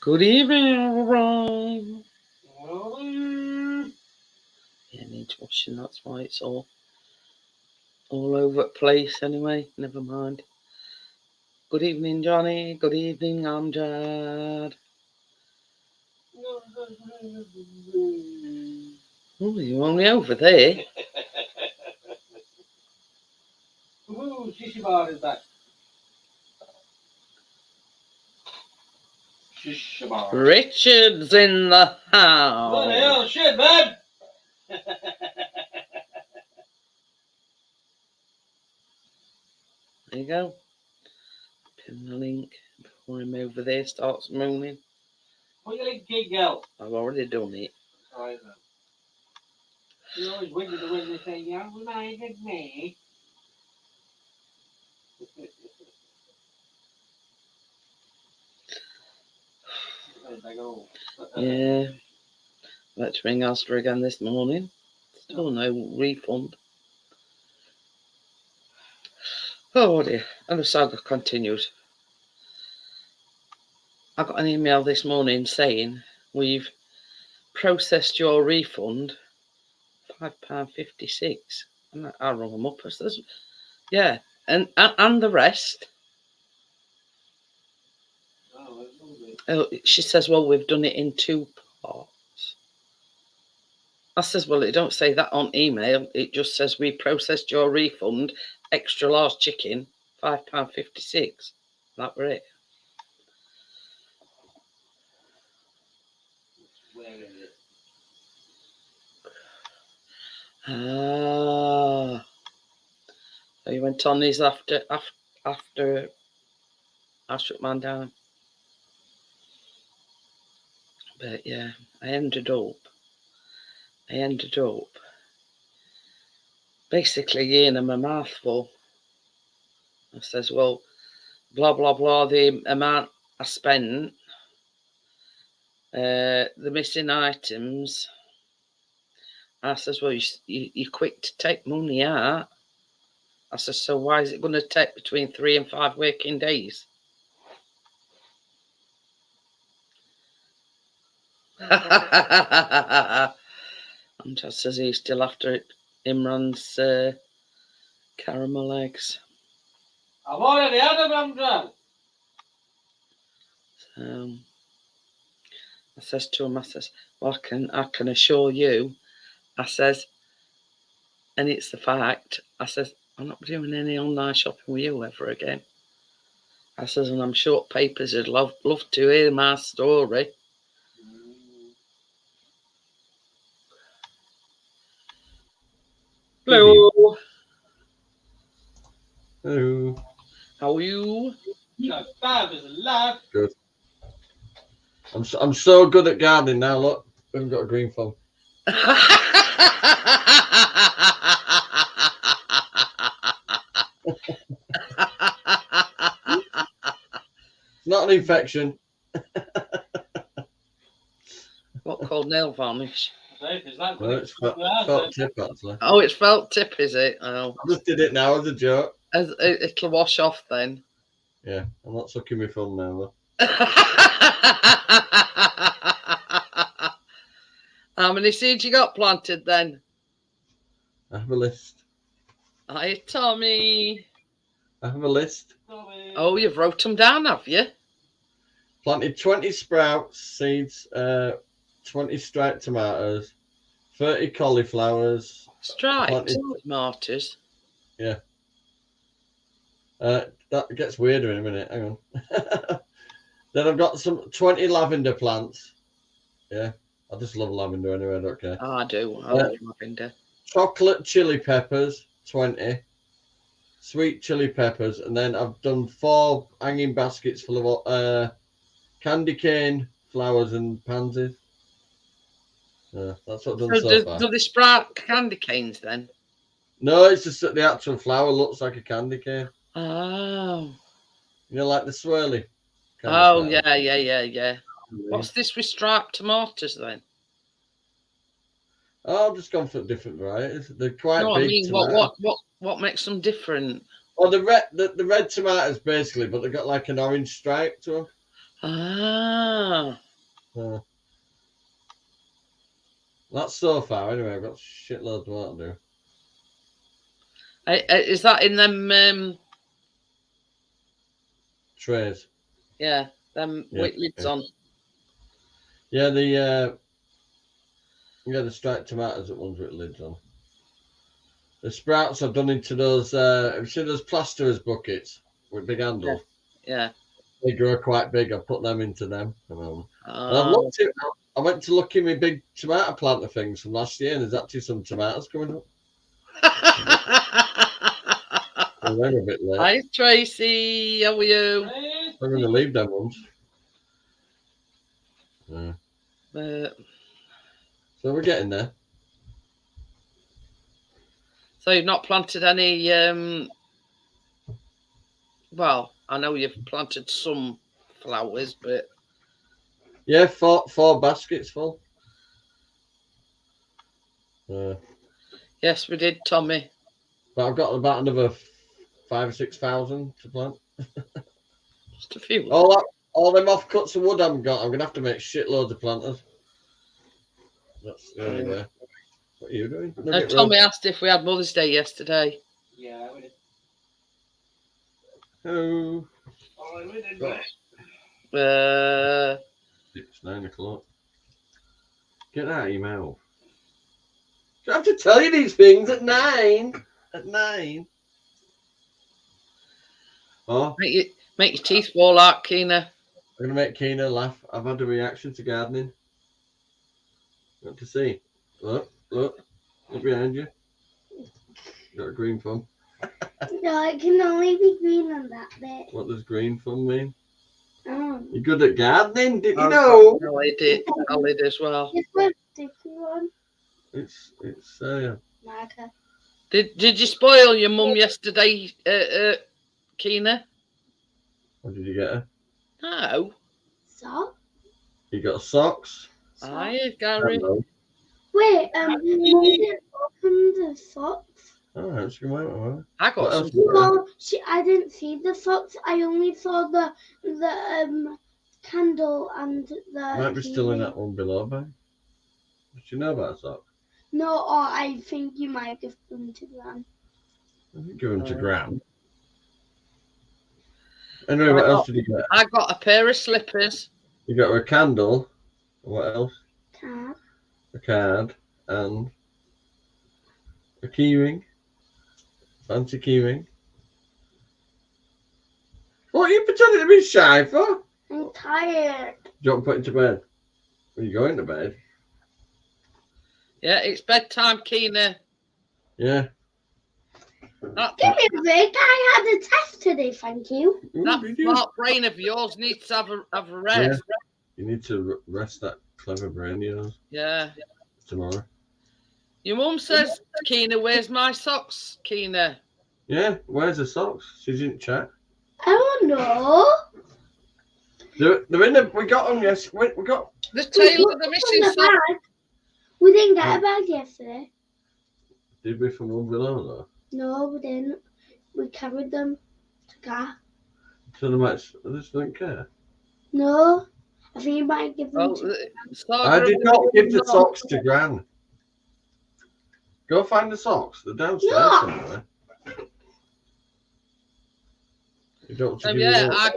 Good evening, everyone. Yeah, needs washing. That's why it's all over the place. Anyway, never mind. Good evening, Johnny. Good evening, Amjad. Oh, you're only over there. Shishi bar is back. Shish bar. Richard's in the house. What the hell? Shit, man! There you go. Pin the link before him over there starts mooning. Put your link, kid girl. I've already done it. Right then. You always win the way they say, you reminded me. Yeah. Let's ring Astra again this morning. Still no refund. Oh dear. And the saga continues. I got an email this morning saying we've processed your refund, £5.56. And I rung them up. I says, yeah, and the rest. She says, well, we've done it in 2 parts. I says, well, it don't say that on email. It just says we processed your refund, extra large chicken, £5.56. That were it. Ah. So you went on these after I shut mine down. But yeah, I ended up basically getting them a mouthful. I says, well, blah, blah, blah, the amount I spent, the missing items. I says, well, you're quick to take money out. I says, so why is it going to take between 3 and 5 working days? And just says he's still after Imran's caramel eggs. I've already had them, Amjad. I says to him, I says, well, I can assure you, I says, and it's the fact, I says, I'm not doing any online shopping with you ever again. I says, and I'm sure papers would love to hear my story. Hello. Hello. How are you? No, Fab is alive. Good. I'm so good at gardening now. Look, we haven't got a green thumb. It's not an infection. What called nail varnish? Is that No, it's felt tip actually. Oh, it's felt tip, is it? Oh, I just did it now as a joke. It'll wash off then. Yeah, I'm not sucking my thumb now though. How many seeds you got planted then? I have a list. Hi, Tommy. I have a list. Oh, you've wrote them down, have you? Planted 20 sprouts, seeds, 20 striped tomatoes, 30 cauliflowers. Striped tomatoes? Yeah. That gets weirder in a minute. Hang on. Then I've got some 20 lavender plants. Yeah. I just love lavender anyway, I don't care. Oh, I do. I love lavender. Chocolate chili peppers, 20. Sweet chili peppers. And then I've done 4 hanging baskets full of candy cane, flowers, and pansies. That's what I've done so far. Do they sprout candy canes then? No, it's just that the actual flower looks like a candy cane. Oh. You know, like the swirly. Oh, yeah. What's this with striped tomatoes then? Oh, I've just gone for different varieties. They're quite big. I mean, what makes them different? Well, the red tomatoes basically, but they've got like an orange stripe to them. Ah. That's so far anyway. I've got shitloads more to do. Is that in them? Trays. Yeah, them with lids on. Yeah, the striped tomatoes that ones with lids on. The sprouts I've done into those. Have you seen those plasterers buckets with big handles? Yeah. They grow quite big. I put them into them. And I've Oh. looked at. I went to look in my big tomato planter things from last year, and there's actually some tomatoes coming up. Well, they're a bit late. Hi, Tracy. How are you? I'm going to leave them ones. Yeah. So we're getting there. So you've not planted any? Well, I know you've planted some flowers, but Yeah, four baskets full. yes, we did, Tommy. But I've got about another 5,000 or 6,000 to plant. Just a few. All them offcuts of wood I haven't got. I'm gonna have to make shitloads of planters. That's the only way. What are you doing? Tommy asked if we had Mother's Day yesterday. Yeah, we did. Oh. Oh, we did. It's 9 o'clock. Get that out of your mouth. Do I have to tell you these things at 9? At 9. Oh. Make your teeth fall out, Keena. I'm gonna make Keena laugh. I've had a reaction to gardening. What to see? Look behind you. Got a green thumb. No, it can only be green on that bit. What does green thumb mean? You're good at gardening, did you know? No, I did as well. It's a sticky one. It's Marker. Did you spoil your mum yesterday, Keena? What did you get her? No. Sock? You got socks. Aye, Gary. Hello. Wait, Mum didn't open the socks. Oh, she went away. I got some. No, I didn't see the socks. I only saw the candle and the. Might be still in that one below, babe. Did you know about a sock? No, or I think you might give them to Gran. I think give them to Gran. Anyway, what else did you get? I got a pair of slippers. You got her a candle. What else? Card. A card and a keyring. Fancy keyring. What are you pretending to be shy for? I'm tired. Do you want to put into bed? Are you going to bed? Yeah, it's bedtime, Keena. Yeah. Give me a break. I had a test today, thank you. That smart brain of yours needs to have a rest. Yeah. You need to rest that clever brain of yours. Yeah. Tomorrow. Your mum says, Keena, where's my socks, Keena? Yeah, where's the socks? She didn't check. I don't know. They're in the. We got them. Yes, we got. The tail of the missing socks. Bag. We didn't get a bag yesterday. Did we from one below though? No, we didn't. We carried them to car. So they just don't care. No, I think you might give them to. I did not give the socks to Gran. Go find the socks. They're downstairs somewhere. You don't. So yeah, I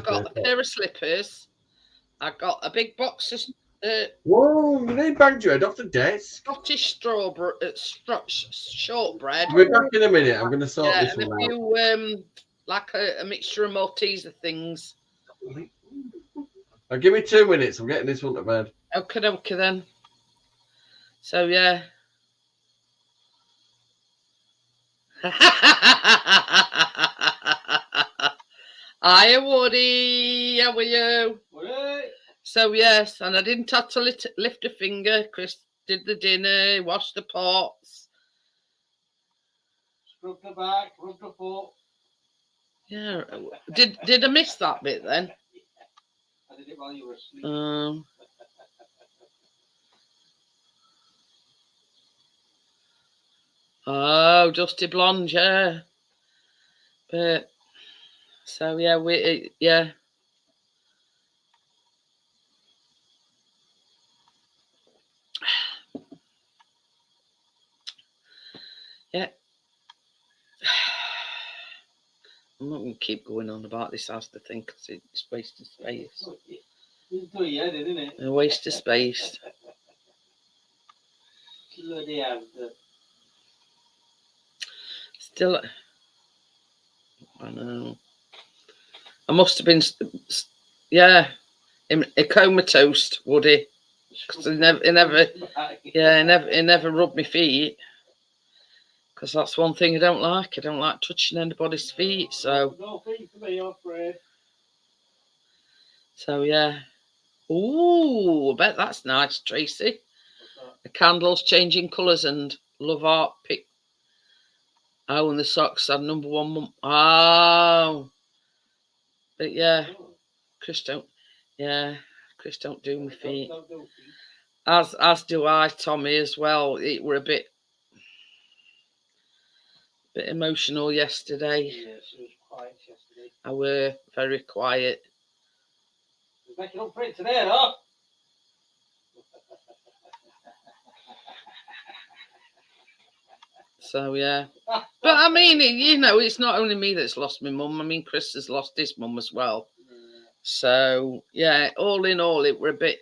got a pair of slippers. I got a big box of whoa! You need banged your head off the desk. Scottish strawberry shortbread. We're back in a minute. I'm going to sort this and one a out. few like a mixture of Malteser things. Give me 2 minutes. I'm getting this one to bed. Okay then. So yeah. Hiya, Woody. How are you? Right. So yes, and I didn't have to lift a finger. Chris did the dinner, washed the pots. Scrub the back, rub the foot. Yeah. Did I miss that bit then? I did it while you were asleep. Oh, Dusty Blonde, yeah. But so yeah, Yeah. I'm not going to keep going on about this as the thing because it's wasting space. It's to your head, isn't it? A waste of space. Bloody hell. Still, I know. I must have been, yeah, a comatose, would he? Because he never rubbed my feet. Because that's one thing I don't like. I don't like touching anybody's feet. So, No feet for me, I'm afraid. so yeah. Ooh, I bet that's nice, Tracy. The candles changing colours and love art pick. Oh, and the socks are number one. Oh, but yeah, Chris don't. Yeah, Chris don't do my feet. As do I, Tommy, as well. It were a bit emotional yesterday. Yes, it was quiet yesterday. I were very quiet. It was making up for it today, though. So yeah, but I mean, it's not only me that's lost my mum. I mean, Chris has lost his mum as well. So yeah, all in all, it were a bit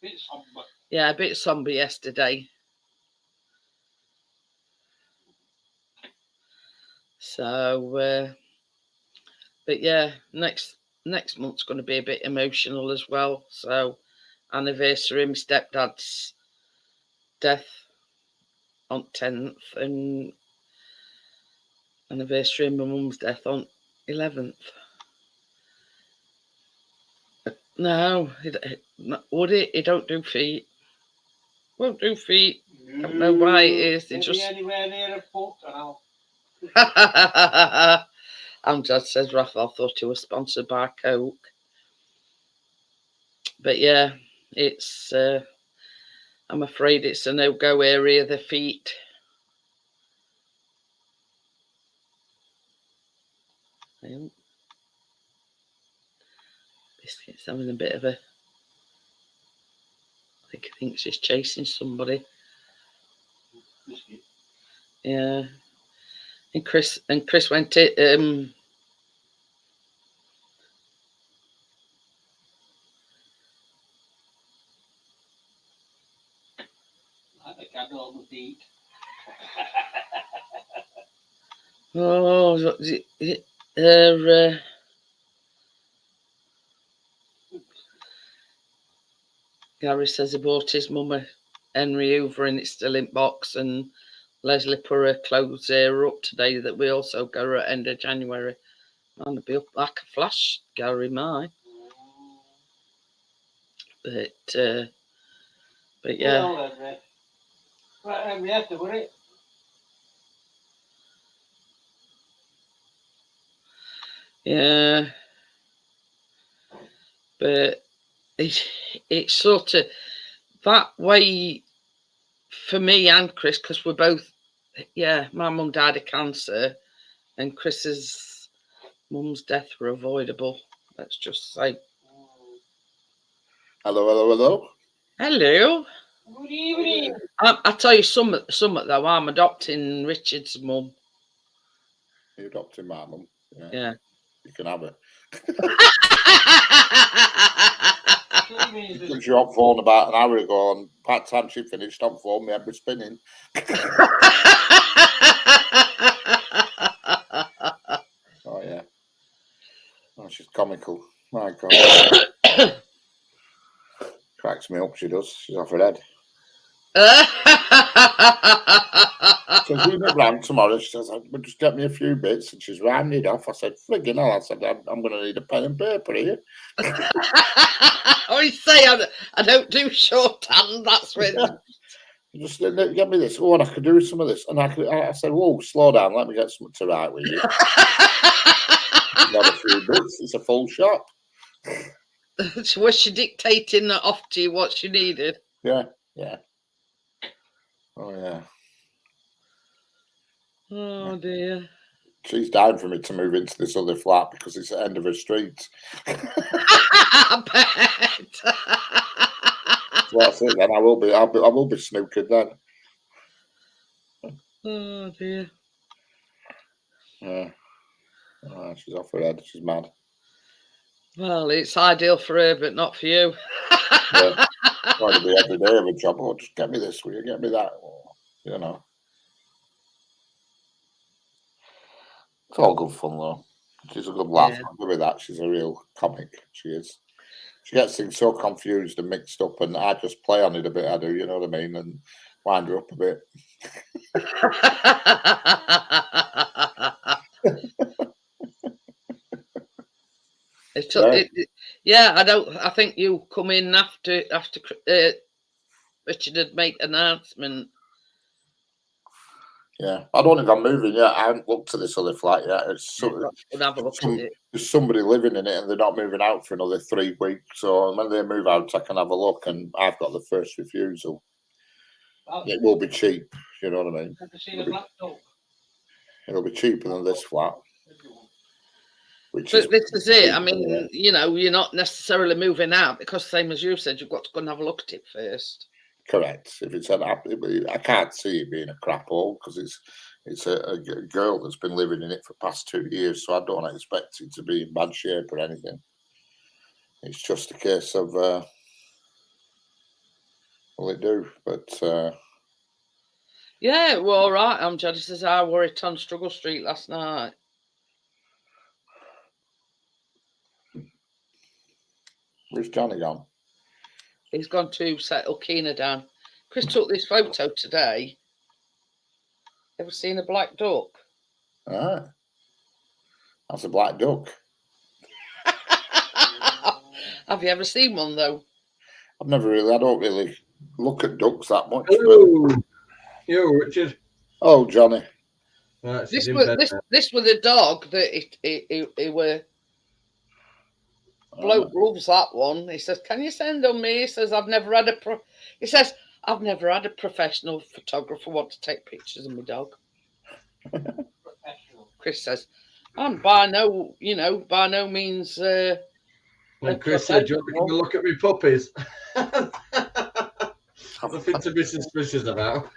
somber. Yeah, a bit somber yesterday. So, but yeah, next month's going to be a bit emotional as well. So, anniversary, my stepdad's death on 10th, and anniversary of my mum's death on 11th. No, would it? He don't do feet. Won't do feet. Don't know why it is. They just anywhere near a foot, Amjad says Raphael thought he was sponsored by Coke. But yeah, it's I'm afraid it's a no-go area, the feet. Biscuit's having a bit of a, I think he thinks he's chasing somebody. Yeah. And Chris went to like the candle on the feet. Oh, Gary says he bought his mum a Henry Hoover and it's still in box, and Leslie put her clothes there up today that we also go at end of January. Man, it'll be up like a flash, Gary, mine. But yeah. Right, Henry after, would it? Yeah. But it's sort of that way for me and Chris, because we're both, yeah, my mum died of cancer and Chris's mum's death were avoidable. Let's just say. Hello. Hello. Good evening. I tell you something though, I'm adopting Richard's mum. You're adopting my mum. Yeah. You can have her. She got phone about an hour ago, and by the time she finished on phone, my head was spinning. Oh yeah. Oh, she's comical. My God. Cracks me up, she does. She's off her head. So we went round tomorrow. She says, "Well, just get me a few bits," and she's rounded off. I said, "Friggin' hell!" I said, "I'm going to need a pen and paper here." I say I don't do shorthand. That's when. Yeah. Just get me this. Oh, and I could do some of this. And I said, "Whoa, slow down. Let me get something to write with you." Got a few bits. It's a full shop. So was she dictating off to you what she needed? Yeah. Oh yeah. Oh dear. She's down for me to move into this other flat because it's at the end of her street. I bet. So that's it. Then I will be snookered then. Oh dear. Yeah. Oh, she's off her head. She's mad. Well, it's ideal for her, but not for you. Yeah. Trying to be every day of a job. Oh, just get me this, will you? Get me that. You know. It's all good fun, though. She's a good laugh. Yeah. I'll give her that. She's a real comic. She is. She gets things so confused and mixed up, and I just play on it a bit. I do, you know what I mean, and wind her up a bit. Yeah, I think you come in after Richard had made an announcement. Yeah, I don't know if I'm moving yet. I haven't looked at this other flat yet. It's We'll have a look at it. there's somebody living in it, and they're not moving out for another 3 weeks. So when they move out, I can have a look, and I've got the first refusal. It will be cheap. You know what I mean? Never seen a black dog. It'll be cheaper than this flat. But this is it. I mean, you know, you're not necessarily moving out because, same as you said, you've got to go and have a look at it first. Correct. If it's I can't see it being a crap hole because it's a girl that's been living in it for the past 2 years, so I don't expect it to be in bad shape or anything. It's just a case of will it do? But yeah, well, all right. I'm jealous as I wore it on Struggle Street last night. Where's Johnny gone? He's gone to settle Keena down. Chris took this photo today. Ever seen a black duck? Ah, that's a black duck. Have you ever seen one though? I don't really look at ducks that much. Hello, yo, Richard. Oh, Johnny. Right, This was a dog that he were. Bloke loves that one. He says, "Can you send on me?" He says, "I've never had a professional photographer want to take pictures of my dog." Chris says, "I'm by no means." And Chris said, "Do you want to come and look at me puppies?" Nothing to be suspicious about.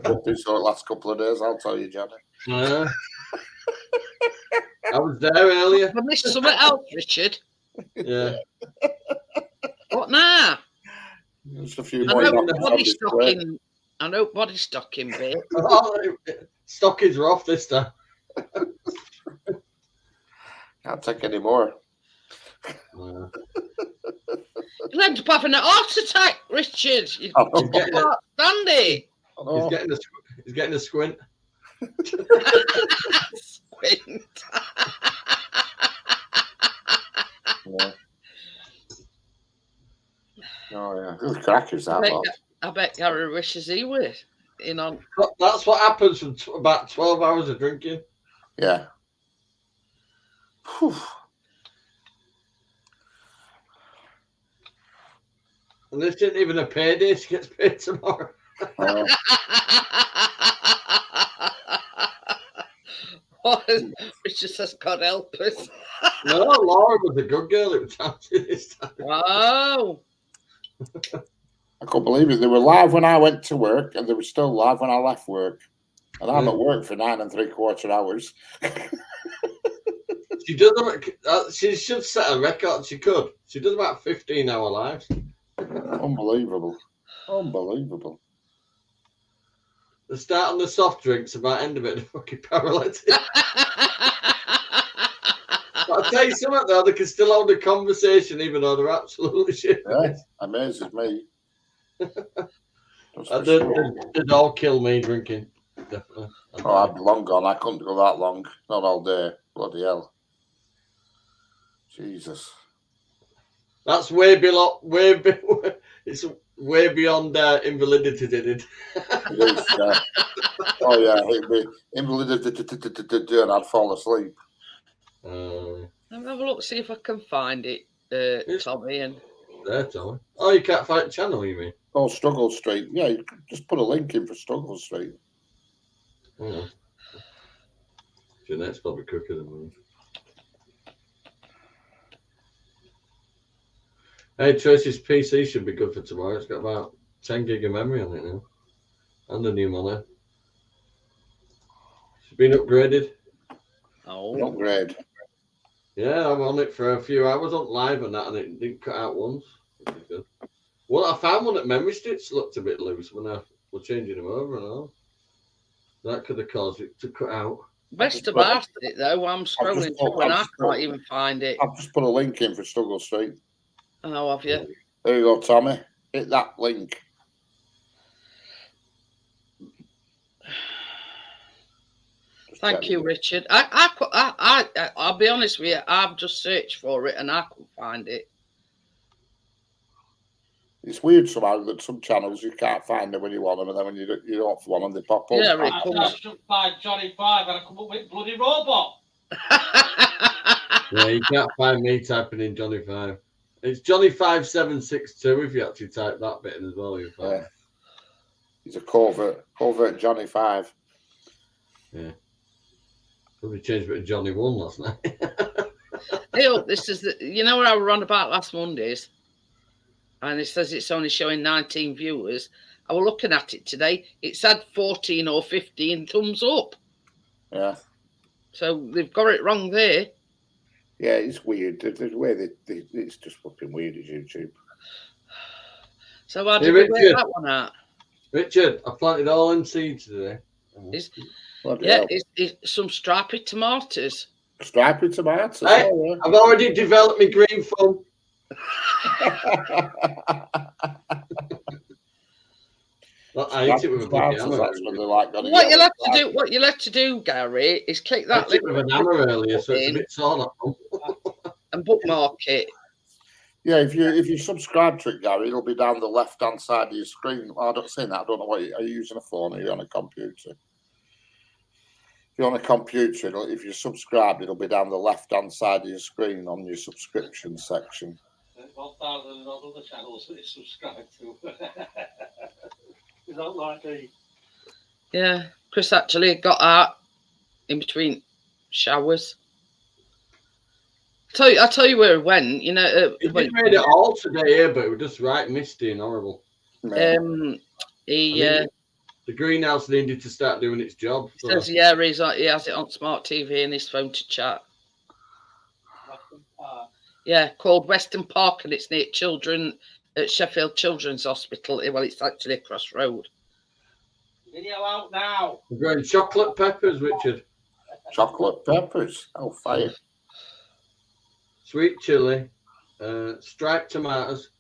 Puppies for the last couple of days, I'll tell you, Johnny. I was there earlier. I missed something else, Richard. Yeah. What now? Just a few I more. know body stocking bit. Stockings are off this time. Can't take any more. Yeah. You'll end up having an heart attack, Richard. You can't stand it. He's getting a squint. Squint. Yeah. Oh yeah, it was crackers that lot. I bet Gary wishes he were in on. That's what happens from about 12 hours of drinking. Yeah. Whew. And this isn't even a payday. She gets paid tomorrow. Richard says, "God help us." No, Laura was a good girl. It was actually this time. Wow. I couldn't believe it. They were live when I went to work, and they were still live when I left work. And I'm at work for 9 3/4 hours. She does. She should set a record. She could. She does about 15-hour lives. Unbelievable. Unbelievable. The start on the soft drinks, about end of it, the fucking paralytic. But I'll tell you something though, they can still hold a conversation even though they're absolutely shit. Yeah, amazes me. They'd all kill me drinking. Definitely. Oh, I'm long gone. I couldn't go that long. Not all day. Bloody hell. Jesus. That's way below. It's way beyond invalidity, did it? It is, oh yeah, it'd be invalid, and I'd fall asleep. Let me have a look, see if I can find it, Tommy. And there, Tommy. Oh, you can't find the channel, you mean? Oh, Struggle Street. Yeah, you could just put a link in for Struggle Street. Oh. Jeanette's probably quicker than me. Hey, Tracy's PC should be good for tomorrow. It's got about 10 gig of memory on it now. And a new monitor. It's been upgraded. Oh, Upgrade. Yeah, I'm on it for a few hours on live and that, and it didn't cut out once. Which is good. Well, I found one that memory sticks looked a bit loose when I was changing them over and all. That could have caused it to cut out. best of asked it though. I'm scrolling through and I can't even find it. I've just put a link in for Struggle Street. Oh, have you? There you go, Tommy. Hit that link. Thank you, Richard. I'll be honest with you. I've just searched for it and I couldn't find it. It's weird somehow that some channels you can't find them when you want them, and then when you don't want them, they pop up. Yeah, it I comes. should find Johnny 5 and I come up with bloody robot. Yeah, you can't find me typing in Johnny 5. It's Johnny 5762 if you actually type that bit in as well. You find. Yeah. He's a covert Johnny 5. Yeah. Probably changed it to Johnny 1 last night. Hey, look, this is the. You know what I were on about last Mondays? And it says it's only showing 19 viewers. I was looking at it today. It's had 14 or 15 thumbs up. Yeah. So they've got it wrong there. Yeah, it's weird. The way it's just fucking weird as YouTube. So how did we work that one out? Richard, I planted all them seeds today. It's some stripy tomatoes. Stripy tomatoes. Hey, oh, yeah. I've already developed my green thumb. I ate it with a big hammer. That's what they like. What you have to do, Gary, is click that link with an hammer earlier, so it's a bit sore and bookmark it. Yeah, if you subscribe to it, Gary, it'll be down the left-hand side of your screen. I don't see that. I don't know what are you using a phone or are you on a computer? If you're on a computer, if you're subscribed, it'll be down the left-hand side of your screen on your subscription section. 1,000 other channels that it's subscribed to. Is that like me? Yeah, Chris actually got out in between showers. I tell you where it went. You know, it made it all today, but it was just right misty and horrible. The greenhouse needed to start doing its job. So. Says he has it on smart TV and his phone to chat. Yeah, called Western Park, and it's near children at Sheffield Children's Hospital. Well, it's actually across road. Video out now. We're growing chocolate peppers, Richard. Chocolate peppers. Oh, fire. Sweet chili, striped tomatoes.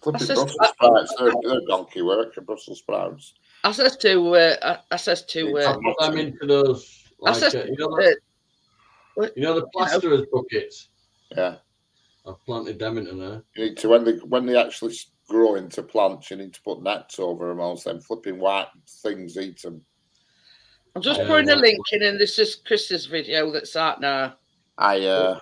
Brussels sprouts. They're donkey work. Brussels sprouts. I says to. I put them into those. Like, you know the plasterers buckets. Yeah. I've planted them into there. You need to when they actually grow into plants, you need to put nets over them, else them flipping white things eat them. I'm just putting a link in, and this is Chris's video that's out now. I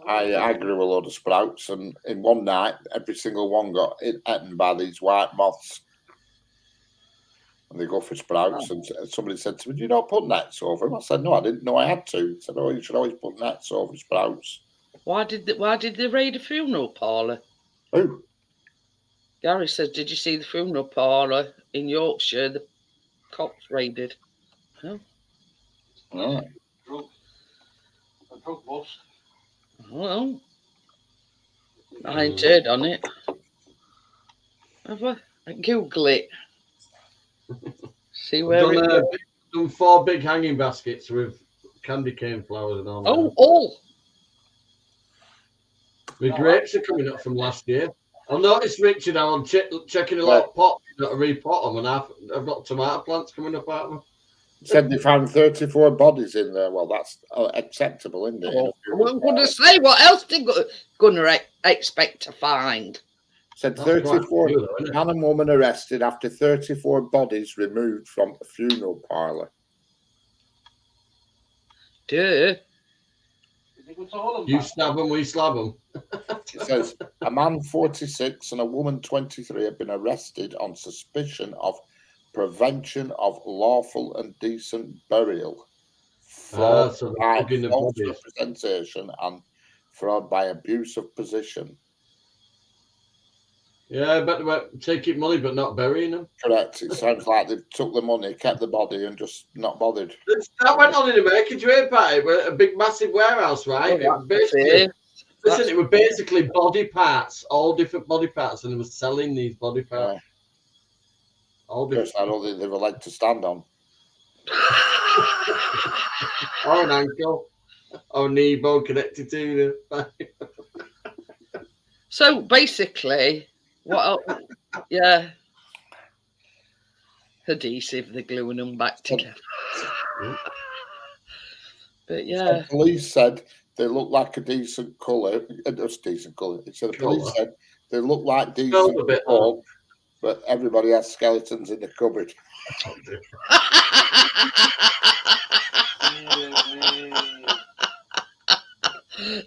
I grew a load of sprouts, and in one night, every single one got eaten by these white moths. And they go for sprouts, and somebody said to me, "Do you not put nets over them?" I said, "No, I didn't know I had to." He said, "Oh, you should always put nets over sprouts." Why did they raid a funeral parlour? Who? Gary says, "Did you see the funeral parlour in Yorkshire? The cops raided." Oh. Right. A drug bust. Well, I ain't heard on it. Have I? Google it. See where I've done 4 big hanging baskets with candy cane flowers and all. Oh, all. My grapes are coming up from last year. I noticed, Richard, I'm checking a lot of pots to repot them, and I've got tomato plants coming up out of them. Said they found 34 bodies in there. Well, that's acceptable, isn't it? I'm going to say, what else did Gunnar expect to find? Said 34 man and woman arrested after 34 bodies removed from a funeral parlour. Duh. You stab them, we slab them. It says a man 46 and a woman 23 have been arrested on suspicion of prevention of lawful and decent burial, fraud by false representation, and fraud by abuse of position. Yeah, I bet they were taking money but not burying them. Correct. It sounds like they took the money, kept the body, and just not bothered. That went on in America. Do you hear about it? A big, massive warehouse, right? Oh, It was basically, that's listen, it was basically body parts, all different body parts, and they were selling these body parts. All different. Because I don't think they've a leg to stand on. Or an ankle, or knee bone connected to them. So basically, what? Yeah, adhesive. They're gluing them back together. But yeah, The police said they look like a decent colour. Just decent colour. So the police said they look like decent a bit colour, but everybody has skeletons in the cupboard.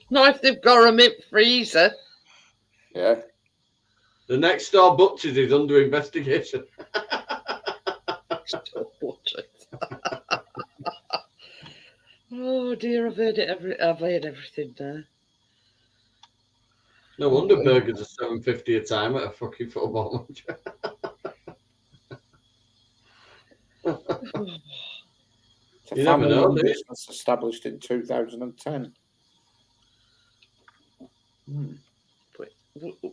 not if they've got a mint freezer. Yeah. The next door butchers is under investigation. Oh dear, I've heard it. I've heard everything now. No wonder burgers are $7.50 a time at a fucking football match. It's a You never know, family do you? business established in 2010.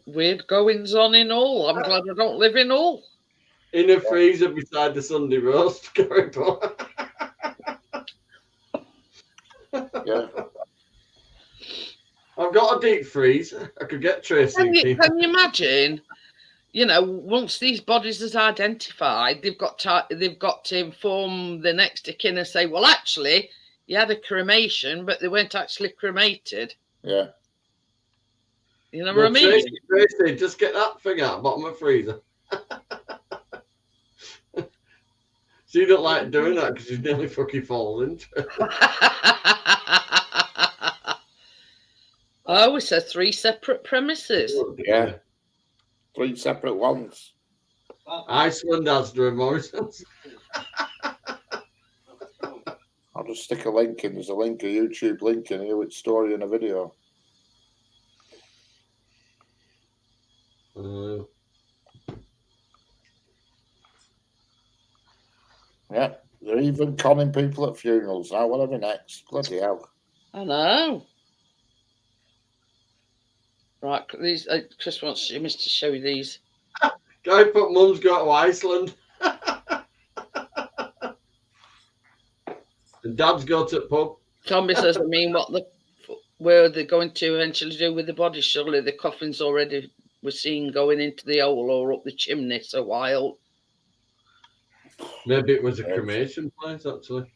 Weird goings on in Hull. I'm glad I don't live in Hull. In a freezer beside the Sunday roast. Yeah. I've got a deep freeze. I could get Tracy. Can you imagine? You know, once these bodies are identified, they've got to inform the next of kin and say, well, actually, you had a cremation, but they weren't actually cremated. Yeah. You know what I mean? Tracy, just get that thing out, bottom of the freezer. So you don't like doing that because you nearly fucking fall into it. I always said 3 separate premises. Yeah. 3 separate ones. Iceland has their Morrisons. I'll just stick a link in. There's a link, a YouTube link in here with story and a video. Yeah, they're even conning people at funerals now. Whatever next. Bloody hell. I know. Right, these Chris wants me to show you these. Guy put mum's go to Iceland. And dad's go to the pub. Tommy says, I mean, where they're going to eventually do with the body? Surely the coffin's already we're seeing going into the hole or up the chimney so wild. Maybe it was a cremation place, actually.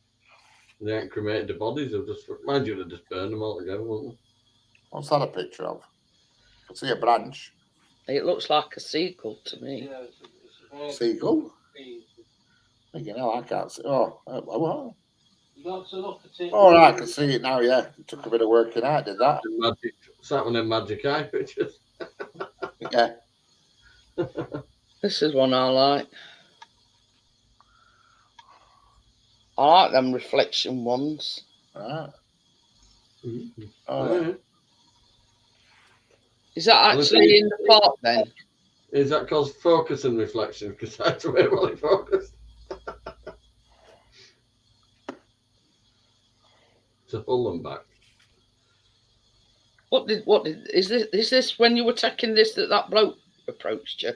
They ain't cremated the bodies. They've just, mind you, they just burned them all together, won't they? What's that a picture of? I see a branch. It looks like a seagull to me. Yeah, it's a Seagull? You know, I can't see. Oh, what? Lots to look at it. Oh, right, I can see it now, yeah. It took a bit of working out, did that? What's that one in magic eye pictures? Yeah. This is one I like. I like them reflection ones. Right. Mm-hmm. Oh, yeah. Is that actually in the park then? Is that called focus and reflection? Because that's the way well it focused. To pull them back. What did is this when you were taking this that bloke approached you?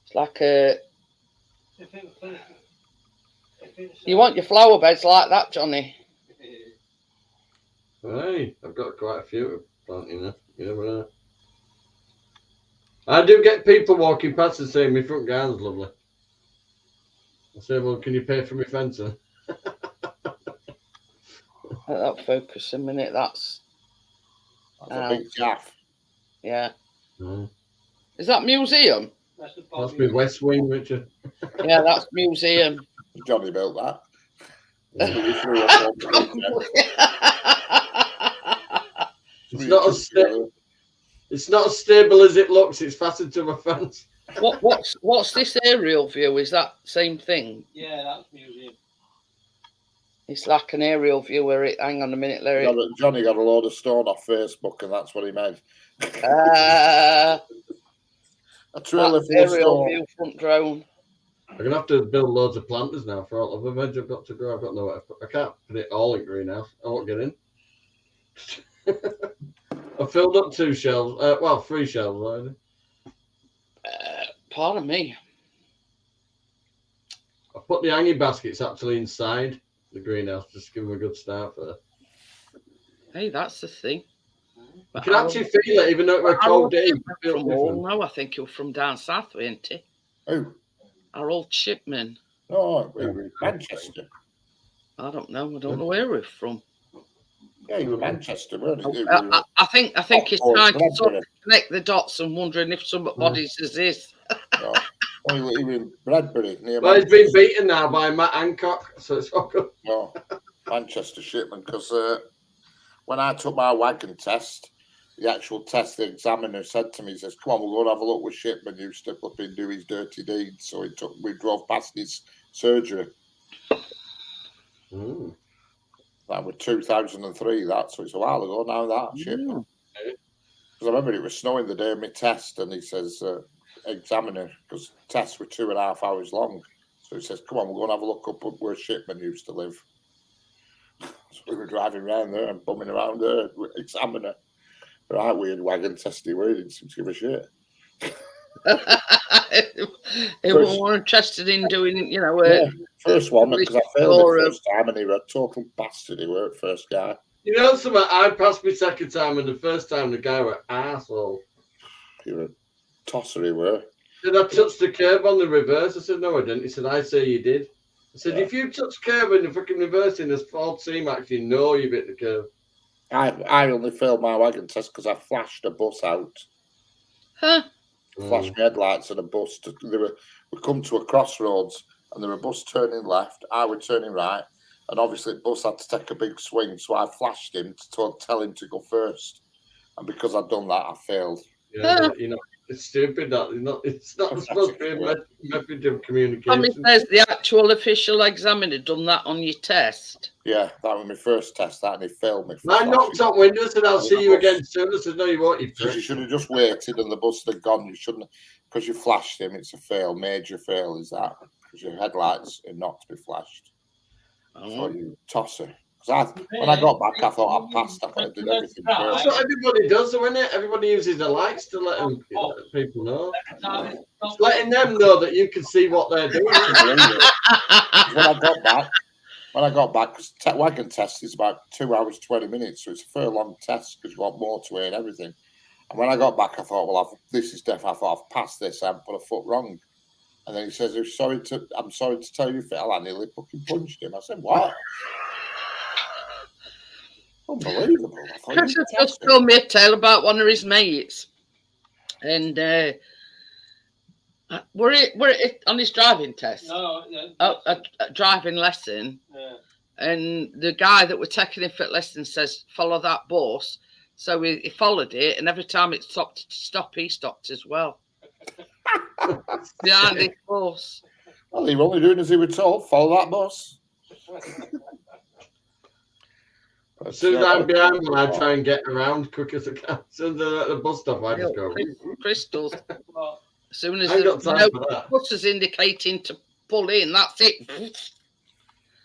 It's like a you want your flower beds like that, Johnny? Hey, I've got quite a few planting there. You never know. I do get people walking past and saying my front garden's lovely. I say, well, can you pay for my fencing? Let that focus a minute. That's a big gaff. Yeah. Mm. Is that museum? That's my west wing, Richard. Yeah, that's museum. Johnny built that. It's not as stable as it looks. It's fastened to my fence. What's this aerial view? Is that same thing? Yeah, that's museum. It's like an aerial view where it. Hang on a minute, Larry. Johnny got a load of stone off Facebook, and that's what he made. A trailer That full of aerial snow. view front drone. I'm gonna have to build loads of planters now for all of the veg I've got to grow. I've got nowhere to put. I can't put it all in greenhouse. I won't get in. I filled up 2 shelves. Well, 3 shelves already. Pardon me. I put the hanging baskets actually inside the greenhouse just to give them a good start for. Hey, that's the thing. You But can actually feel it, even though it was a cold day. You feel from different. all, no, I think he was from down south, wasn't he? Who? Our old shipman. No, we were in Manchester. I don't know. I don't know where we're from. Yeah, you were Manchester, weren't you? I think he's Oh, trying to sort Bradbury. of connect the dots and wondering if somebody's is this. No. Oh, you were in Bradbury near Well, he's Manchester. been beaten now by Matt Hancock, so it's all good. No, Manchester shipment. Because when I took my wagon test, the actual test, the examiner said to me, he says, "Come on, we'll go and have a look with Shipman. You step up and do his dirty deeds." So we drove past his surgery. Mm. That was 2003. That, so it's a while ago now. That Shipman. Because I remember it was snowing the day of my test, and he says, "Examiner," because tests were 2.5 hours long. So he says, "Come on, we'll go and have a look up where Shipman used to live." So we were driving around there and bumming around there with Examiner. Right, weird wagon testy. We didn't seem to give a shit. He wasn't interested in doing, First one, because I failed the first time, and he was a total bastard. He were first guy. You know something? I passed my second time, and the first time the guy were arsehole. He were a tosser, he were. Did I touch the curb on the reverse? I said, no, I didn't. He said, I say you did. I said, if you touch curb and the fucking reversing, there's fault seam, actually, no, you bit the curb. I only failed my wagon test because I flashed a bus out. Huh? Flashed my headlights at a bus. We come to a crossroads, and there were a bus turning left. I was turning right, and obviously the bus had to take a big swing, so I flashed him to tell him to go first. And because I'd done that, I failed. Yeah, it's stupid. It's not supposed to be a method of communication. I mean, there's the actual official examiner done that on your test. Yeah, that was my first test, that, and he failed me. I knocked on windows and I'll see you again soon. I said, no, you won't. You should have just waited and the bus had gone. You shouldn't, because you flashed him. It's a fail, major fail is that, because your headlights are not to be flashed. So you tosser. Because when I got back, I thought I'd passed. I thought I did everything perfect. That's what everybody does, isn't it? Everybody uses the lights to let people know. It's letting them know that you can see what they're doing. When I got back, because wagon test is about 2 hours, 20 minutes, so it's a fair long test because you want motorway and everything. And when I got back, I thought, well, this is definitely, I thought I've passed this, I haven't put a foot wrong. And then he says, I'm sorry to tell you, Phil, I nearly fucking punched him. I said, what? Unbelievable. Chris has just told me a tale about one of his mates. And were it on his driving test? No, yeah. A driving lesson. Yeah. And the guy that was taking him for lesson says, follow that bus. So he followed it, and every time it stopped to stop, he stopped as well. Behind his bus. Well, he was only doing as he was told, follow that bus. As soon as I'm behind them, I try and get around quick as I can. As soon as they're at the bus stop, I just go. Crystals. As soon as the bus is indicating to pull in, that's it.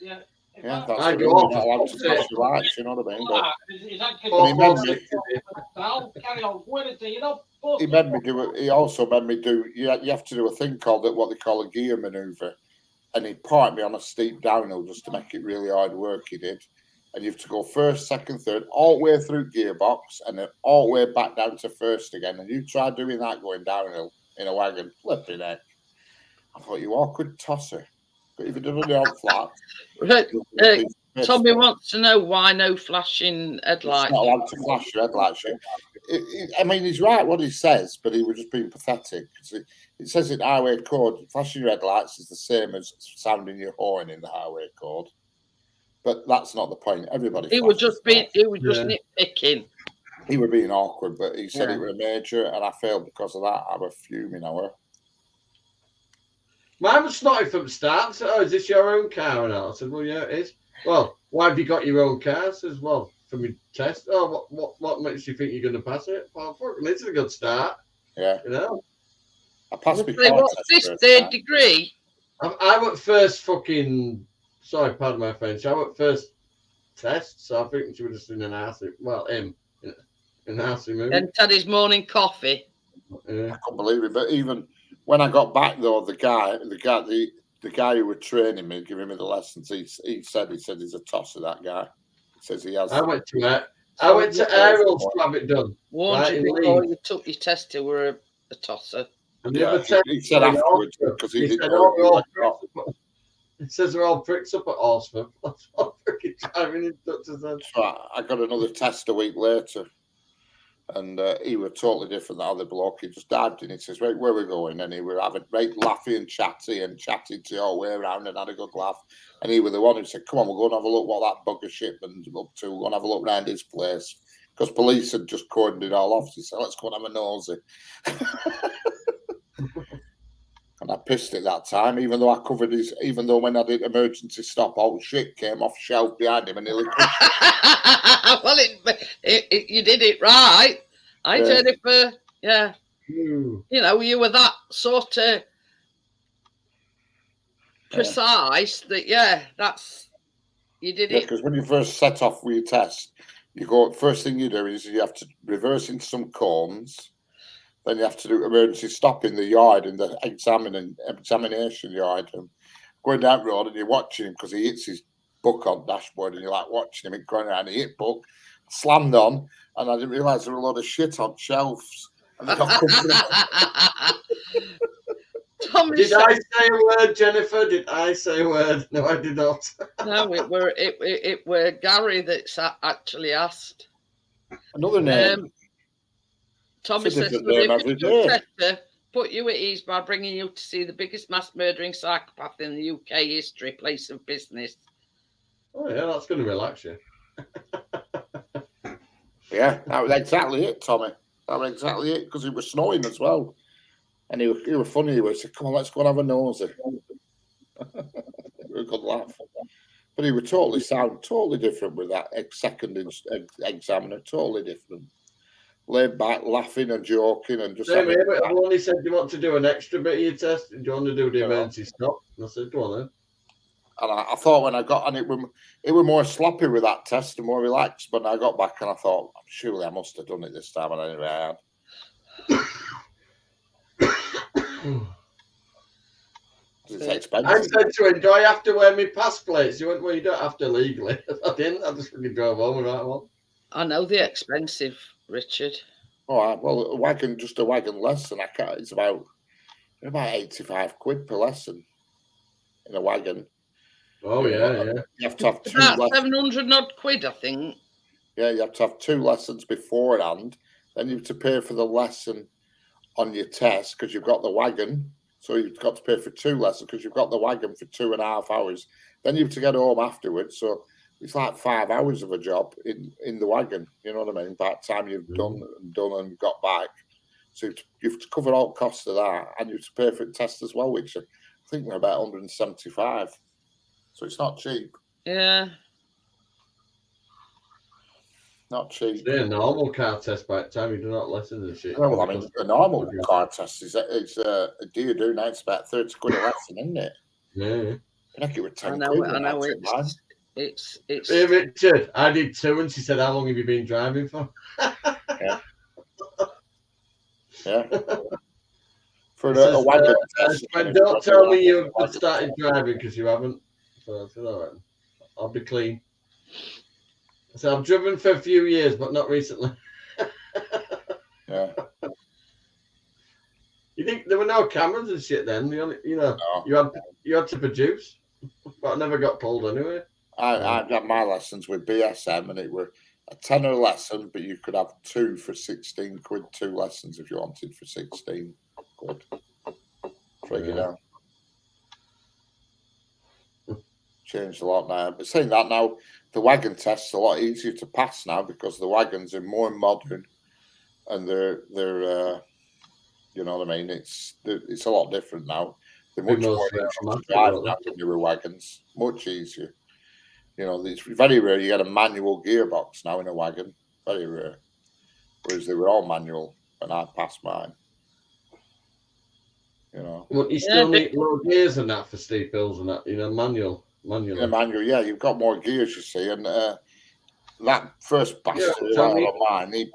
Yeah. Yeah, that's I it. go off. You're not allowed to touch your lights, you know what I mean? But he made me do it. He also made me do. You have to do a thing called what they call a gear maneuver, and he parked me on a steep downhill just to make it really hard work. He did, and you have to go first, second, third, all the way through gearbox, and then all the way back down to first again. And you try doing that going downhill in a wagon, flipping heck. I thought, you awkward tosser. But if you did it on flat, Tommy wants to know why no flashing headlights. It's not allowed to flash your headlights. I mean, he's right what he says, but he was just being pathetic. It says in highway code, flashing your headlights is the same as sounding your horn in the highway code. But that's not the point. Everybody. He was just nitpicking. He was being awkward, but he said it was a major, and I failed because of that. I was fuming. Mine was snotty from the start. I said, oh, is this your own car? And I said, well, yeah, it is. Well, why have you got your own car? I says, well, for me test. Oh, what makes you think you're going to pass it? Well, fuck, this is a good start. Yeah. You know? I passed my Say, car what's test this, first third time. degree? I went first fucking. Sorry, pardon my French. I went first test, so I think she was just in an arsey. Well, him in an arsey mood. Then had his morning coffee. Yeah. I couldn't believe it. But even when I got back, though, the guy who was training me, giving me the lessons, he said he's a tosser. That guy. He says he has. I went to Errol's to have it done. Warned Right, you in before Leeds. you took your test you were a tosser. And the Yeah, other test, he said afterwards because he didn't said, know we're all who I got. pricks up. It says they're all pricks up at Orsford. That's what freaking driving in doctor said. So I got another test a week later, and he was totally different. The other bloke, he just dived in. He says, "Right, where we going?" And he were having great laughing and chatting to all way around and had a good laugh. And he was the one who said, "Come on, we'll go and have a look what that bugger shipment's up to. We'll go and have a look round his place." Because police had just cordoned it all off. He said, "Let's go and have a nosy." And I pissed it that time, even though when I did emergency stop, all shit came off shelf behind him and nearly crushed him. Well, you did it right. I did it for, yeah. Ooh. You know, you were that sort of precise that, you did Yeah, it. because when you first set off with your test, first thing you do is you have to reverse into some cones. Then you have to do emergency stop in the yard, in the examination yard, and going down the road, and you're watching him because he hits his book on dashboard, and you're like watching him going around. He hit book, slammed on, and I didn't realise there were a lot of shit on shelves. And they got Tommy Did said, I say a word, Jennifer? Did I say a word? No, I did not. no, it were Gary that's actually asked. Another name. Tommy It's a says, different "The name every official day." tester put you at ease by bringing you to see the biggest mass murdering psychopath in the UK history, place of business." Oh yeah, that's going to relax you. Yeah, that was exactly it, Tommy. That was exactly it, because it was snowing as well. And he was funny. He said, "Come on, let's go and have a nosy." It was a good laugh. But he was totally different with that second examiner, totally different. Laid back, laughing and joking and just Same having here, but I've only said, "Do you want to do an extra bit of your test? Do you want to do the Yeah. emergency stop?" And I said, "Go on then." And I thought when I got, and it were more sloppy with that test and more relaxed. But I got back and I thought, surely I must have done it this time, and anyway I had. It's expensive. I said to him, "Do I have to wear my pass plates?" He went, "Well, you don't have to legally." I didn't. I just fucking drove home without one. I know they're expensive, Richard. Oh, well, a wagon lesson. It's about 85 quid per lesson in a wagon. Oh yeah. You have to have two About lessons. 700 odd quid, I think. Yeah, you have to have 2 lessons beforehand. Then you have to pay for the lesson on your test because you've got the wagon. So you've got to pay for 2 lessons because you've got the wagon for 2.5 hours. Then you have to get home afterwards. So it's like 5 hours of a job in the wagon. You know what I mean? By the time you've done and got back. So you have to cover all costs of that, and you have to pay for the test as well, which I think we're about 175. So it's not cheap. Yeah. Not cheap. Yeah, a normal car test by the time you do not lesson and shit. Well, I mean, a normal car test is do you do now? It's about 30 quid a lesson, isn't it? Yeah. I think it was 10 I quid. know it's Hey Richard, I did 2, and she said, "How long have you been driving for?" Yeah. For a wagon test. Don't tell me you've started driving because you haven't. So I said, "All right, I'll be clean." I said, "I've driven for a few years, but not recently." Yeah. You think there were no cameras and shit then? No. You had to produce, but I never got pulled anyway. I got my lessons with BSM, and it were a tenner lesson, but you could have 2 for 16 quid, 2 lessons if you wanted for 16 quid. Figured out. Changed a lot now. But saying that now, the wagon test's a lot easier to pass now because the wagons are more modern, and they're you know what I mean. It's a lot different now. They're much more easier to drive now than newer wagons. Much easier. You know, it's very rare you get a manual gearbox now in a wagon. Very rare. Whereas they were all manual when I passed mine. You know. Well, you still need low gears and that for steep hills and that, manually. In a manual, yeah, you've got more gears, you see, and that first bastard who I had on mine, he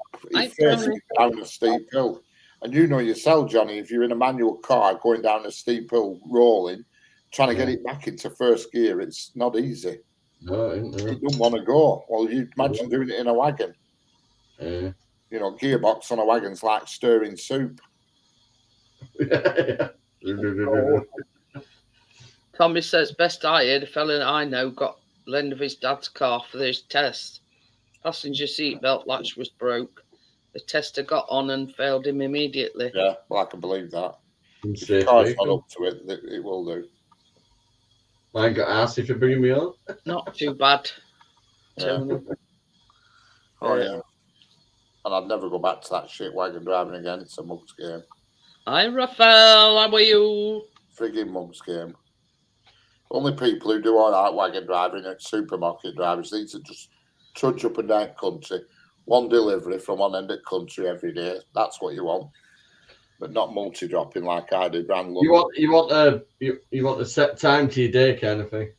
faced me down a steep hill. And you know yourself, Johnny, if you're in a manual car going down a steep hill, rolling, trying to get it back into first gear, it's not easy. No, You don't want to go. Well, you imagine doing it in a wagon. Yeah. Gearbox on a wagon's like stirring soup. Tommy says, best I heard, a fella I know got the end of his dad's car for his test. Passenger seat belt latch was broke. The tester got on and failed him immediately. Yeah, well, I can believe that. If the car's not up to it, it will do. I got asked if you bring me on. Not too bad. Yeah. Oh, yeah. And I'd never go back to that shit wagon driving again. It's a mug's game. Hi, Raphael. How are you? Frigging mug's game. Only people who do all right wagon driving are supermarket drivers. These are just trudge up and down country. One delivery from one end of the country every day. That's what you want. But not multi-dropping like I did around London. You want a set time to your day kind of thing.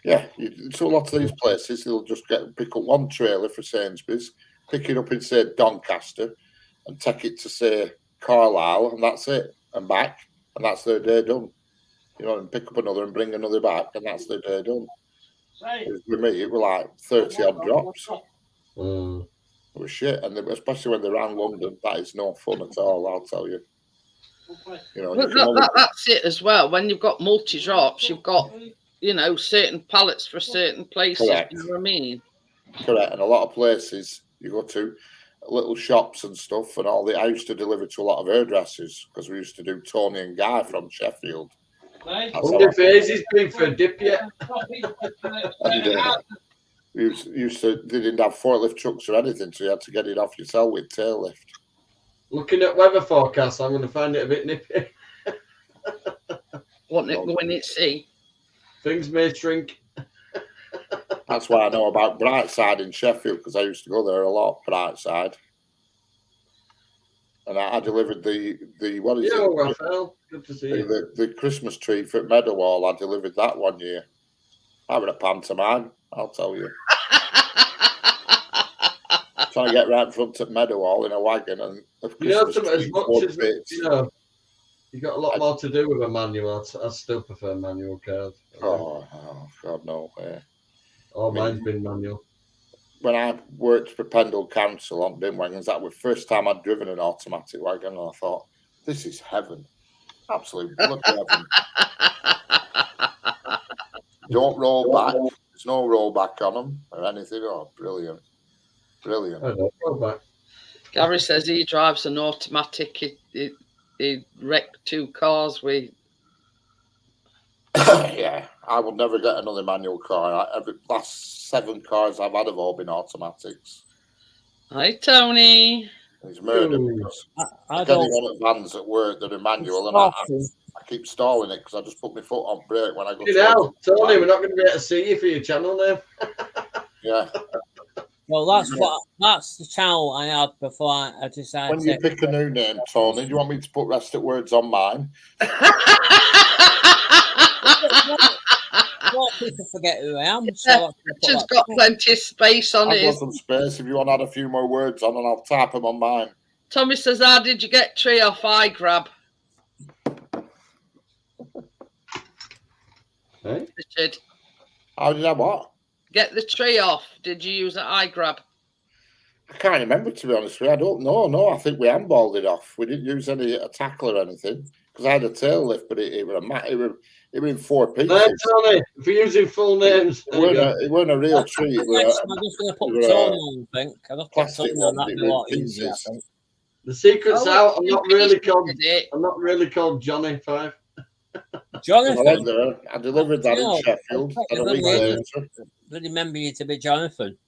Yeah. So a lot of these places, they'll just pick up one trailer for Sainsbury's, pick it up in, say, Doncaster, and take it to, say, Carlisle, and that's it. And back, and that's their day done. And pick up another and bring another back, and that's their day done. With me, it was like 30-odd drops. It was shit. And especially when they're around London, that is no fun at all, I'll tell you. That's it as well. When you've got multi-drops, you've got, certain pallets for certain places. Correct. You know what I mean? Correct. And a lot of places you go to, little shops and stuff, and all that. I used to deliver to a lot of hairdressers because we used to do Tony and Guy from Sheffield. Wonder if Hazy's been for a dip yet. And, they didn't have forklift trucks or anything, so you had to get it off yourself with tail lift. Looking at weather forecasts, I'm going to find it a bit nippy. Want it going at sea? Things may shrink. That's why I know about Brightside in Sheffield, because I used to go there a lot, Brightside. And I delivered the what is it? Raphael. Good to see you. The Christmas tree for Meadowhall. I delivered that one year. I was a pantomime, I'll tell you. Trying to get right in front of Meadowhall in a wagon, and as much as you got a lot more to do with a manual. I still prefer manual cars. Oh God, no way. Mine's been manual. When I worked for Pendle Council on bin wagons, that was the first time I'd driven an automatic wagon, and I thought, this is heaven. Absolute bloody heaven. Don't roll back. There's no roll back on them or anything. Oh, brilliant. Brilliant. I don't roll back. Gary says he drives an automatic. He wrecked 2 cars with. Yeah, I will never get another manual car. Every last 7 cars I've had have all been automatics. Hi, Tony. He's murdered because I get one at vans at work that are manual, and I keep stalling it because I just put my foot on brake when I go. Tony, we're not going to be able to see you for your channel now. Yeah. Well, that's the channel I had before I decided. When you pick a new name, Tony, do you want me to put Rest of Words on mine? Well, people forget who I am. So it's got plenty of space on it. I've got some space if you want to add a few more words on, and I'll type them on mine. Tommy says, how did you get tree off iGrab? Hey? Richard. How did I what? Get the tree off. Did you use an iGrab? I can't remember, to be honest with you. I don't know. No, I think we handballed it off. We didn't use any tackle or anything because I had a tail lift, but it was in 4 pieces. Tony, if you're using full names, it weren't a real tree. I'm just going to put the tone on, I think. I'll put Plastic on one. that a lot easier, I think. The secret's out. I'm not really called Johnny 5. Jonathan. I delivered that in Sheffield. And a week later. I remember you to be Jonathan.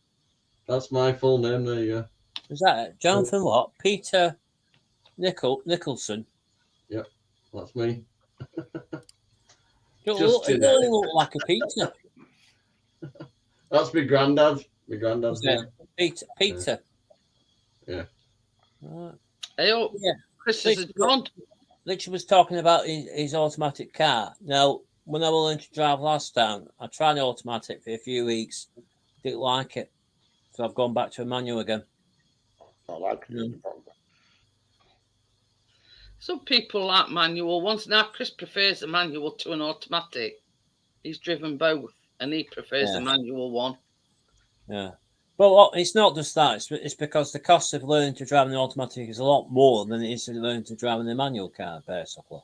That's my full name. There you go. Is that it? Jonathan what? Peter Nicholson. Yep, that's me. You don't look like a Peter. That's my granddad. My granddad's name. Peter. Yeah. Right. Hey, Chris is gone. Richard was talking about his automatic car. Now, when I learned to drive last time, I tried an automatic for a few weeks. Didn't like it. So I've gone back to a manual again. I like it. Mm. Some people like manual ones. Now, Chris prefers a manual to an automatic. He's driven both, and he prefers a manual one. Yeah. But it's not just that. It's because the cost of learning to drive an automatic is a lot more than it is to learn to drive a manual car, basically.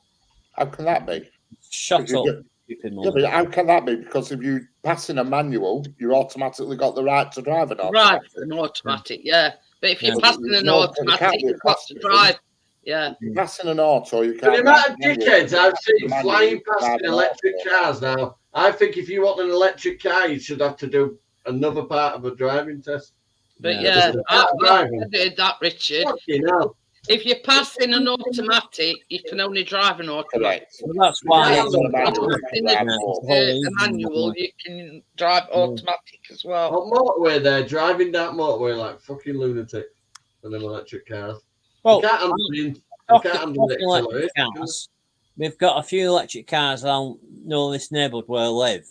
How can that be? Shut up. Yeah, but how can that be? Because if you pass in a manual, you automatically got the right to drive an automatic. Right, an automatic, yeah. But if you're Yeah. passing an No, automatic, you've got to drive. Yeah. If you're passing an auto, you For can't. the amount of drive dickheads manual. I've seen Manual, flying you past drive in an electric auto. cars now, I think if you want an electric car, you should have to do another part of a driving test. But Yeah. I did that, Richard. Fucking hell. If you're passing an automatic, you can only drive an automatic. Correct. Well, that's why Yeah, If so you're the manual, you passing can drive Yeah. both. a manual, you can drive automatic as well. On motorway, they're driving that motorway like fucking lunatics for them electric cars. Well, You can't handle the talking electric acceleration. cars, we've got a few electric cars around this neighbourhood where I live,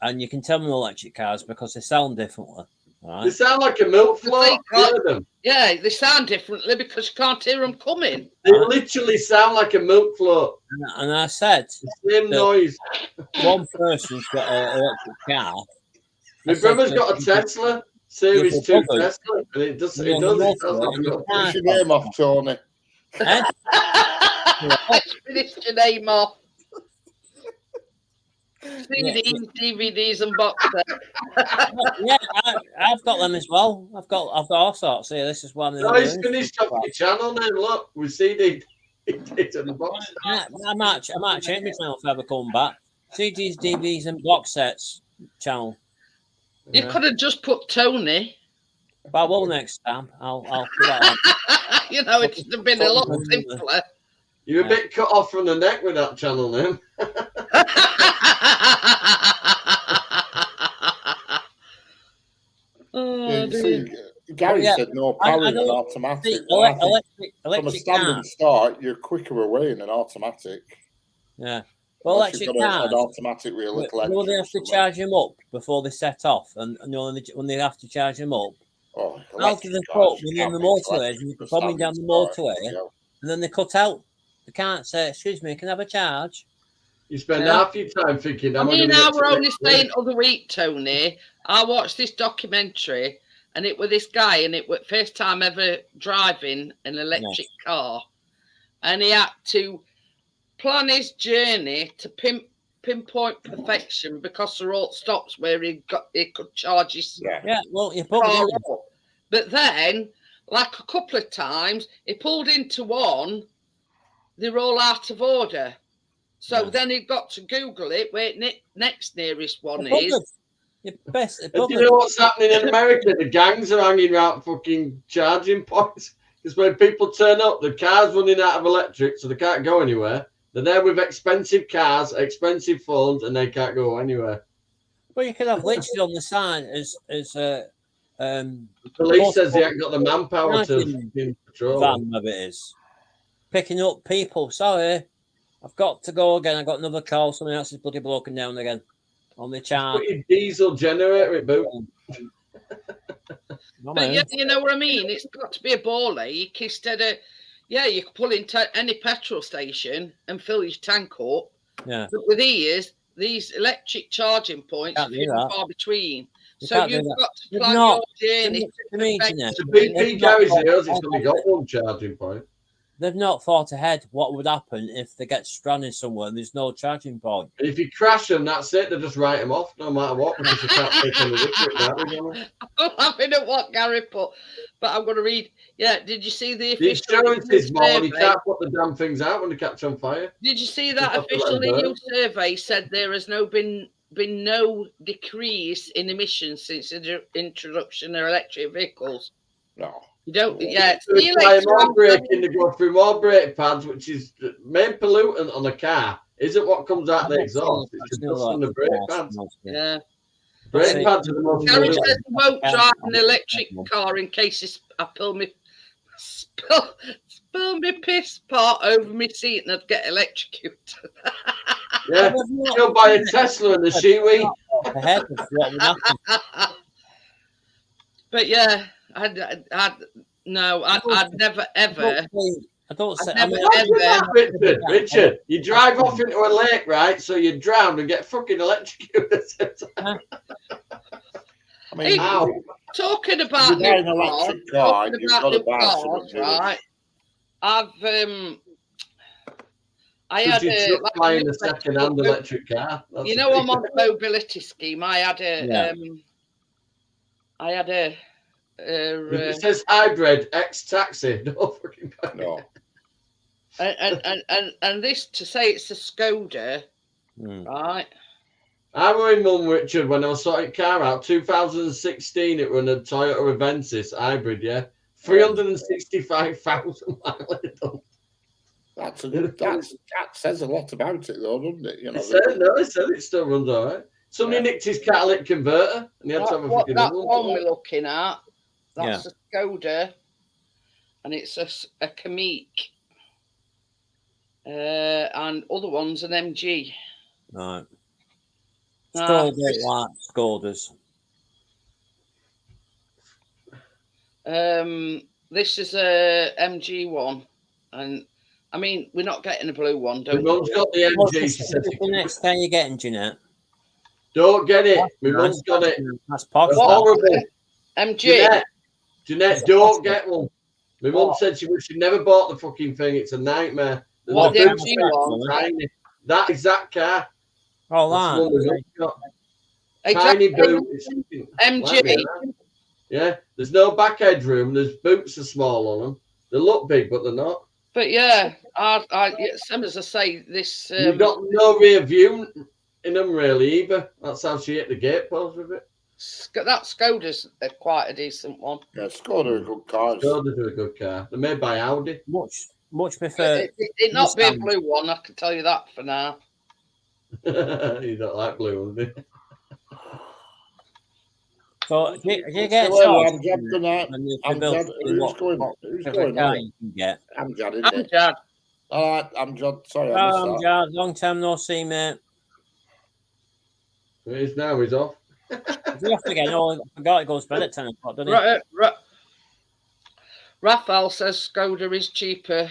and you can tell them electric cars because they sound differently. They Right? sound like a milk float. Hear them. Yeah, they sound differently because you can't hear them coming. They literally sound like a milk float. And I said, The same noise. one person's got an electric car. My brother's got a Tesla, Series 2 brother. Tesla, and it does. Yeah, It does. the It sounds like a milk float. What's your name off, Tony? Eh? Finished your name off. CDs, DVDs, and box sets. Yeah, I've got them as well. I've got all sorts here. This is one of No, the he's finished off your channel now. Look, we CD. It's in the box. I might change my channel if I ever come back. CDs, DVDs, and box sets channel. You could have just put Tony. But I will next time. I'll put that on. You know, it would have been a lot simpler. You're a bit cut off from the neck with that channel name. Yeah, see, Gary said no power in an automatic. See, Well, I think from a electric standing cars. start, you're quicker away in an automatic. Yeah. Well, Unless electric you've got cars. an automatic with a little Will they engine have to or charge them up before they set off? And when they have to charge them up, something. after the foot within the motorway, you're bombing down the motorway, and then they cut out. They can't say, "Excuse me, can I have a charge?" You spend half your time thinking. I mean, I were only saying other week, Tony, I watched this documentary and it was this guy and it was first time ever driving an electric car. And he had to plan his journey to pinpoint perfection because there are all stops where he could charge his Yeah, well, you car probably up. But then, like a couple of times, he pulled into one, they're all out of order. So then he got to Google it where next nearest one is. Do you know what's happening in America? The gangs are hanging out fucking charging points. Because when people turn up, the car's running out of electric, so they can't go anywhere. They're there with expensive cars, expensive phones, and they can't go anywhere. Well, you could have literally on the sign as the police says they haven't got the manpower to patrol. Van, maybe it is picking up people. Sorry, I've got to go again. I got another call. Something else is bloody broken down again on the charge. Put your diesel generator at boot. But yeah, you know what I mean? It's got to be a ball ache instead of, you can pull into any petrol station and fill your tank up. Yeah. But with these electric charging points are few and far between. So you've got to plan your journey. The BP Gary's here, he's only got one charging point. They've not thought ahead what would happen if they get stranded somewhere and there's no charging point. And if you crash them, that's it. They just write them off no matter what because you can't take any liquid. I'm laughing at what Gary put, but I'm going to read. Yeah, did you see the The official insurance is more. You survey? can't put the damn things out when they catch on fire. Did you see that official EU survey said there has been no decrease in emissions since the introduction of electric vehicles? No. You don't, They apply more braking, they go through more brake pads, which is the main pollutant on a car. Isn't what comes out the exhaust, it's the dust from the brake pads. Yeah. Brake pads are the most Gary pollutant. says he won't drive an electric car in case I spill spill my piss pot over my seat and I'd get electrocuted. Yeah, she'll buy a Tesla and the Shiwi. Ahead of what would happen. But yeah, I'd never ever. I don't say. I'd never Imagine that, Richard, you drive off into a lake, right? So you drown and get fucking electrocuted. I mean, Ow. Talking if about you buy an new cars, electric car, talking you've about got to new buy cars, something. right? I Should had you a just buy a second-hand electric car? That's you the know, thing. I'm on a mobility scheme. I had a If it says hybrid X taxi, no fucking buy it. No. and this to say it's a Skoda, right? I were in Mum, Richard, when I was sorting car out, 2016, it was a Toyota Avensis hybrid, yeah? 365,000 miles. That says a lot about it, though, doesn't it? You know, It said it still runs all right. Somebody nicked his catalytic converter, and he had to have a fucking That other one we're looking at, that's Yeah. a Skoda, and it's a Kamiq. And other one's an MG. Right. Nah, Skoda, like Skodas. This is a MG one, and I mean we're not getting a blue one. My Don't mum's got the What's MG. She says, the next car you're getting, Jeanette? don't get it. My Nice. mum's got it. That's posh. They're horrible. MG. Jeanette, don't get one. My mum said she wished she'd never bought the fucking thing. It's a nightmare. What, the boots MG are one? tiny. That is that car. Oh, That's the one my that. mum's got. Exactly. Tiny boot. It's MG. Yeah, there's no back headroom. There's boots are small on them. They look big, but they're not. But yeah, same as I say, this. You've got no rear view in them really either. That's how she hit the gate post with it. That Skoda's quite a decent one. Yeah, Skoda are good cars. Skodas are a good car. They're made by Audi. Much prefer. It not be a blue one, I can tell you that for now. You don't like blue ones, do you? So do you get Well, charged I'm Jad, when you I'm build Jad. Who's going on? Who's every going car on? you can get? I'm Jad, isn't I'm it? Jad. All right, I'm Jad. Sorry, I Oh, I'm missed that. Jad. Long time no see, mate. It is now, he's off. Is he off again? Oh, I forgot he goes to bed at 10 o'clock, doesn't he? Raphael says Skoda is cheaper.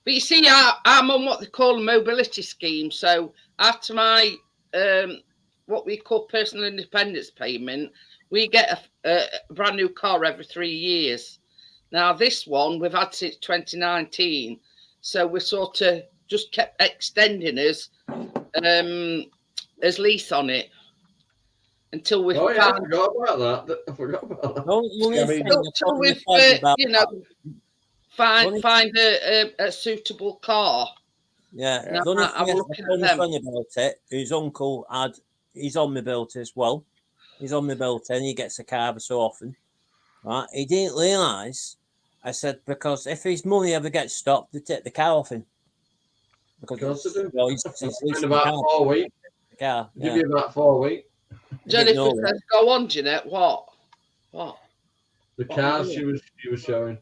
But you see, I'm on what they call a mobility scheme. So after my what we call personal independence payment, we get a brand new car every 3 years. Now, this one we've had since 2019. So we sort of just kept extending us as lease on it until we've Oh, yeah, I found, forgot about that. I forgot about that. until we've find a suitable car. Yeah, Now, the only I'm thing looking I at them. funny about it, his uncle had his omnibility as well. His omnibility, and he gets a car every so often. Right? He didn't realise. I said because if his money ever gets stopped, they take the car off him. Because Of course they do. well, he's In leasing about the car. 4 weeks. The car, Give yeah. you about 4 weeks. He didn't Jennifer know says, "Go on, Jeanette. What? The cars she was showing.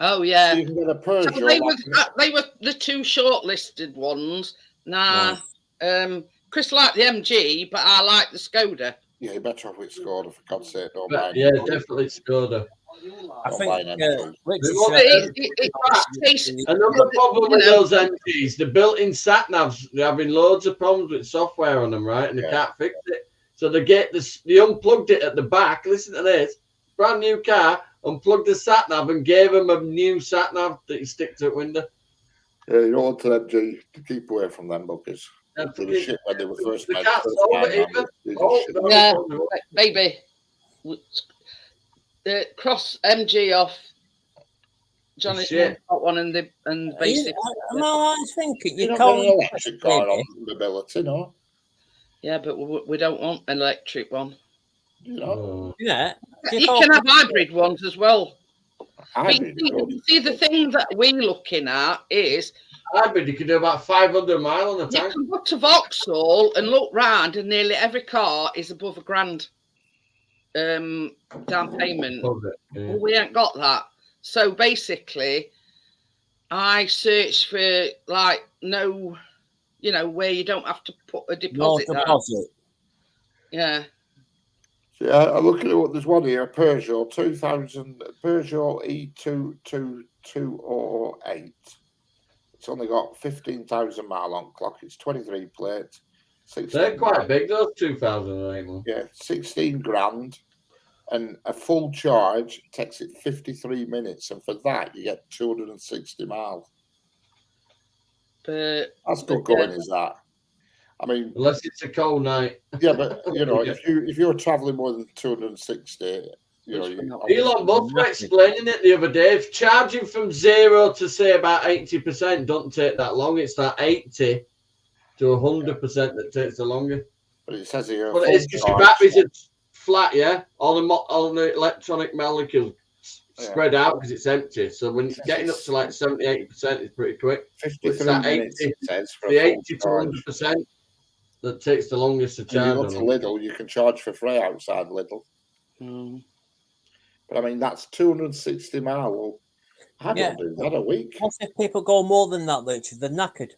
Oh yeah. You can get a So Peugeot. they were the two shortlisted ones. Nah, Chris liked the MG, but I like the Skoda. Yeah, you better have with Skoda, for God's sake. Don't But, buy yeah, any. definitely Skoda. I Don't think buy any. Another problem with those MGs, the built-in sat navs, they're having loads of problems with software on them, right? And they can't fix it. So they unplugged it at the back. Listen to this. Brand new car, unplugged the sat nav and gave them a new sat nav that you stick to the window. Yeah, you don't want to MG to keep away from them buckers. They were shit when they were first They made. can't solve it either. Yeah, baby. Cross MG off. Johnny's got one and basically. Am I right thinking You you don't can't get an electric car on mobility, no? Yeah, but we don't want an electric one. You know? Yeah. You can have hybrid ones as well. Hybrid, you see, the thing that we're looking at is hybrid. You can do about 500 miles on the you tank. can go to Vauxhall and look round, and nearly every car is above £1,000 down payment. Yeah. Well, we ain't got that. So basically, I searched for like no, where you don't have to put a No deposit down. deposit. Yeah. Yeah, I'm looking at what there's one here, a Peugeot 2000, Peugeot E22208. It's only got 15,000 mile on clock. It's 23 plates. They're quite big, those 2008 ones. Yeah, 16 grand. And a full charge takes it 53 minutes. And for that, you get 260 miles. But That's good going, is that? I mean, Unless it's a cold night. yeah, but if you're traveling more than 260, Elon Musk was explaining it the other day. If charging from 0 to say about 80% don't take that long, it's that 80 to 100% that takes the longer. But it says here, but it's because your batteries are flat, yeah. All the electronic molecules spread out because it's empty. So when it's getting up to like 70-80%, it's pretty quick. 53 minutes. It says for the 80 to 100% that takes the longest to charge. You go to Lidl, you can charge for free outside Lidl. But I mean, that's 260 miles. Well, I don't do that a week. What if people go more than that, Richard? They're knackered.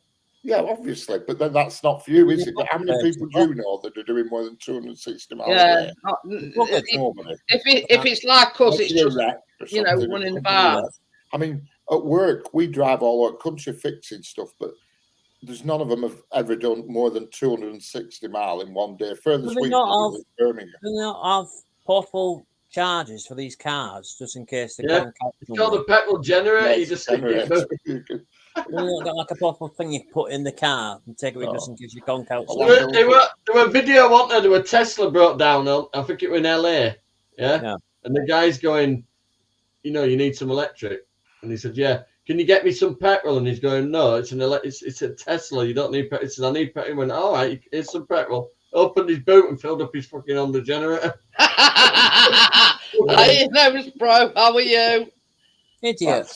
Yeah, obviously, but then that's not for you, is it? But how many people do you know that are doing more than 260 miles? Yeah, if it's like us, it's just running about. I mean, at work we drive all over country fixing stuff, but there's none of them have ever done more than 260 miles in one day. Furthest week is Birmingham. Do they not have portable chargers for these cars just in case they can't? It's called a petrol generator. You just got like a portable thing you put in the car and take it with just in case you can't out. There were video, wasn't there? There were Tesla broke down. I think it was in LA. Yeah. And the guy's going, you need some electric, and he said, yeah. Can you get me some petrol? And he's going, no, it's a Tesla. You don't need petrol. He said, I need petrol. He went, all right, here's some petrol. Opened his boot and filled up his fucking Honda generator. Hey, bro. How are you? Idiot.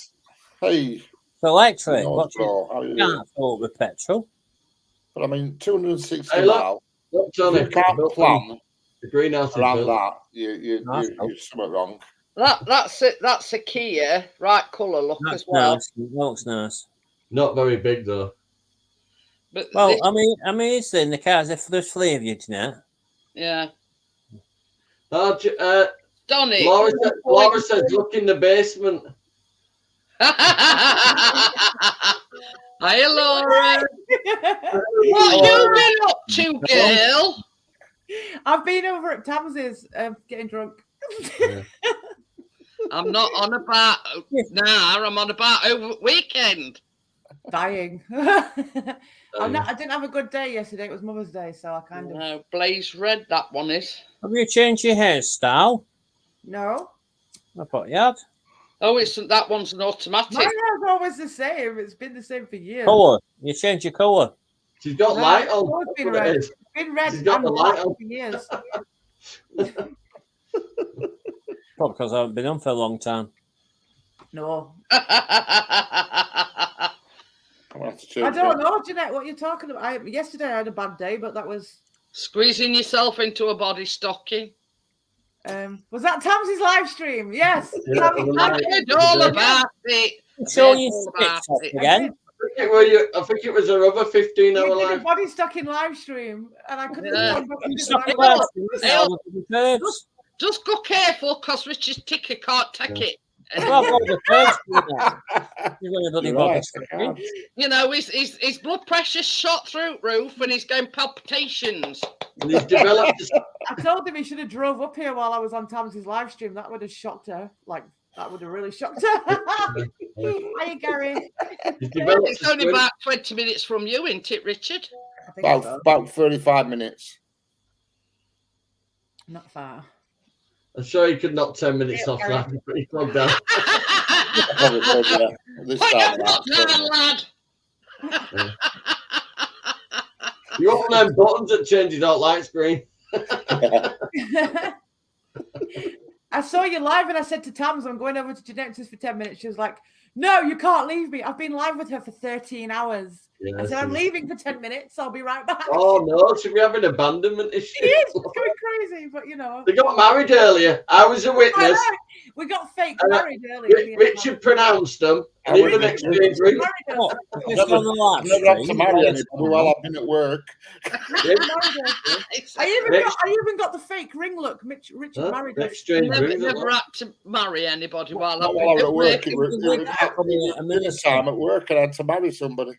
Hey. Electric. What you can't fill with petrol. But I mean, 260 miles. Look, Johnny, you can't plan the greenhouse around that. You're something wrong. That's it. That's a Kia, right colour look as well. Nice. It looks nice. Not very big though. But I mean, it's in the cars. If there's 3 of you tonight. Yeah. Donny. Laura says, look in the basement. Hi, Laura. What you been up to, girl? I've been over at Tams's getting drunk. I'm not on about now. I'm on about over weekend. Dying. I didn't have a good day yesterday. It was Mother's Day, so I kind of. No, blaze red. That one is. Have you changed your hairstyle? No. I thought you had. Oh, that one's an automatic. My hair's always the same. It's been the same for years. Colour. You changed your colour. She's got light on. It's been red. It's been red and black for years. Probably because I haven't been on for a long time. No. I don't know, Jeanette, what you're talking about. Yesterday I had a bad day, but that was... Squeezing yourself into a body stocking. Was that Tams's live stream? Yes. Yeah, I heard all about it. Show you again. I think it was another 15-hour live. Body stocking live stream, and I couldn't. Just go careful, because Richard's ticker can't take it. His blood pressure's shot through roof, and he's going palpitations. And he's developed. I told him he should have drove up here while I was on Tams's live stream. That would have shocked her. That would have really shocked her. Hiya, Gary. It's only about 20 minutes from you, isn't it, Richard? About 35 minutes. Not far. I'm sure he could knock 10 minutes off that. He plugged down. Lad. You open them buttons that changes out light screen. I saw you live and I said to Tams, I'm going over to Jeanette for 10 minutes. She was like, no, you can't leave me. I've been live with her for 13 hours. Yeah, I said, I'm leaving for 10 minutes. I'll be right back. Oh, no. Should we have an abandonment issue? She is. It's going crazy, but They got married earlier. I was a witness. We got fake married earlier. Richard pronounced them. And even exchange ring. What? I've Just on the live never had to stream, marry yeah, anybody while I've been at work. I even got the fake ring look. Richard married us. Exchange ring. Never had to marry anybody while Not I've while I been were at work. work. It was dinner time at work, and I had to marry somebody.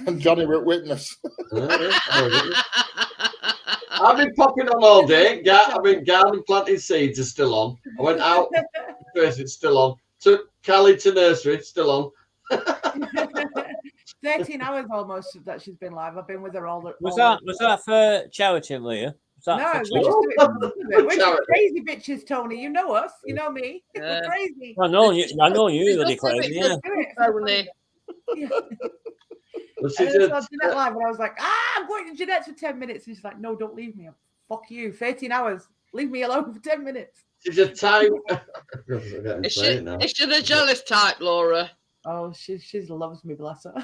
And Johnny were at witness. I've been popping on all day. I've been garden planting seeds are still on. I went out first, it's still on. Took Callie to nursery, still on. 13 hours almost that she's been live. I've been with her all the. Was that for charity, Leah? Was that No, for we're just doing it for the fun of it. We're just Charity. crazy bitches, Tony. You know us. You know me. Yeah. We're crazy. I know you. I know you, Just really a crazy. bit Yeah. Do it for the fun of Tony. it. Yeah. Well, And then I saw Jeanette live, and I was like, I'm going to Jeanette's for 10 minutes. And she's like, no, don't leave me. Fuck you. 13 hours. Leave me alone for 10 minutes. she's a time. Is she the jealous type, Laura? Oh, she loves me, bless her.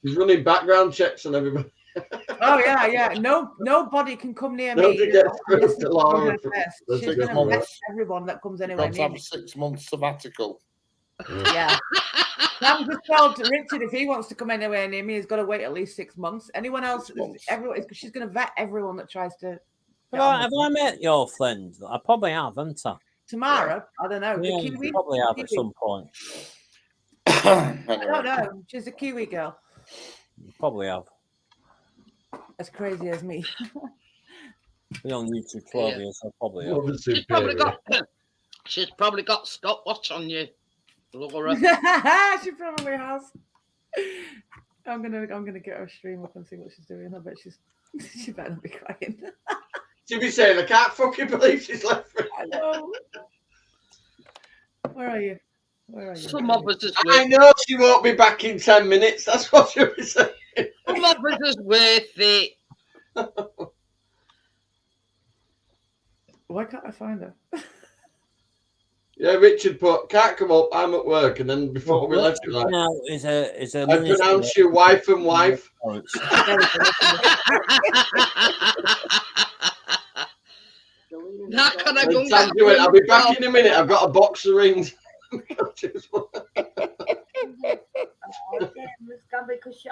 She's running background checks on everybody. Oh yeah. Nobody can come near me. Nobody gets through to Laura. She's gonna mess everyone that comes anywhere Got to near have me. a 6 month sabbatical. Yeah. I'm just told to Richard if he wants to come anywhere near me, he's got to wait at least 6 months. Anyone else, 6 months. everyone, she's going to vet everyone that tries to. Have I met your friend? I probably have, haven't I? Tamara, I don't know. Yeah, The you Kiwi. probably have Kiwi. at some point. I don't know. She's a Kiwi girl. You probably have. As crazy as me. Been on YouTube 12 years, so probably have. She's probably got stopwatch on you, Laura. She probably has. I'm gonna get her stream up and see what she's doing. I bet she better not be crying. She'll be saying, I can't fucking believe she's left me. I know. Where are you? Some of us is I know she won't be back in 10 minutes. That's what she'll be saying. Some of us is worth it. Why can't I find her? Yeah, Richard put, can't come up, I'm at work. And then before we left, it like, Now is a I pronounce you wife and wife. Not gonna And go Sam went, I'll be back in a minute. I've got a box of rings. Because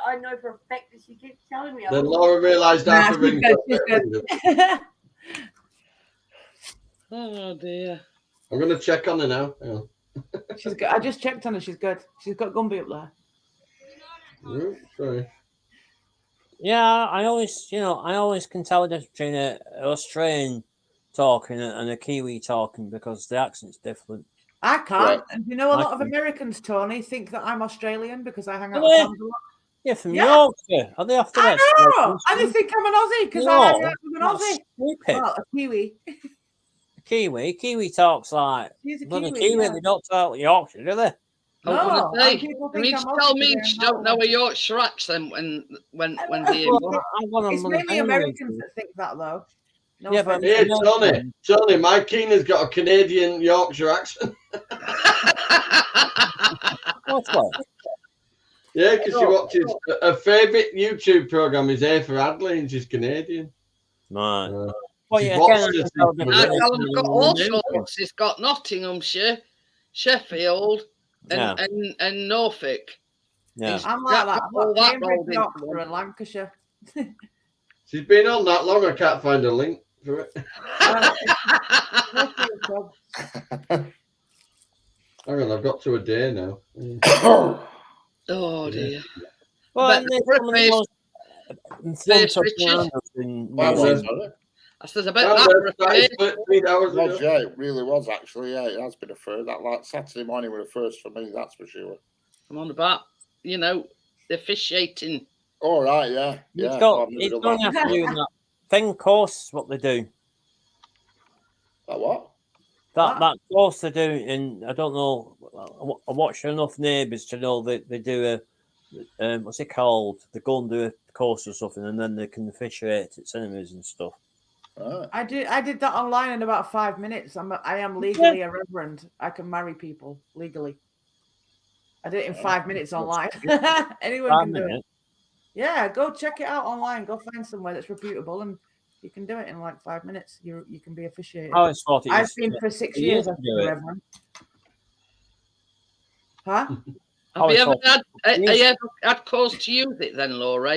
I know for a fact that she keeps telling me. Then Laura realised half the ring. Oh dear. I'm going to check on her now. Hang on. She's good. I just checked on her. She's good. She's got Gumby up there. Sorry. Yeah, I always can tell the difference between an Australian talking and a Kiwi talking because the accent's different. I can't. Right. And you know, a lot of Americans, Tony, think that I'm Australian because I hang out with Tom's a lot. Yeah, from Yorkshire. Are they off the I West know. Coast? And they think I'm an Aussie because I hang out with an Aussie. Stupid. Well, a Kiwi. Kiwi talks like She's a bloody Kiwi. Kiwi. Yeah. They don't talk Yorkshire, do they? I No, was gonna say, and people you think need I'm to tell Aussie me because she I'm don't know a Yorkshire accent when they It's mainly Americans that think that, though. No Yeah, but offense. Hey, Tony, my Keena's got a Canadian Yorkshire accent. What's that? Yeah, because she watches her favourite YouTube program is A for Adley, and she's Canadian. Right. Well, yeah, watches Callum's got all sorts. He's got Nottinghamshire, Sheffield, and Norfolk. Yeah. I'm like that. all that Cambridge, rolled into Yorkshire, one. and Lancashire. She's been on that long, I can't find a link for it. Hang on, I've got to a day now. Oh dear. Well, But and there's some of the most Face front Richard. up in Well, New Zealand. sorry. I said a bit that for a face. 13 hours It was, ago. yeah, it really was actually. Yeah, it has been a first. That like Saturday morning was a first for me. That's for sure. I'm on about, the officiating. All right, yeah, yeah. It's got, I've never it's done going that. after doing that thing course, what they do. That what? That course they do, and I don't know. I watch enough Neighbours to know that they do a what's it called? They go and do a course or something, and then they can officiate at cinemas and stuff. Right. I did that online in about 5 minutes. I am legally a reverend. I can marry people legally. I did it in 5 minutes online. Anyone can do it. Yeah, go check it out online. Go find somewhere that's reputable, and you can do it in like 5 minutes. You can be officiated. I always thought it was. I've been for 6 years. I've been do a it. reverend. Huh? Have you ever had? Yes. Have you ever had cause to use it then, Laura?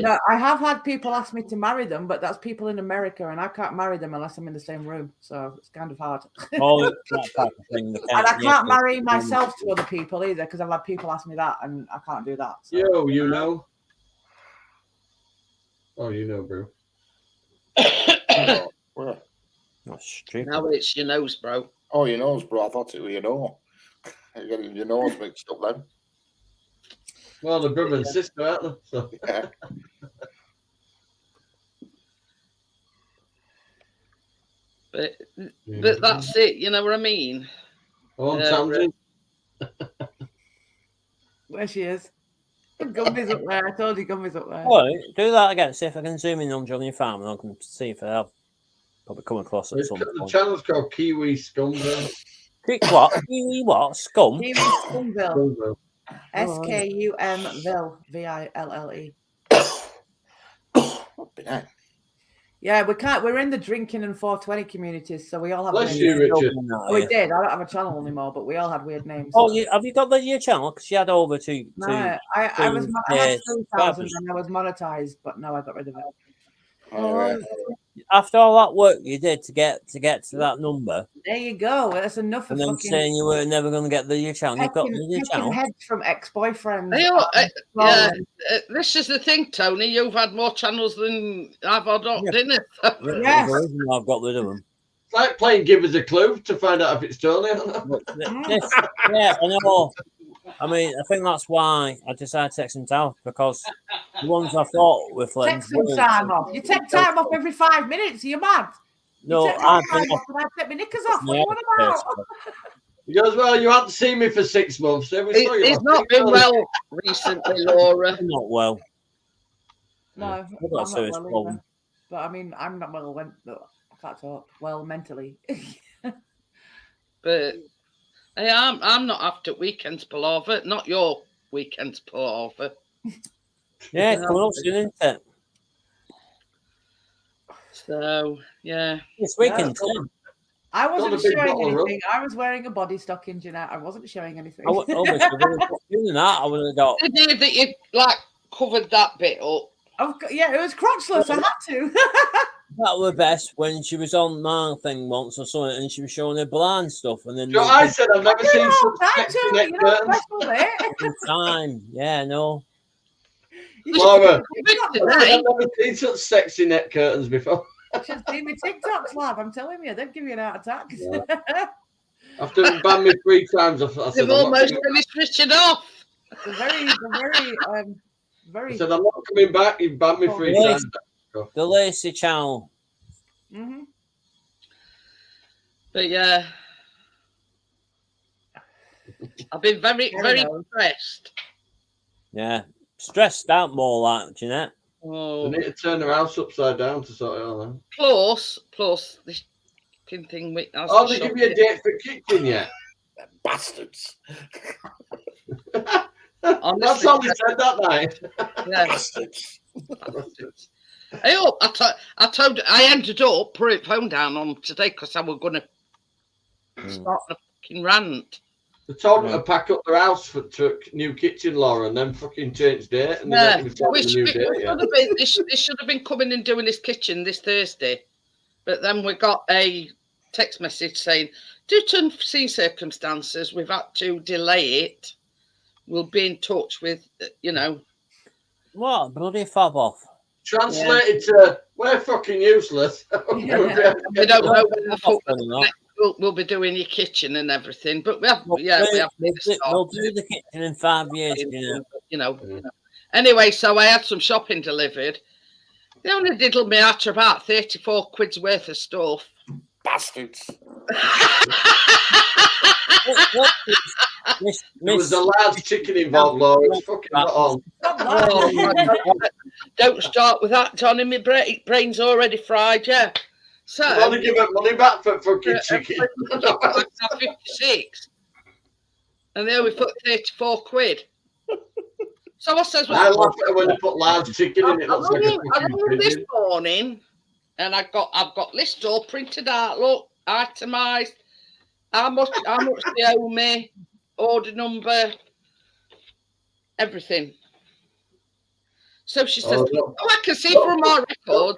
No, I have had people ask me to marry them, but that's people in America, and I can't marry them unless I'm in the same room. So it's kind of hard. Oh, that type of thing. And I can't marry myself to other people either, because I've had people ask me that, and I can't do that. So. Yo, you know. Oh, you know, bro. Where? That's stupid. Now it's your nose, bro. Oh, your nose, bro. I thought it was your nose. You're getting your nose mixed up then. Well, the brother and sister, aren't they? So. Yeah. But that's it. You know what I mean? Oh, Tamsin. Where she is. Gumby's up there. I told you Gumby's up there. Oh, do that again. See if I can zoom in on Johnny Farm, and I can see if I'll probably come across at some The point. channel's called Kiwi Scumville. What? Kiwi what? Scum? Kiwi Scumville. SKUMville. VILLE. Yeah, we can't. We're in the drinking and 420 communities, so we all have. Bless names. you, Richard. Oh, we did. I don't have a channel anymore, but we all had weird names. Oh, have you got your channel? Because you had over to. No, I had 3,000 and I was monetized, but no, I got rid of it. After all that work you did to get to that number, there you go. That's enough. And then saying you were never going to get your channel. You've got your channel. Heads from ex-boyfriends. Yeah, this is the thing, Tony. You've had more channels than I've had, didn't it? Yes. I've got rid of them. It's like playing Give Us a Clue to find out if it's Tony. Yeah, I know. I mean, I think that's why I decided to take some time off, because the ones I thought were friends. Take some time off. You take time off every 5 minutes. Are you mad? No, I take my knickers off. What are you on about? He goes, well, you hadn't seen me for 6 months. He's not been well recently, Laura. Not well. No, I'm not well either. But I mean, I'm not well when I can't talk well mentally. But hey, I'm not after weekends palaver. Not your weekends palaver. Yeah, it's coming up soon, isn't it? So yeah, this weekend. I wasn't showing anything. I was wearing a body stocking, Jeanette. I wasn't showing anything. I would have got. The day that you covered that bit up. Yeah, it was crotchless. I had to. That was best when she was on my thing once or something, and she was showing her blind stuff, and then. I said I've never seen such sexy neck curtains. Time, yeah, no. Laura, I've never seen such sexy neck curtains before. You should see me TikToks, lad. I'm telling you, they'd give you an heart attack. Yeah. After they banned me 3 times, I said, they've almost finished Richard off. They're very. I said, I'm not coming back. You've banned me 3 times. The Lacey channel. Mm-hmm. But yeah, I've been very impressed. Yeah, stressed out more, like Jeanette. I need to turn her house upside down to sort it all out. Plus this thing. They give you a date for kitchen yet? Bastards. That's all they said that night. Yeah. Bastards. I ended up putting the phone down on today because I was going to start a fucking rant. They told them to pack up their house for new kitchen, Laura, and then fucking change date. And they should have been coming and doing this kitchen this Thursday, but then we got a text message saying, due to unforeseen circumstances, we've had to delay it. We'll be in touch with, What? Bloody fob off. Translated to, we're fucking useless. We don't know when the fuck we'll be doing your kitchen and everything, but we have. We'll do the kitchen in 5 years. Anyway, so I had some shopping delivered. They only diddled me after about 34 quid's worth of stuff. Bastards. There was a large chicken involved, Laura. It's fucking not on. Don't start with that, Johnny. My brain's already fried, yeah. So I want to give her money back for fucking chicken. 56. And they only put 34 quid. So I says, I laugh at when they put large chicken in it. I rung this morning, and I've got list all printed out. Look, itemised. How much they owe me? order number, everything. So she says, no. I can see from our record,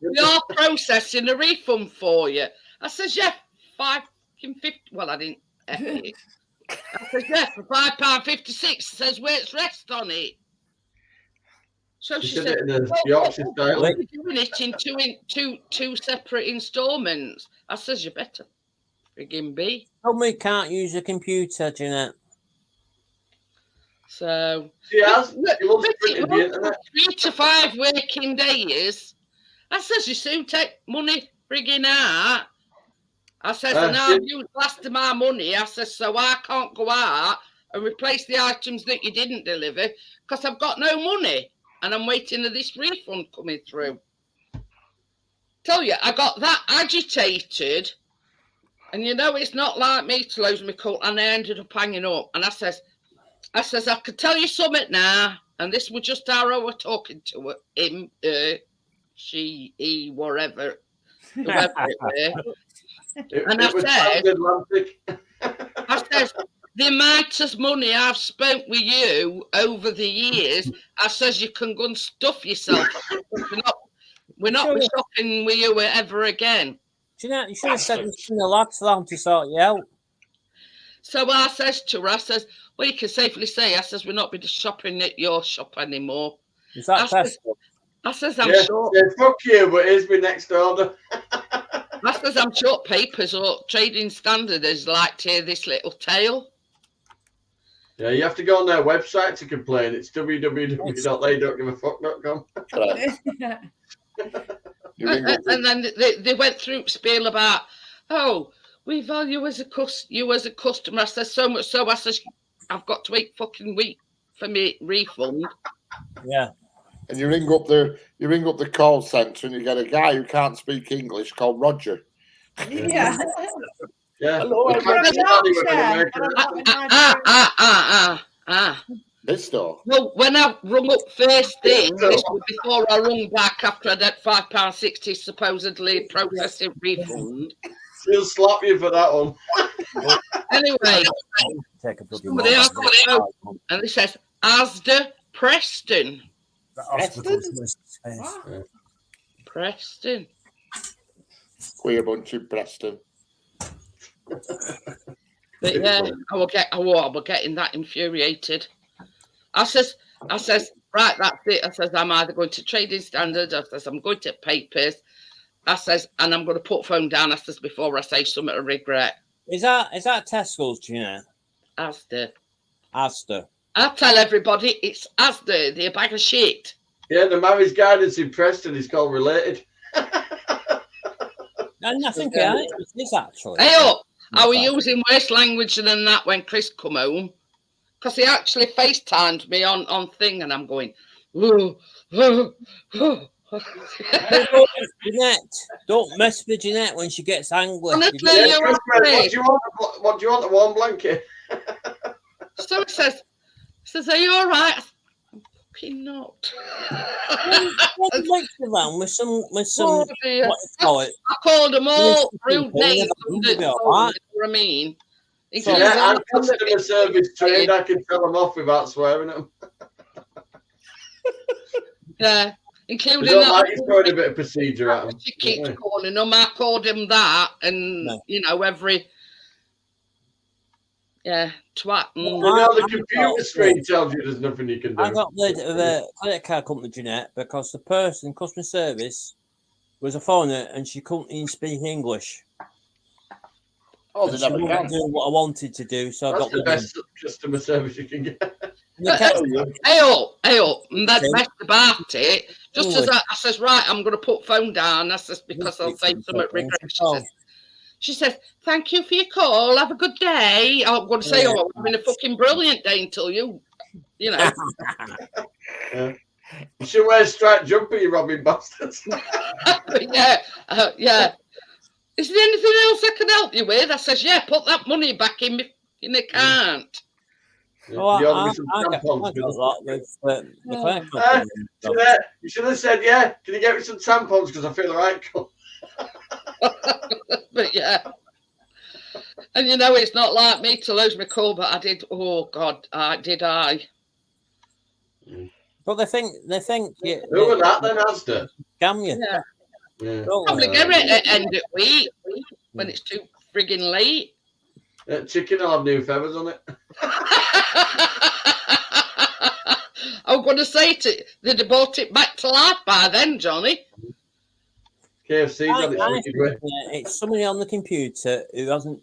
you're processing a refund for you. I says, yeah, £5.50. Well, I didn't it. I says, yeah, for £5.56. Says, where's rest on it? So she said, Yorkshire style. We're doing it in two separate instalments. I says, you better frigging be. Somebody can't use a computer, Jeanette. So she has. 3 to 5 working days. I says, you soon take money frigging out. I says, and I've used last of my money. I says, so I can't go out and replace the items that you didn't deliver because I've got no money and I'm waiting for this refund coming through. Tell you, I got that agitated, and you know it's not like me to lose my cool, and I ended up hanging up. And I says, I could tell you something now, and this was just how I was talking to him, she, he, whatever, whoever it were. And I says, the amount of money I've spent with you over the years, I says you can go and stuff yourself. We're not shopping with you ever again. Jeanette, you should have said this in the lads round to sort you out. So I says to her, I says, well, you can safely say, I says, we're not be shopping at your shop anymore. Is that I says, I'm sure. Yeah, fuck you, but here's my next order. I says, I'm sure papers or trading standard is like to hear this little tale. Yeah, you have to go on their website to complain. It's www.theydon'tgiveafuck.com. And then they went through spiel about, oh, we value you as a customer. I says, so much so, I says, I've got to wait fucking week for me refund. Yeah. And you ring up the call centre and you get a guy who can't speak English called Roger. Yeah. Yeah. Hello, This door. Well, when I rung up first thing, this was before I rung back after I'd had £5.60 supposedly processing refund. She'll slap you for that one. Anyway, Take a somebody else and it says Asda Preston. Preston. Queer bunch in Preston. But yeah, I will getting that infuriated. I says, right, that's it. I says, I'm either going to trading standard, I says, I'm going to papers. I says, and I'm going to put phone down, I says, before I say something I regret. Is that Tesco's, Gina? Asda. I tell everybody it's Asda, they're a bag of shit. Yeah, the marriage guidance in Preston is called Related. And I think it is actually. Hey up, I was using worse language than that when Chris come home. Because he actually FaceTimed me on thing and I'm going, Jeanette, don't mess with Jeanette when she gets angry. Honestly, what do you want? A warm blanket? So he says, are you all right? I'm fucking not. with some what do you call it? I called them all rude names. You know what I mean? I'm customer service trained. I can tell them off without swearing at them. Yeah, including that. Like he's throwing a bit of procedure at them. She keeps calling them. I called him that, and every twat. The computer screen tells you there's nothing you can do. I got rid of a credit card company, Jeanette, because the person, customer service, was a foreigner and she couldn't even speak English. Oh, they never can do what I wanted to do, so that's I got the best customer service you can get. Hey up. And that's best about it. Just as I says, right, I'm going to put phone down. I says, because I'll say something regret. She says, thank you for your call. Have a good day. I'm going to say, I'm having a fucking brilliant day until you know. You should wear a striped jumper, you robbing bastards. Yeah. Is there anything else I can help you with? I says, yeah, put that money back in the account. You should have said, yeah, can you get me some tampons? Because I feel like But yeah. And you know, it's not like me to lose my cool, but I did. Oh God, did I? But they think Who were that then, Asda? Scam you. Yeah. Yeah. Probably get it at end of week when it's too frigging late. Chicken will have new feathers on it. I'm going to say they'd have brought it back to life by then, Johnny. KFC's had its I wicked think, way. it's somebody on the computer who doesn't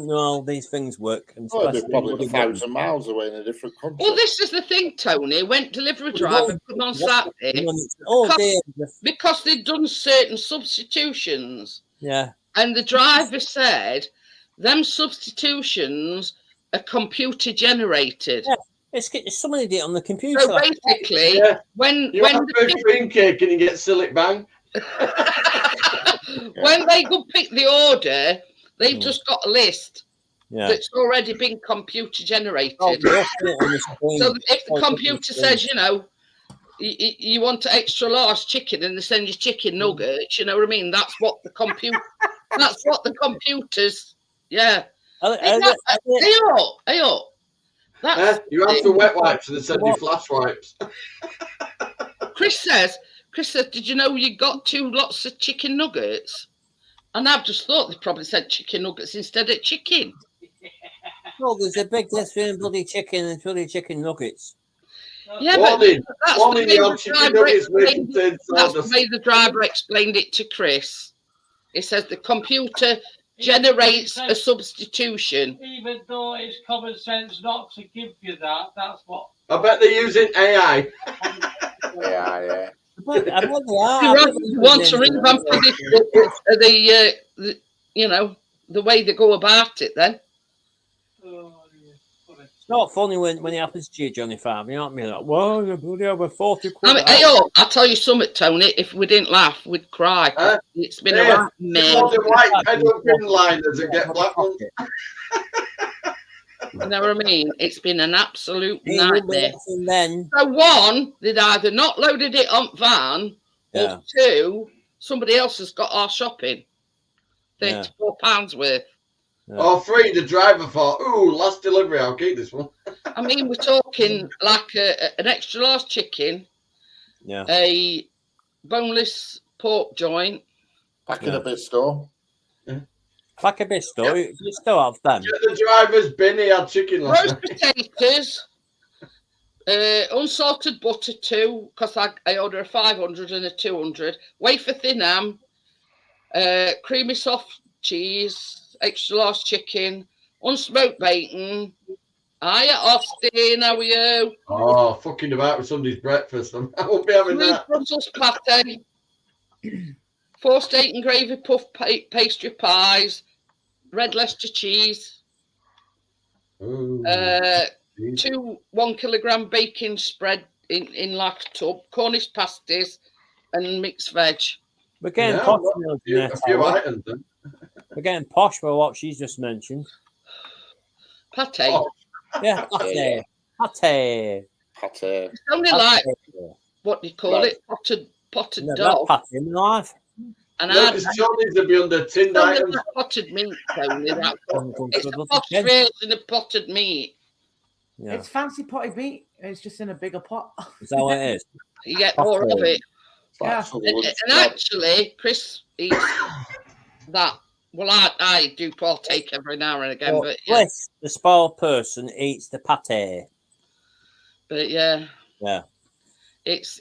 know how these things work. And Oh, they're especially probably bloody 1,000 miles away in a different country. Well, this is the thing, Tony. Went delivery driver come on Saturday Oh dear. because they'd done certain substitutions. Yeah. And the driver said, them substitutions are computer generated. Yeah. It's somebody did it on the computer. So basically, Yeah. when You have a cream cake and you get Sillet Bang. when they go pick the order, they've just got a list that's already been computer generated. Oh, so if the computer says, you know, you want an extra large chicken and they send you chicken nuggets, you know what I mean? That's what the computer. That's what the computers. Yeah. Hey up. You have the wet wipes and they send you flash wipes. Chris says, did you know you got 2 lots of chicken nuggets? And I've just thought they probably said chicken nuggets instead of chicken. Well, there's a big difference between bloody chicken and bloody chicken nuggets. Yeah, but that's the way the driver explained it to Chris. He says the computer generates a substitution. Even though it's common sense not to give you that, that's what. I bet they're using AI. Yeah. You want to revamp the you know, the way they go about it then. It's not funny when it happens to you, Johnny Farm. You know what I mean? Like, well, you're bloody over 40 quid. I mean, I'll tell you something, Tony. If we didn't laugh, we'd cry. It's been a man. White pedal pin liners and get black ones. You know what I mean? It's been an absolute nightmare. Then. So one, they'd either not loaded it on van, or 2, somebody else has got our shopping. £34 worth. Or 3, the driver thought, ooh, last delivery, I'll keep this one. I mean, we're talking like an extra large chicken, a boneless pork joint. Back in a bit store. Like a bistro, you still have them. Get the driver's bin, he had chicken last roast potatoes, unsalted butter 2, because I order a 500 and a 200, wafer thin ham, creamy soft cheese, extra large chicken, unsmoked bacon. Hiya, Austin, how are you? Oh, fucking about with somebody's breakfast. I won't be having that. Brussels pate, 4 steak and gravy puff pastry pies, red Leicester cheese, 2 1 kilogram bacon spread in like a tub, Cornish pasties, and mixed veg. We're getting posh. A few items. Then. We're getting posh for what she's just mentioned. Pate. Oh. Yeah, pate. It's only like, what do you call it? Potted dog. Pate in life. And Johnny's to be under tinned items. Potted meat, Tony. It's a posh version of potted meat. Yeah. It's fancy potted meat. It's just in a bigger pot. Is that what it is? You get more of it. Yeah. And actually, Chris eats that. Well, I do partake every now and again, but the spoiled person eats the pate. But yeah, it's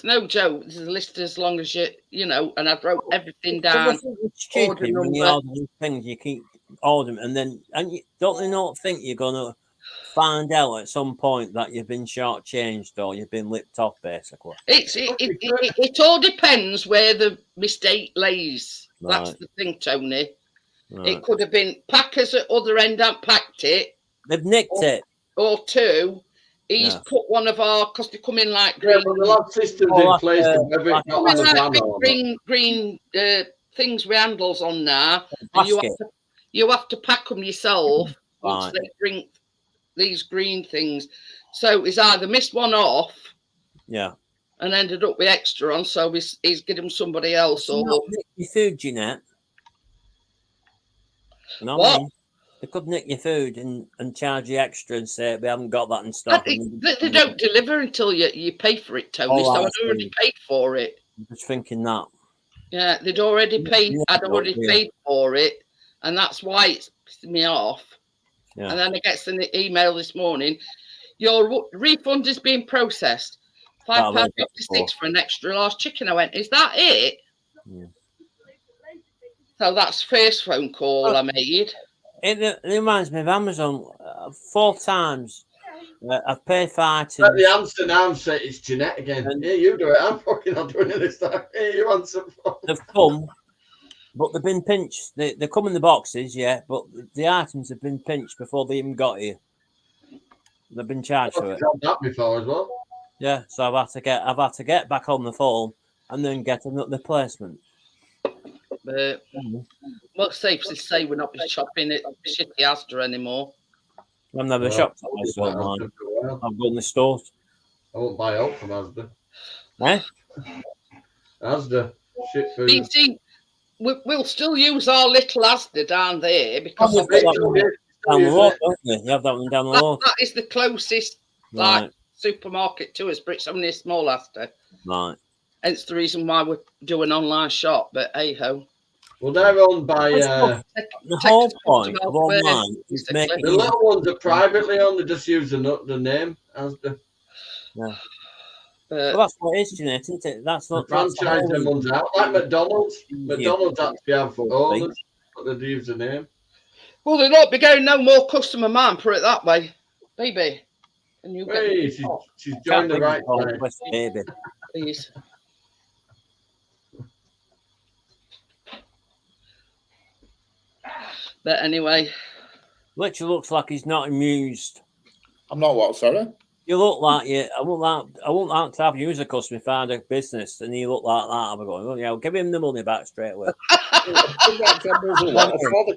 no joke. There's a list as long as you know, and I wrote everything down. It's stupid when you order these things, you keep ordering, and you don't not think you're gonna find out at some point that you've been shortchanged or you've been lipped off, basically. It all depends where the mistake lays. That's the thing, Tony. Right. It could have been packers at other end and packed it. They've nicked it. Or 2, he's put one of our, because they come in like green. The lab system's in place. Green things with handles on now. And you have to pack them yourself once they drink these green things. So he's either missed one off. Yeah. And ended up with extra on, so he's getting somebody else. Or your food, Jeanette. You know What? what I mean? They could nick your food and charge you extra and say we haven't got that in stock. They don't deliver until you pay for it, Tony. Oh, so I I'd already see. paid for it. I'm just thinking that. Yeah, they'd already paid. Yeah, I'd already yeah. paid for it, and that's why it's pissing me off. Yeah. And then I get an email this morning. Your refund is being processed. £5.56 for an extra large chicken. I went, is that it? Yeah. So that's first phone call I made. It reminds me of Amazon. 4 times I've paid for items. But the answer now, it's Jeanette again. Yeah, you do it. I'm fucking not doing it this time. Here, you answer. They've come, but they've been pinched. They come in the boxes, yeah, but the items have been pinched before they even got here. They've been charged for it. I've done that before as well. Yeah, so I've had to get back on the phone and then get another replacement. But what's safe to say we're not shopping at shitty Asda anymore. I've never shopped at Asda online. I've gone to the stores. I won't buy out from Asda. Eh? Asda, shit food. You see, we'll still use our little Asda down there because Down the road, don't you? You have that one down the road. that is the closest Right. supermarket to us, but it's only a small Asda. Right. Hence the reason why we do an online shop. But hey ho. Well, they're owned by The whole point of online is making the little ones are privately owned. They just use the name Asda. Yeah. Well, that's what it is, Jeanette, isn't it? That's not franchise them ones out like McDonald's. McDonald's actually have owners, but they use the name. Well, they'll not be going no more customer man, put it that way, baby. And you hey, she's joined the right place. Baby. Please. But anyway, Literally looks like he's not amused. I'm not what, sorry? You look like you. I won't like to have you as a customer if I had a business, and you look like that. I'm going, well, yeah, give him the money back straight away. Father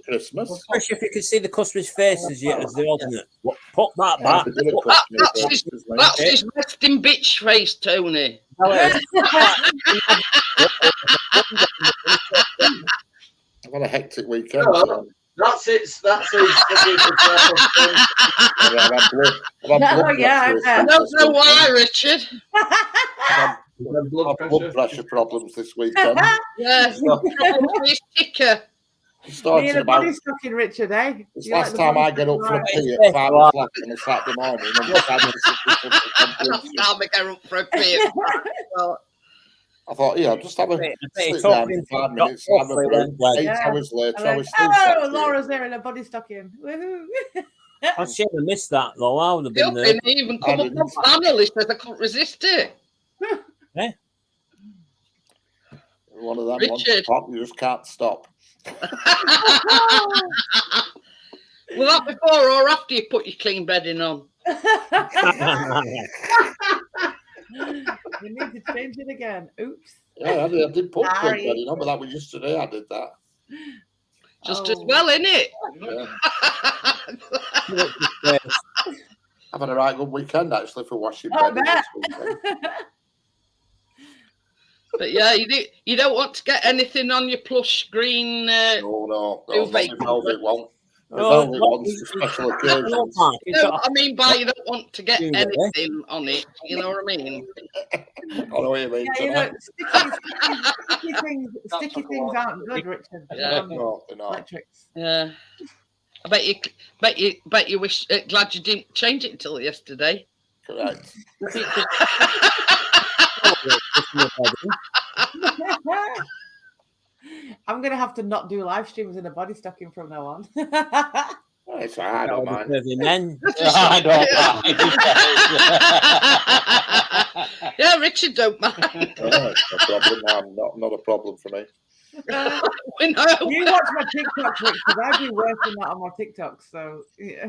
Christmas. Especially if you can see the customer's faces yet as they're holding it. Put that back. That's his resting bitch face, Tony. I've had a hectic weekend. Oh, that's it. That's it. I don't know why, Richard. Blood pressure problems this weekend. Yes, his ticker. Me and a body stocking, Richard, eh? It's last time I get up for a pee at 5 o'clock on a Saturday morning. Last time I get up for a pee. I thought, yeah, I'll just have a sit down in 5 minutes. Have a 8 hours later, I was still sat here. Laura's there in a body stocking. Woohoo! I should have missed that though. I would have been there. Didn't even come up on panel. He said I couldn't resist it. Eh? One of them wants to pop, you just can't stop. Was that before or after you put your clean bedding on? You need to change it again. Oops. Yeah, I did put clean bedding on, but that was yesterday I did that. Just as well, innit? Yeah. I've had a right good weekend actually for washing bedding this weekend. But yeah, you don't want to get anything on your plush green. No, the velvet one. The Oh, velvet one's for special occasions. No, I mean by you don't want to get anything on it. You know what I mean? I know what you mean. Yeah, you know, sticky things aren't good, Richard. Yeah. No, they're not. Electrics. Yeah. I bet you wish glad you didn't change it until yesterday. Correct. I'm gonna have to not do live streams in a body stocking from now on. It's I don't mind. Men. I don't mind. Yeah, Richard don't mind. No problem. Not a problem for me. We know. You watch my TikToks, Rich, because I do worse than that on my TikToks. So yeah,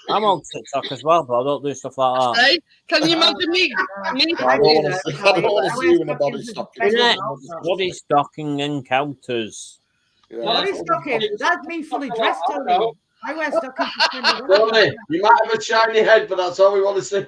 I'm on TikTok as well, but I don't do stuff like that. Hey, can you imagine me? I don't want to see you in a body stocking. Body stocking encounters. Yeah. Body stocking. That's me fully dressed, Tony. I wear stockings. Tony, you might have a shiny head, but that's all we want to see.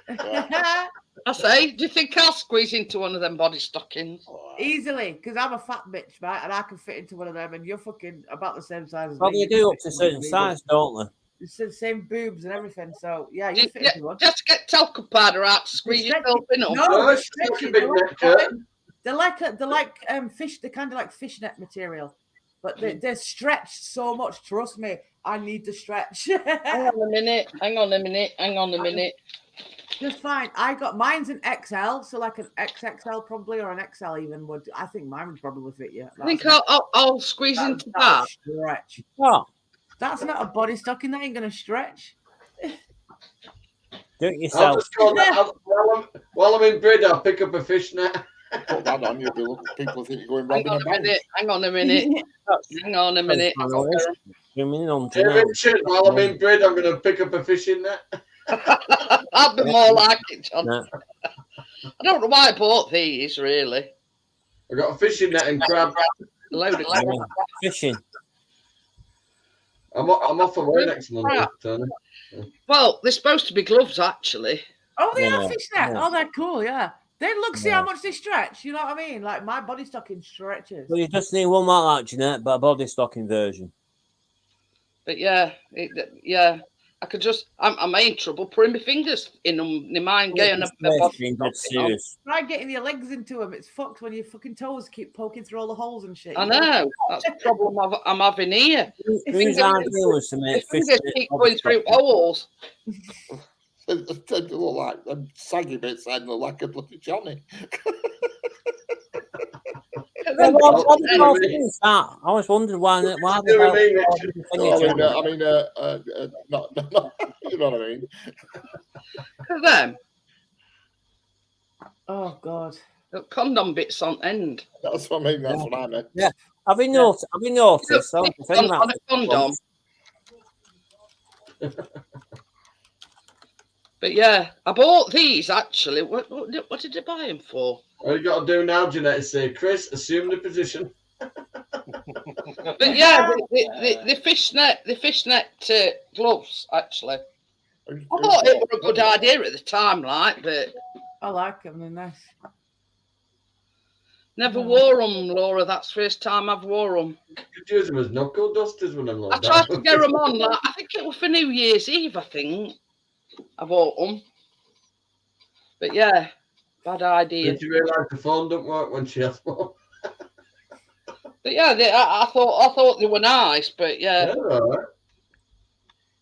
Yeah. I say, do you think I'll squeeze into one of them body stockings? Easily, because I'm a fat bitch, right? And I can fit into one of them, and you're fucking about the same size as Well, me. they do up to a certain size, don't they? It's the same boobs and everything. So yeah, Do you you, fit into one. just get talcum powder out, squeeze Stretch yourself in them. No, No, they're it's like a stretchy. big neck, They're like fish. They're kind of like fishnet material, but they're stretched so much. Trust me, I need to stretch. Hang on a minute. Just fine. I got mine's an XL, so like an XXL probably, or an XL even would. I think mine would probably fit you. I think I'll squeeze into that. Stretch. Oh, That's not a body stocking. That ain't gonna stretch. do it I'll yourself. just go while I'm in bed, I'll pick up a fishnet. Put that on, you'll be looking, people think you're going Hang robbing a bank. Hang on a minute. Richard, while I'm in bed, I'm going to pick up a fishing net. That'd be more like it, John. No. I don't know why I bought these, really. I got a fishing net and crab. Load of crap. Fishing. I'm off away next Monday, Tony. Well, they're supposed to be gloves, actually. Oh, they are Yeah, fishnet. yeah. Oh, they're cool. Yeah. Then look, see Yeah. how much they stretch. You know what I mean? Like my body stocking stretches. Well, you just need one like that, Jeanette, but a body stocking version. But yeah, I could just. I'm in trouble putting my fingers in them. They mind getting a body stocking on. serious. Try getting your legs into them. It's fucked when your fucking toes keep poking through all the holes and shit. I know. That's the problem I'm having here. The reason I do was to My make fingers keep going through holes. They look like them saggy bits, and look like a bloody Johnny. I was wondering why the hell. I mean, not, you know what I mean? Look at them. Oh God. The condom bits on end. That's what I mean. That's what I meant. Yeah. Have you noticed? On a condom. But yeah, I bought these actually. What did I buy them for? All you got to do now, Jeanette, is say, Chris, assume the position. But yeah, the fishnet gloves actually. I thought it was a good idea at the time, like, but I like them. They're nice. never wore them, Laura. That's the first time I've wore them. Could use them as knuckle dusters when I'm I tried to get them on. Like, I think it was for New Year's Eve. I think I bought them. But yeah, bad idea. Did you realise the phone don't work when she has one? But yeah, I thought they were nice. But yeah. Right.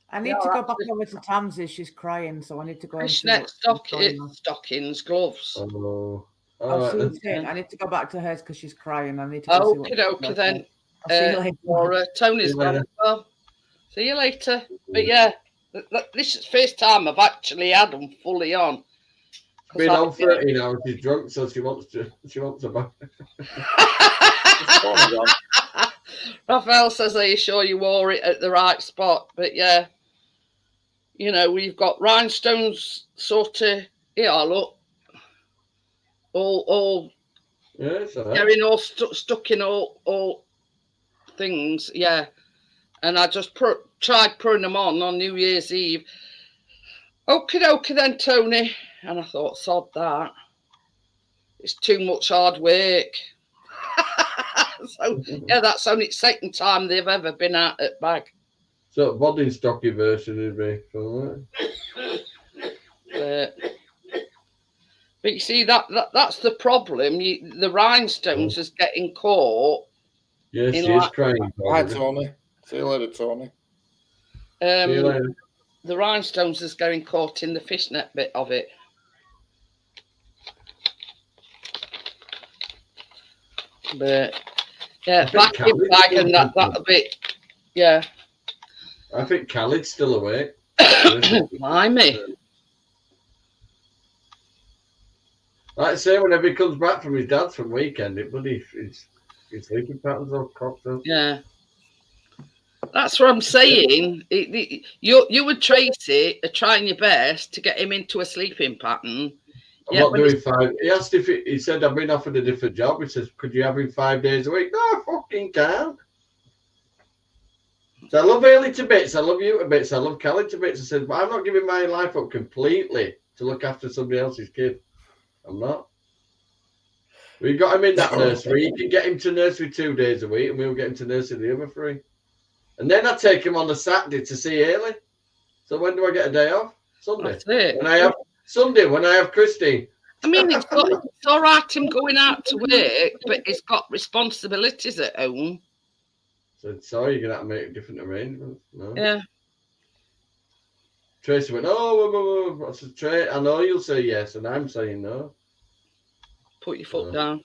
I need to go back over to Tansy. She's crying, so I need to go. Fishnet stockings, gloves. Oh. I need to go back to hers because she's crying. I need to go see what Okay then. I'll see you later. Laura, Tony's gone. Well, see you later. But yeah, this is the first time I've actually had them fully on. Been on 13 hours. She's drunk, so she wants a bath. Raphael says, "Are you sure you wore it at the right spot?" But yeah, you know, we've got rhinestones sort of. Yeah, look, all Yeah, it's all right. getting all stuck in all things. Yeah, and I just tried putting them on New Year's Eve. Okie dokie then, Tony. And I thought, sod that. It's too much hard work. So, yeah, that's only the second time they've ever been out at bag. So, body stocky version would be fun, But you see, that's the problem. The rhinestones is getting caught. Yeah, she is crying. Hi, Tony. See you later, Tony. See you later. The rhinestones is getting caught in the fishnet bit of it. But yeah, back in bag and that a bit. Yeah. I think Khaled's still awake. Blimey. Like I say, whenever he comes back from his dad's from weekend, his sleeping patterns all cocked up. Yeah. That's what I'm saying. You would Tracy are trying your best to get him into a sleeping pattern. I'm not doing 5. He asked if he said, I've been offered a different job. He says, could you have him 5 days a week? No, I fucking can't. So I love Ailey to bits. I love you to bits. I love Kelly to bits. I said, but I'm not giving my life up completely to look after somebody else's kid. I'm not. We got him in that nursery. You can get him to nursery 2 days a week, and we'll get him to nursery the other 3. And then I take him on a Saturday to see Haley. So when do I get a day off? Sunday. That's it. When I have Christine. I mean, it's all right him going out to work, but he's got responsibilities at home. So sorry, you're gonna have to make different arrangements. No. Yeah. Tracy went, oh, I said, Trey, I know you'll say yes, and I'm saying no. Put your foot down.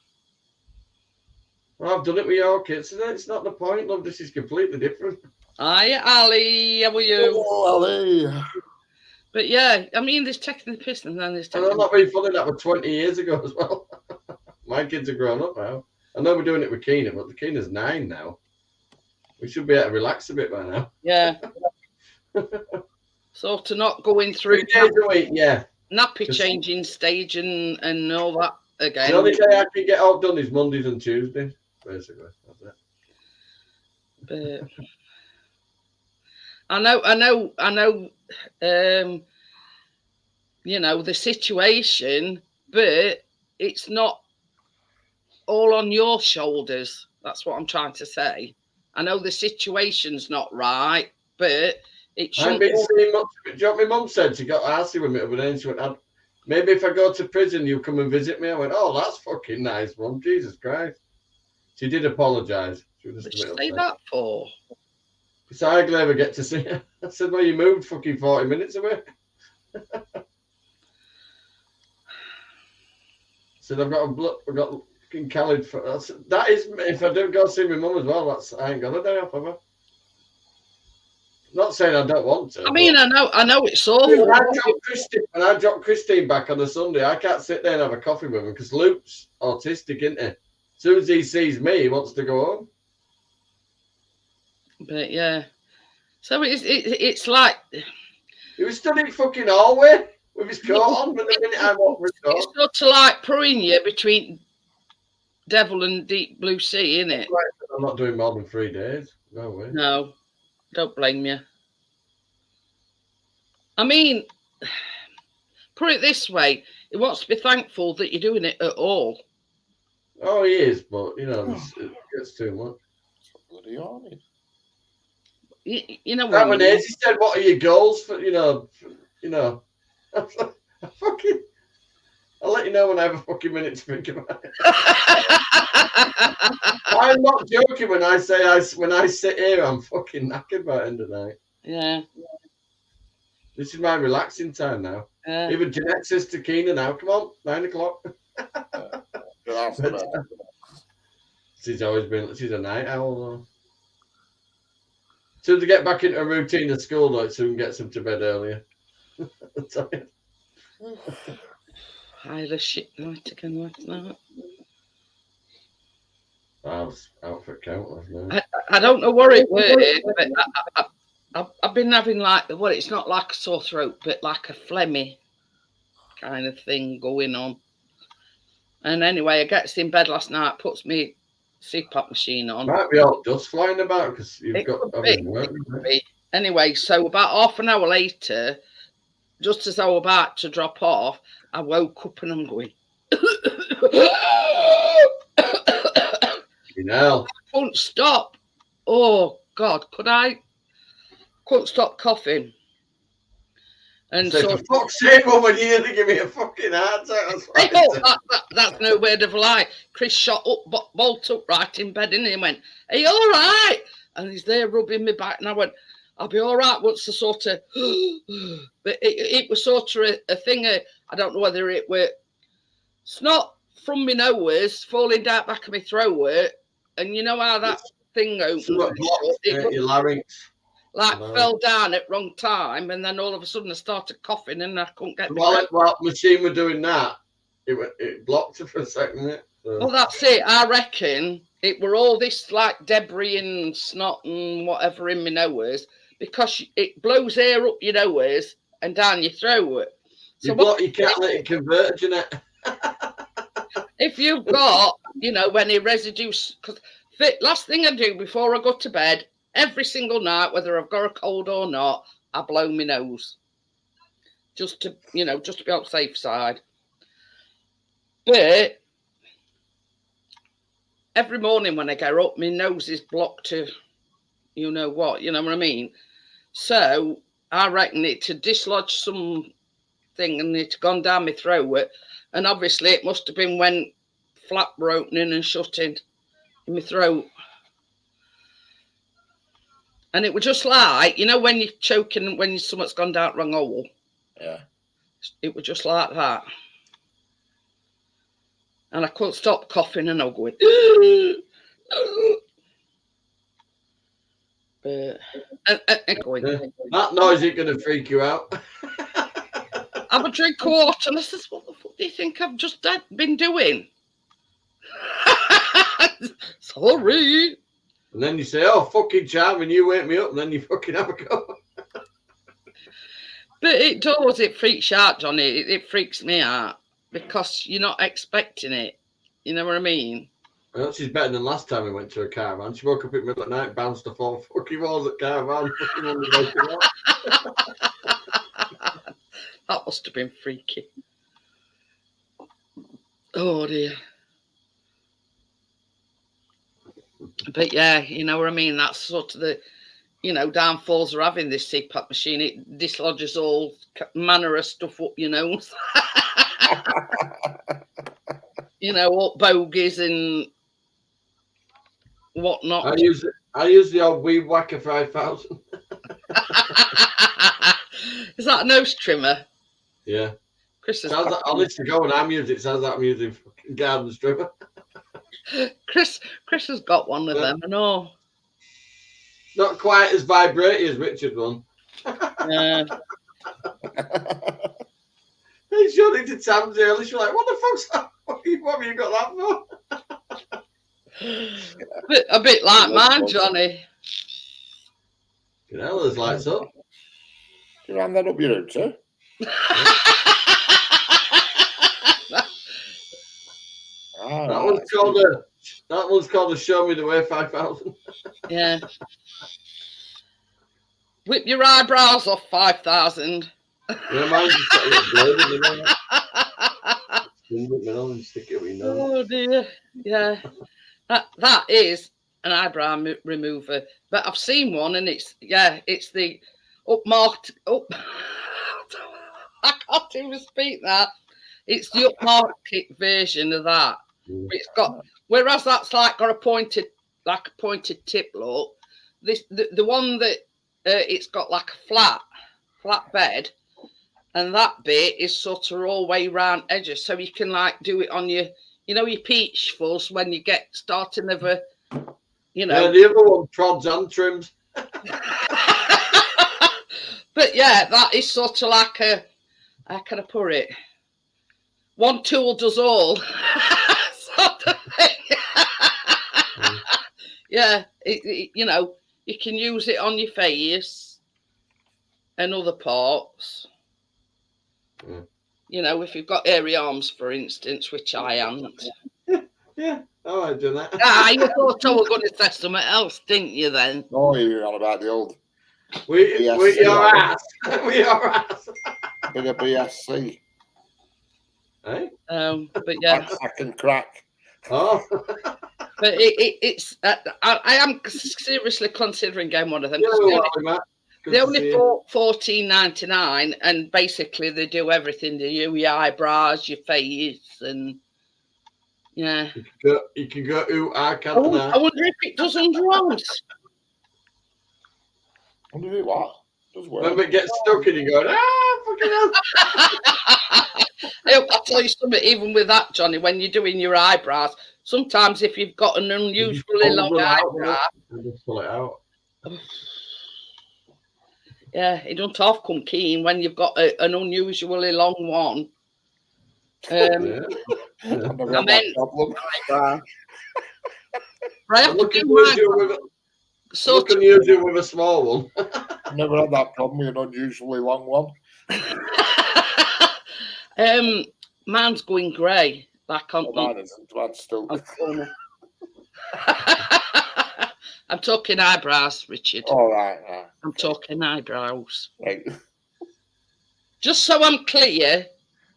Well, I've done it with your kids. It's not the point, love. This is completely different. Hiya, Ali. How are you? Oh, Ali. But yeah, I mean, there's taking the piss and then there's taking. And I'm not being funny. That was 20 years ago as well. My kids are grown up now. I know we're doing it with Keena, but the Keena's 9 now. We should be able to relax a bit by now. Yeah. So to not going through 3 days a week, yeah. Nappy changing stage and all that again. The only day I can get all done is Mondays and Tuesdays, basically. That's it. But I know. You know the situation, but it's not all on your shoulders. That's what I'm trying to say. I know the situation's not right, but it shouldn't. I've been seeing much. Do you know what my mum said? She got arsy with me over there, and she went, maybe if I go to prison, you come and visit me. I went, oh, that's fucking nice, Mum. Jesus Christ. She did apologise. What did she say that for? So I never get to see her. I said, well, you moved fucking 40 minutes away. I said, I've got fucking Khaled for that is if I don't go see my mum as well, I ain't got a day off, have I? Not saying I don't want to. I mean, I know it's awful. When I drop Christine back on a Sunday, I can't sit there and have a coffee with him because Luke's autistic, isn't he? As soon as he sees me, he wants to go home. But yeah, so it's like he was studying fucking hallway with his coat on, but the minute I walk through the door, it's sort of like pruning you between devil and deep blue sea, isn't it? I'm not doing more than 3 days. No way. No, don't blame you. I mean, put it this way: he wants to be thankful that you're doing it at all. Oh, he is, but you know, it gets too much. Bloody horny. You know that what one is. He said, "What are your goals for?" You know. Fucking. I'll let you know when I have a fucking minute to think about it. I'm not joking when I say when I sit here, I'm fucking knackered by the end of the night. Yeah. This is my relaxing time now. Even Jeanette says to Keena now, come on, 9 o'clock. She's always been. She's a night owl though. Soon to get back into a routine at school, though, it soon gets them to bed earlier. I had a shit night again last night. I was out for count last night. I don't know what it was, but I've been having it's not like a sore throat, but like a phlegmy kind of thing going on. And anyway, I gets in bed last night, puts me CPAP machine on. Might be all dust flying about because you've got work. Anyway, so about half an hour later, just as I was about to drop off, I woke up and I'm going. You know. I couldn't stop. Oh God, couldn't stop coughing. And so, for fuck's sake, woman, you need to give me a fucking heart attack. That's no word of a lie. Chris shot up, bolt up right in bed, and he went, "Are you all right?" And he's there rubbing me back, and I went, "I'll be all right." Once the sort of, but it was sort of a thing. I don't know whether it were snot from my nose falling down back of my throat, and you know how that thing opens. Your larynx. Fell down at wrong time, and then all of a sudden I started coughing, and I couldn't get. While machine were doing that, it blocked it for a second. So. Well, that's it. I reckon it were all this like debris and snot and whatever in my nose because it blows air up your nose and down your throat. So you can't let it convert, Jeanette. If you've got, any residues, because last thing I do before I go to bed. Every single night, whether I've got a cold or not, I blow my nose. Just to be on the safe side. But every morning when I get up, my nose is blocked to you know what I mean? So I reckon it to dislodge something and it's gone down my throat. And obviously it must have been when flap were opening and shutting in my throat. And it was just like, when you're choking, when something's gone down wrong hole. Yeah. It was just like that. And I couldn't stop coughing and I was going, and going. That noise ain't going to freak you out. Have a drink of water. And I says, what the fuck do you think I've just been doing? Sorry. And then you say, oh, fucking charming, you wake me up, and then you fucking have a go. But it does, it freaks you out, Johnny. It freaks me out because you're not expecting it. You know what I mean? Well, she's better than last time we went to a caravan. She woke up in the middle of the night, bounced off all fucking walls at caravan. That must have been freaky. Oh dear. But yeah, you know what I mean? That's sort of the, downfalls of having this CPAP machine. It dislodges all manner of stuff up your nose. All bogies and whatnot. I use the old Weed Whacker 5000. Is that a nose trimmer? Yeah. Chris has I'll listen to go and I'm using it. Sounds like I'm using fucking garden stripper. Chris has got one of them, I know. Not quite as vibrating as Richard one. Yeah. He showed it to Tam's earlier. She's like, what the fuck's that? What have you got that for? A bit like mine, Johnny. You know, there's lights up. You ran that up your own too? That one's called a Show Me the Way 5000. Yeah. Whip your eyebrows off 5000. Yeah, mine's just got a little blade in it. Stick it with your nose. Oh dear. Yeah. That is an eyebrow remover. But I've seen one and it's the upmarked up. I can't even speak that. It's the upmarket version of that. It's got, whereas that's got a pointed tip look. The one that it's got like a flat bed, and that bit is sort of all the way round edges, so you can do it on your, your peach fuzz when you get starting of a, Yeah, the other one prods and trims. But yeah, that is sort of like a, how can I put it? One tool does all. Sort of thing. Yeah, you can use it on your face and other parts. If you've got hairy arms, for instance, which I haven't. Yeah, all right, do that. You thought I was going to say something else, didn't you then? Oh, you're on about the old... We your ass. We your ass. Bit of BSC. Hey? But yeah. I can crack. Oh. But it's I am seriously considering getting one of them. They only $14.99, and basically they do everything. They do your eyebrows, your face, and yeah. You can go. Ooh, I can't. I wonder if it does underarms. Wonder if what? Does work. When it gets stuck and you go, fucking hell. I'll tell you something. Even with that, Johnny, when you're doing your eyebrows, sometimes if you've got an unusually long eyebrow, just pull it out. Yeah, it don't half come keen when you've got an unusually long one. I meant eyebrow. I have to do my. So can you do with a small one? I've never had that problem with an unusually long one. Mine's going grey. Mine isn't. Mine's still. I'm talking eyebrows, Richard. All right. I'm talking eyebrows. Right. Just so I'm clear,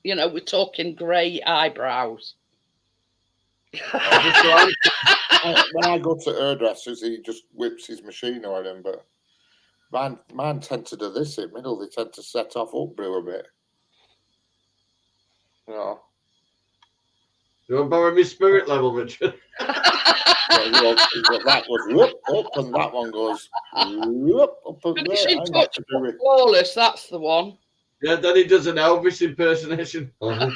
you know, we're talking grey eyebrows. When I go to hairdressers, he just whips his machine on him, but mine tend to do this in middle. They tend to set off upbrew a bit. You know. You want to borrow my spirit level, Richard? That goes whoop, up, and that one goes whoop, up and there. She touched flawless, that's the one. Yeah, then he does an Elvis impersonation. I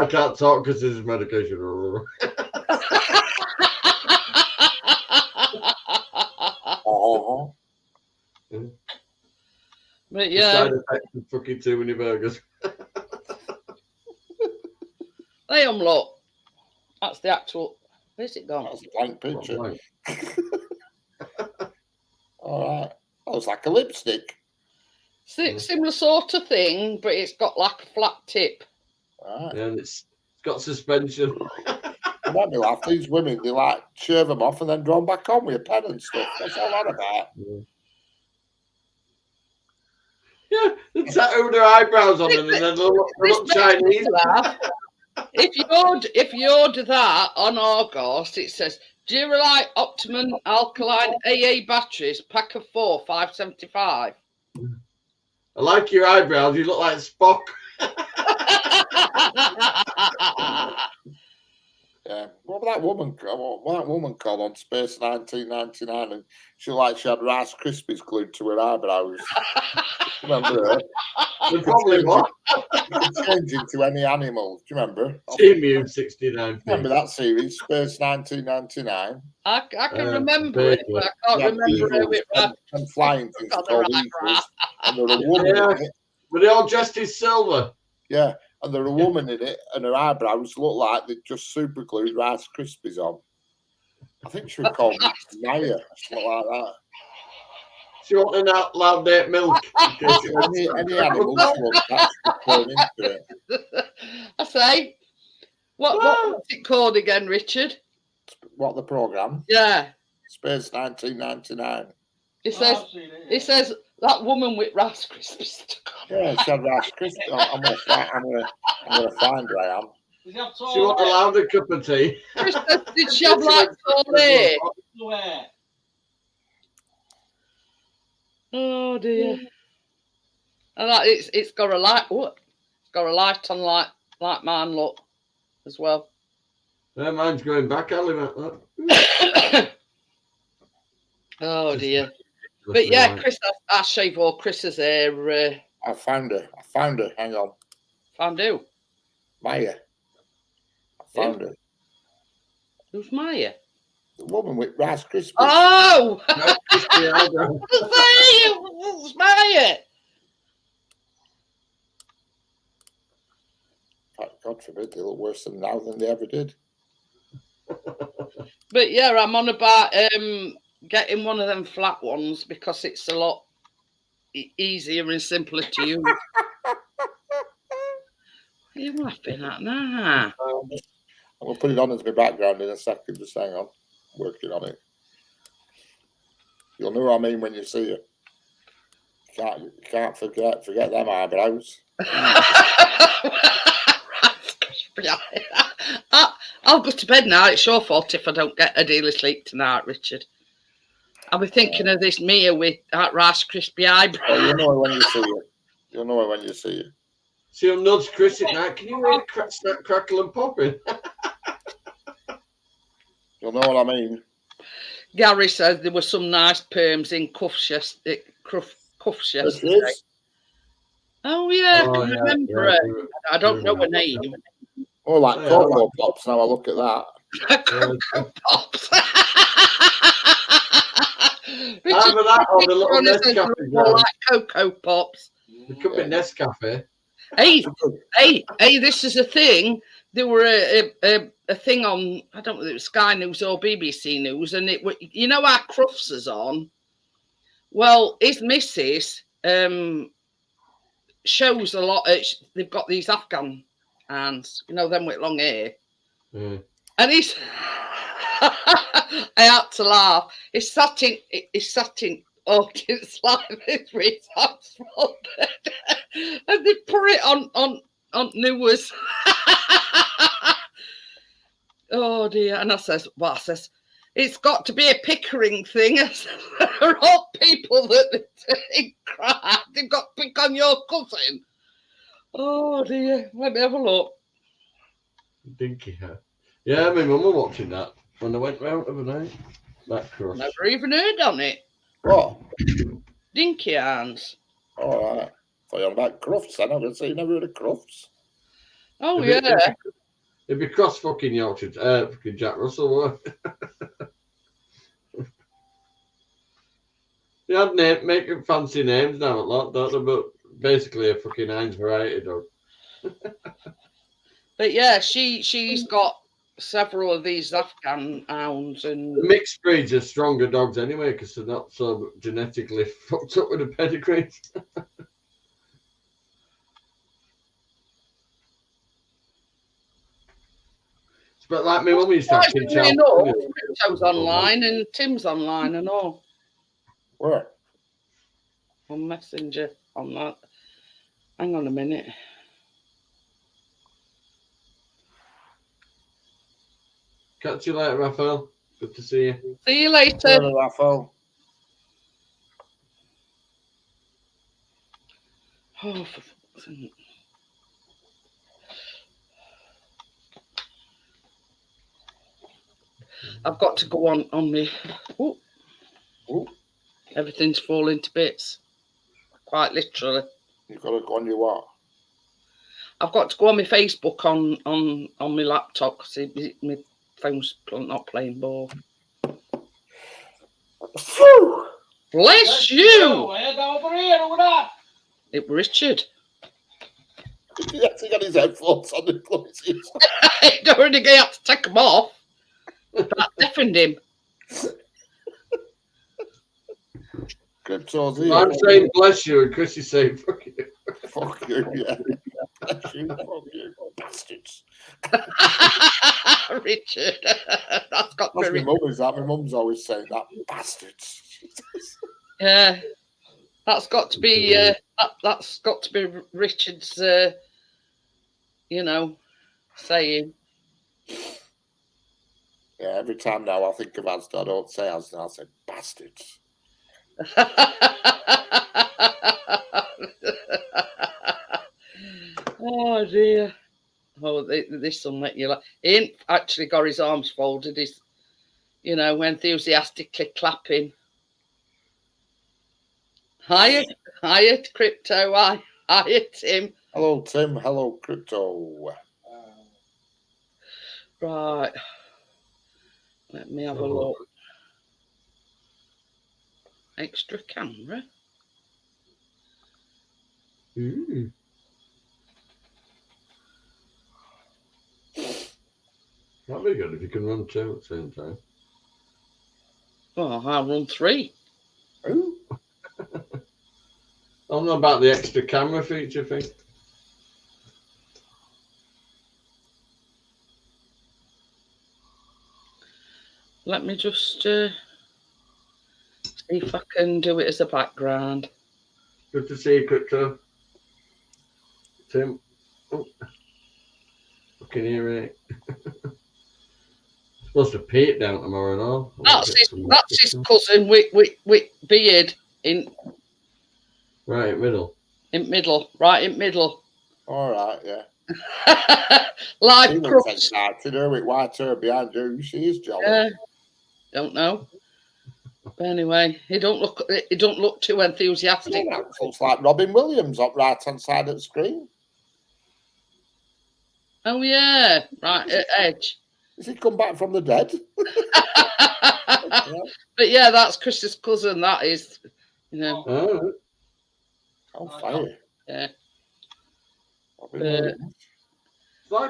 can't talk because this is medication. But yeah, side effects of fucking too many burgers. Hey, look. That's the actual. Where's it gone? That's a blank picture. All right. That was like a lipstick. Similar sort of thing, but it's got like a flat tip. Right. Yeah, and it's got suspension. It made me laugh. These women, they like shave them off and then draw them back on with a pen and stuff. What's all that about? Yeah, they tattoo their eyebrows on them and then they look Chinese. If you order that on Argos, it says Duralite Optimum Alkaline AA batteries, pack of 4, $5.75. I like your eyebrows. You look like Spock. Yeah. What about that woman? What that woman called on Space 1999? And she had Rice Krispies glued to her eyebrows. Remember her? They probably what? You could change into any animal. Do you remember? Team 69. Remember that series, Space 1999? I can remember it, but I can't remember how it ran. And flying things called eagles. And there was a woman in it. Were they all dressed in silver? Yeah, and there was a woman in it, and her eyebrows looked like they just super glued Rice Krispies on. I think she was called Maya, something like that. She wanted an out loud date milk. Any animal she wants to turn into it. I say, what's it called again, Richard? What, the programme? Yeah. Space 1999. It says that woman with Rice Krispies. Yeah, she had Rice Krispies. I'm gonna find her. I am. She wanted a louder cup of tea. Did she have like all hair? Oh dear. And it's got a light. What? It's got a light on like mine look as well. Yeah, mine's going back. I'll leave it at that. Oh dear. But yeah, Chris, I shave all Chris's hair. I found her. Hang on. Found who? Maya. I found her. Who's Maya? The woman with Rice Krispies. Oh! Who's Maya? God forbid they look worse than now than they ever did. But yeah, I'm on about getting one of them flat ones because it's a lot easier and simpler to use. What are you laughing at now? I'm going to put it on as my background in a second. Just hang on. Working on it. You'll know what I mean when you see it. You can't forget them eyebrows. I'll go to bed now. It's your fault if I don't get a deal of sleep tonight, Richard. I'll be thinking of this Mia with that Rice Krispie eyebrow. Oh, you'll know it when you see it. You'll know it when you see it. She'll nudge Chris at night. Can you read Snap, Crackle and Popping? You'll know what I mean. Gary says there were some nice perms in cuffs yesterday. Oh yeah, I remember it. I don't know her name. Oh, like Cocoa Pops. Now I look at that. Cocoa Pops. Either that or the little Nescafe. Like Cocoa Pops. It could be Nescafe. Hey, this is a thing. There were a thing on, I don't know if it was Sky News or BBC News, and it, you know how Crufts is on? Well, his missus shows a lot. They've got these Afghan hands, you know, them with long hair. And he's, I had to laugh. He's sat in audience like this resource and they put it on news. Oh dear. And I says, well, I says, it's got to be a Pickering thing. They're all people that they cry. They've got to pick on your cousin. Oh dear. Let me have a look. Dinky hair. Yeah, my mum was watching that when I went round overnight. That cross. Never even heard on it. What? Dinky hands. All right. Thought you were about Crufts. I never seen never heard of Crufts. Oh It'd yeah. It'd be cross fucking Yorkshire, fucking Jack Russell. They had making fancy names now a lot, don't they? But basically a fucking Heinz variety dog. But yeah, she's got several of these Afghan hounds and The mixed breeds are stronger dogs anyway because they're not so genetically fucked up with the pedigree. It's a bit like my mum used to have surprisingly enough, Crypto's online and Tim's online and all Where? on Messenger on that. Hang on a minute. Catch you later, Raphael. Good to see you. See you later. Hello, Raphael. Oh, for fuck's sake. I've got to go on me. Ooh. Ooh. Everything's falling to bits. Quite literally. You've got to go on your what? I've got to go on my Facebook on my laptop because my phone's not playing ball. Phew! Bless you! Head over here, over there. It was Richard. He actually got his headphones on the places. He'd already had to take them off. That deafened him. Crypto's here. I'm saying bless you, and Chris is saying fuck you. Fuck you, yeah. Bless you, fuck you, bastards. Richard. That's got That's very. my mum, is that? My mum's always saying that. Bastards. Yeah. That's got to be that's got to be Richard's saying. Yeah, every time now I think of Asda, I don't say Asda, I say bastards. Oh dear. Oh, this will make you laugh. He ain't actually got his arms folded. He's, enthusiastically clapping. Hiya, Crypto. Hiya, Tim. Hello, Tim. Hello, Crypto. Right. Let me have a look. Extra camera. Mm. That'd be good if you can run two at the same time. Oh, I'll run 3. Ooh. I don't know about the extra camera feature thing. Let me just see if I can do it as a background. Good to see you, Crypto. Tim. Oh. Fucking hear it. Supposed to pay it down tomorrow and all. That's his cousin with beard in Right, middle. right in middle. All right, yeah. Live She crust. looks excited, her with white hair behind you. She is jolly. Don't know. But anyway, he don't look too enthusiastic. Yeah, that looks like Robin Williams up right hand side of the screen. Oh yeah, right at edge. Has he come back from the dead? But yeah, that's Chris's cousin. That is, Oh, On fire. yeah. Robin Williams.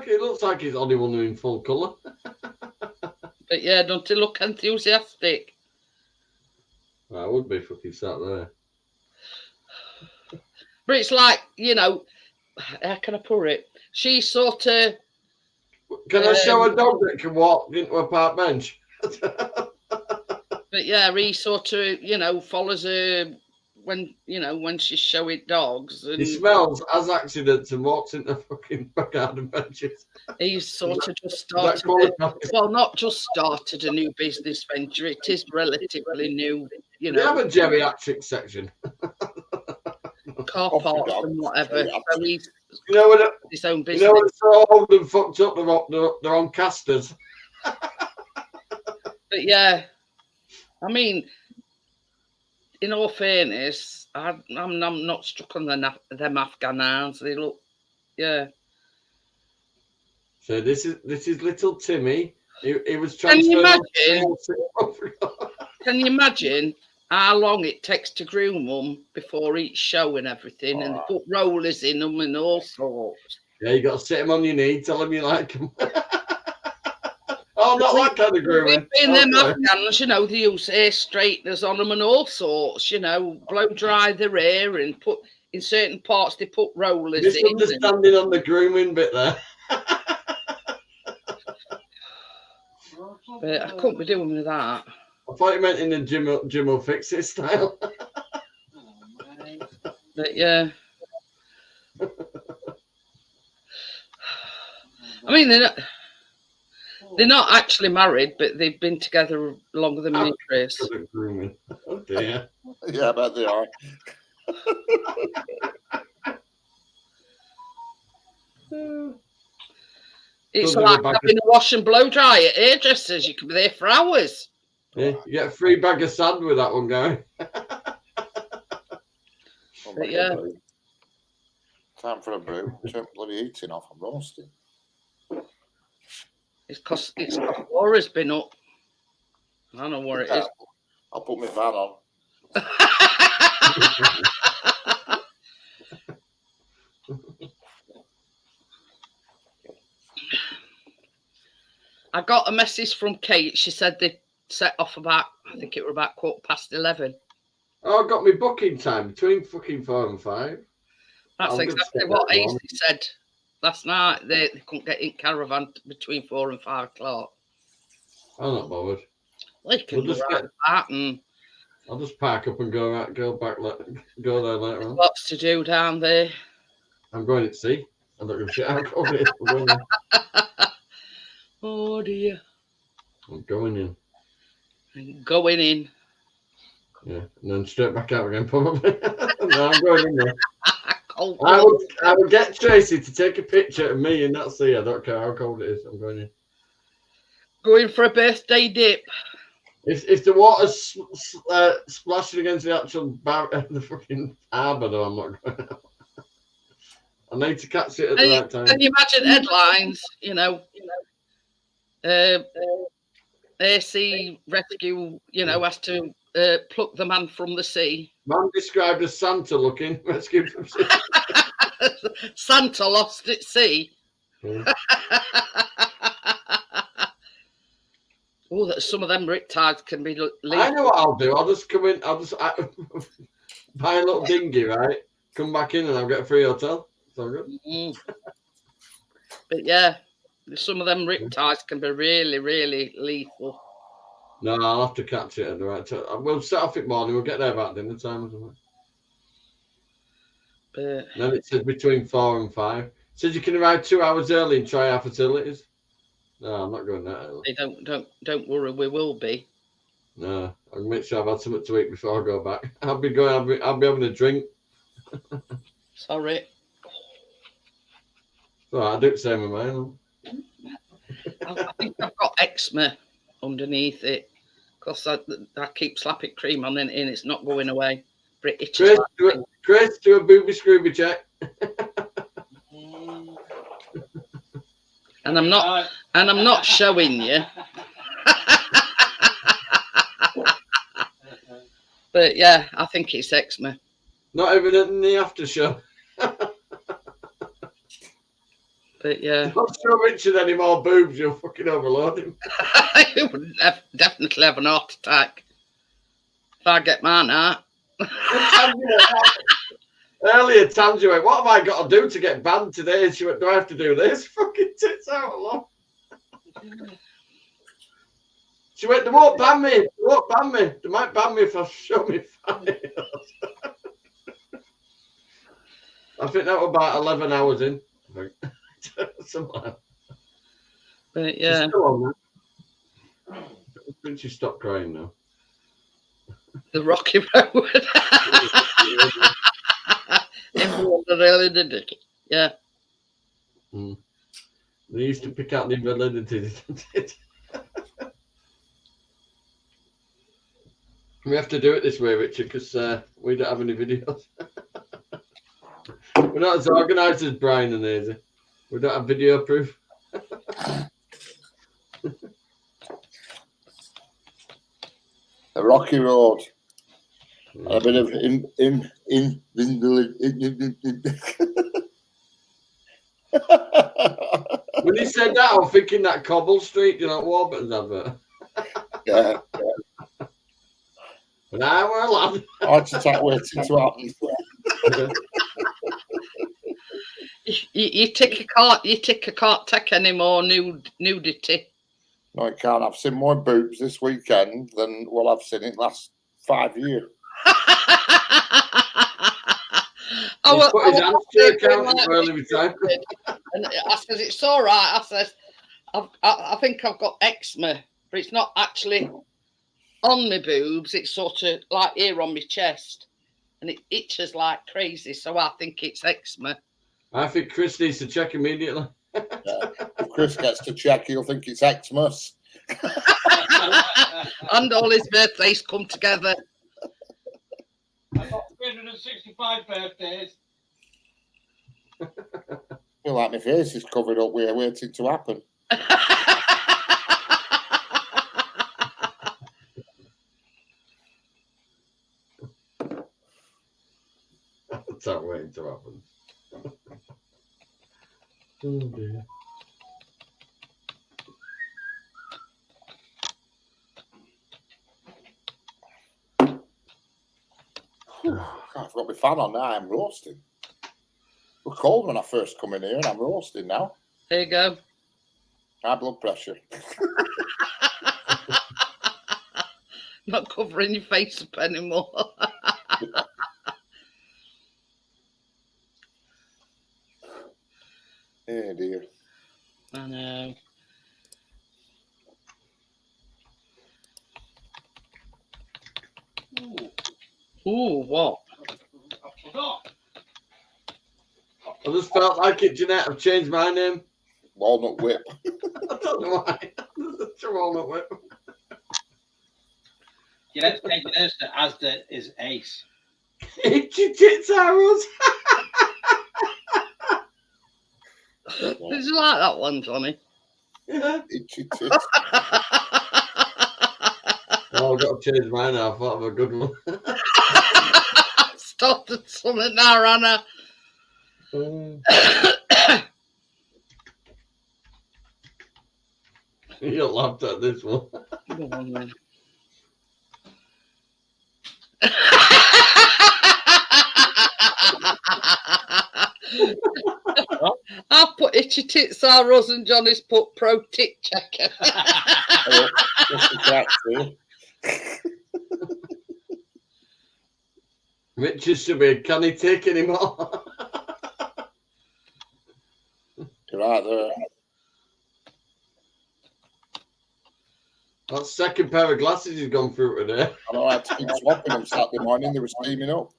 it looks like he's only one in full colour. But yeah, don't he look enthusiastic? I would be fucking sat there. But it's like, how can I put it? She's sort of. Can I show a dog that can walk into a park bench? But yeah, he sort of, follows her when she's showing dogs. And he smells, has accidents, and walks into fucking garden benches. he's sort of just started, well, not just started a new business venture. It is relatively new, They have a geriatric section. Car parks and whatever. So he's his own business. When it's so old and fucked up, they're on casters. But yeah, I mean, in all fairness, I'm not struck on them Afghan hounds. They look, yeah. So this is little Timmy. He was Can you transferred. Can you imagine how long it takes to groom them before each show and everything, and they put rollers in them and all sorts? Yeah, you got to sit them on your knee, tell them you like them. Oh, not that kind of grooming. In them Afghans, they use hair straighteners on them and all sorts, blow dry their hair and put in certain parts they put rollers in. Misunderstanding on the grooming bit there. But I couldn't be doing with that. I thought you meant in the Jim will fix it style. But yeah. I mean, they're not actually married, but they've been together longer than me, Chris. Grooming. Oh dear. Yeah, I bet they are. It's like having a wash and blow dry at hairdressers. You can be there for hours. Yeah, you get a free bag of sand with that one going. But yeah. Time for a brew. Turn bloody heating off. I'm roasting. It's because Laura's been up. I don't know where it is. I'll put my van on. I got a message from Kate. She said they set off about, I think it were about 11:15. Oh, I got my booking time between fucking 4 and 5. That's exactly what Aisley said last night. They couldn't get in caravan between 4 and 5 o'clock. I'm not bothered. They can go around that and I'll just pack up and go back, go there later on. Lots to do down there. I'm going to see. I'm not going to shit out of it. I'm going in. Oh dear. I'm going in. I'm going in. Yeah, and then straight back out again, probably. No, I'm going in there. I would get Tracy to take a picture of me in that sea. I don't care how cold it is. I'm going in. Going for a birthday dip. If the water's splashing against the actual the fucking harbour, though, I'm not going out. I need to catch it at the right time. Can you imagine headlines? AC rescue, has to pluck the man from the sea. Man described as Santa looking, rescued from sea. Santa lost at sea. Yeah. Oh, that some of them riptides can be. I know what I'll do. I'll just come in. Buy a little dinghy, right? Come back in, and I'll get a free hotel. It's all good. Mm. But yeah, some of them riptides can be really, really lethal. No, I'll have to catch it at the right time. We'll set off it morning. We'll get there about dinner time or something. But then it says between 4 and 5. It says you can arrive 2 hours early and try our facilities. No, I'm not going that early. Don't worry, we will be. No, I'll make sure I've had something to eat before I go back. I'll be having a drink. Sorry. So I do the same with mine. I think I've got eczema underneath it because I keep slapping cream on it and it's not going away. But it Chris, do a booby scrooby check. And I'm not showing you. But yeah, I think it's eczema. Not even in the after show. But yeah. Not show Richard any more boobs, you'll fucking overload him. He would definitely have an heart attack if I get mine out. Earlier, Tansy went, what have I got to do to get banned today? And she went, do I have to do this? Fucking tits out along. She went, they won't ban me. They won't ban me. They might ban me if I show me files. I think that was about 11 hours in. Somewhere. But yeah. She's still on that. I think she stopped crying now. The Rocky Road. Everyone really did it. Yeah. Mm. They used to pick out the invalidity. We have to do it this way, Richard, because we don't have any videos. We're not as organised as Brian and Daisy. We don't have video proof. The Rocky Road. A bit of When he said that, I'm thinking that Cobble Street, you know, Warburton's advert. Yeah. When I were a lad. Heart attack waiting to happen. You take a can't take any more nudity. No, it can't. I've seen more boobs this weekend than what I've seen in the last 5 years. He's put his hands to account for early retirement. And I says, it's all right. I says, I think I've got eczema, but it's not actually on my boobs. It's sort of like here on my chest. And it itches like crazy, so I think it's eczema. I think Chris needs to check immediately. If Chris gets to check, he'll think it's Xmas. And all his birthdays come together. I've got 365 birthdays. I feel like my face is covered up. We're waiting to happen. That's not waiting to happen. Oh dear. I've got my fan on now. I'm roasting. It was cold when I first come in here, and I'm roasting now. There you go. High blood pressure. Not covering your face up anymore. Oh dear. I know. Ooh, what? I forgot. I just felt like it, Jeanette. I've changed my name. Walnut whip. I don't know why. It's a walnut whip. You let's take this to Asda is ace. Itchy tits arrows. Did you like that one, Johnny? Yeah. Itchy tits. Oh, I've got to change mine now. I thought of a good one. Started something now, Anna. You laughed at this one. Go on, then. I put itchy tits arrows and Johnny's put pro tit checker. Richard should be, can he take any more? You're right there. That second pair of glasses he's gone through today. I know I had to keep swapping them Saturday morning. They were steaming up.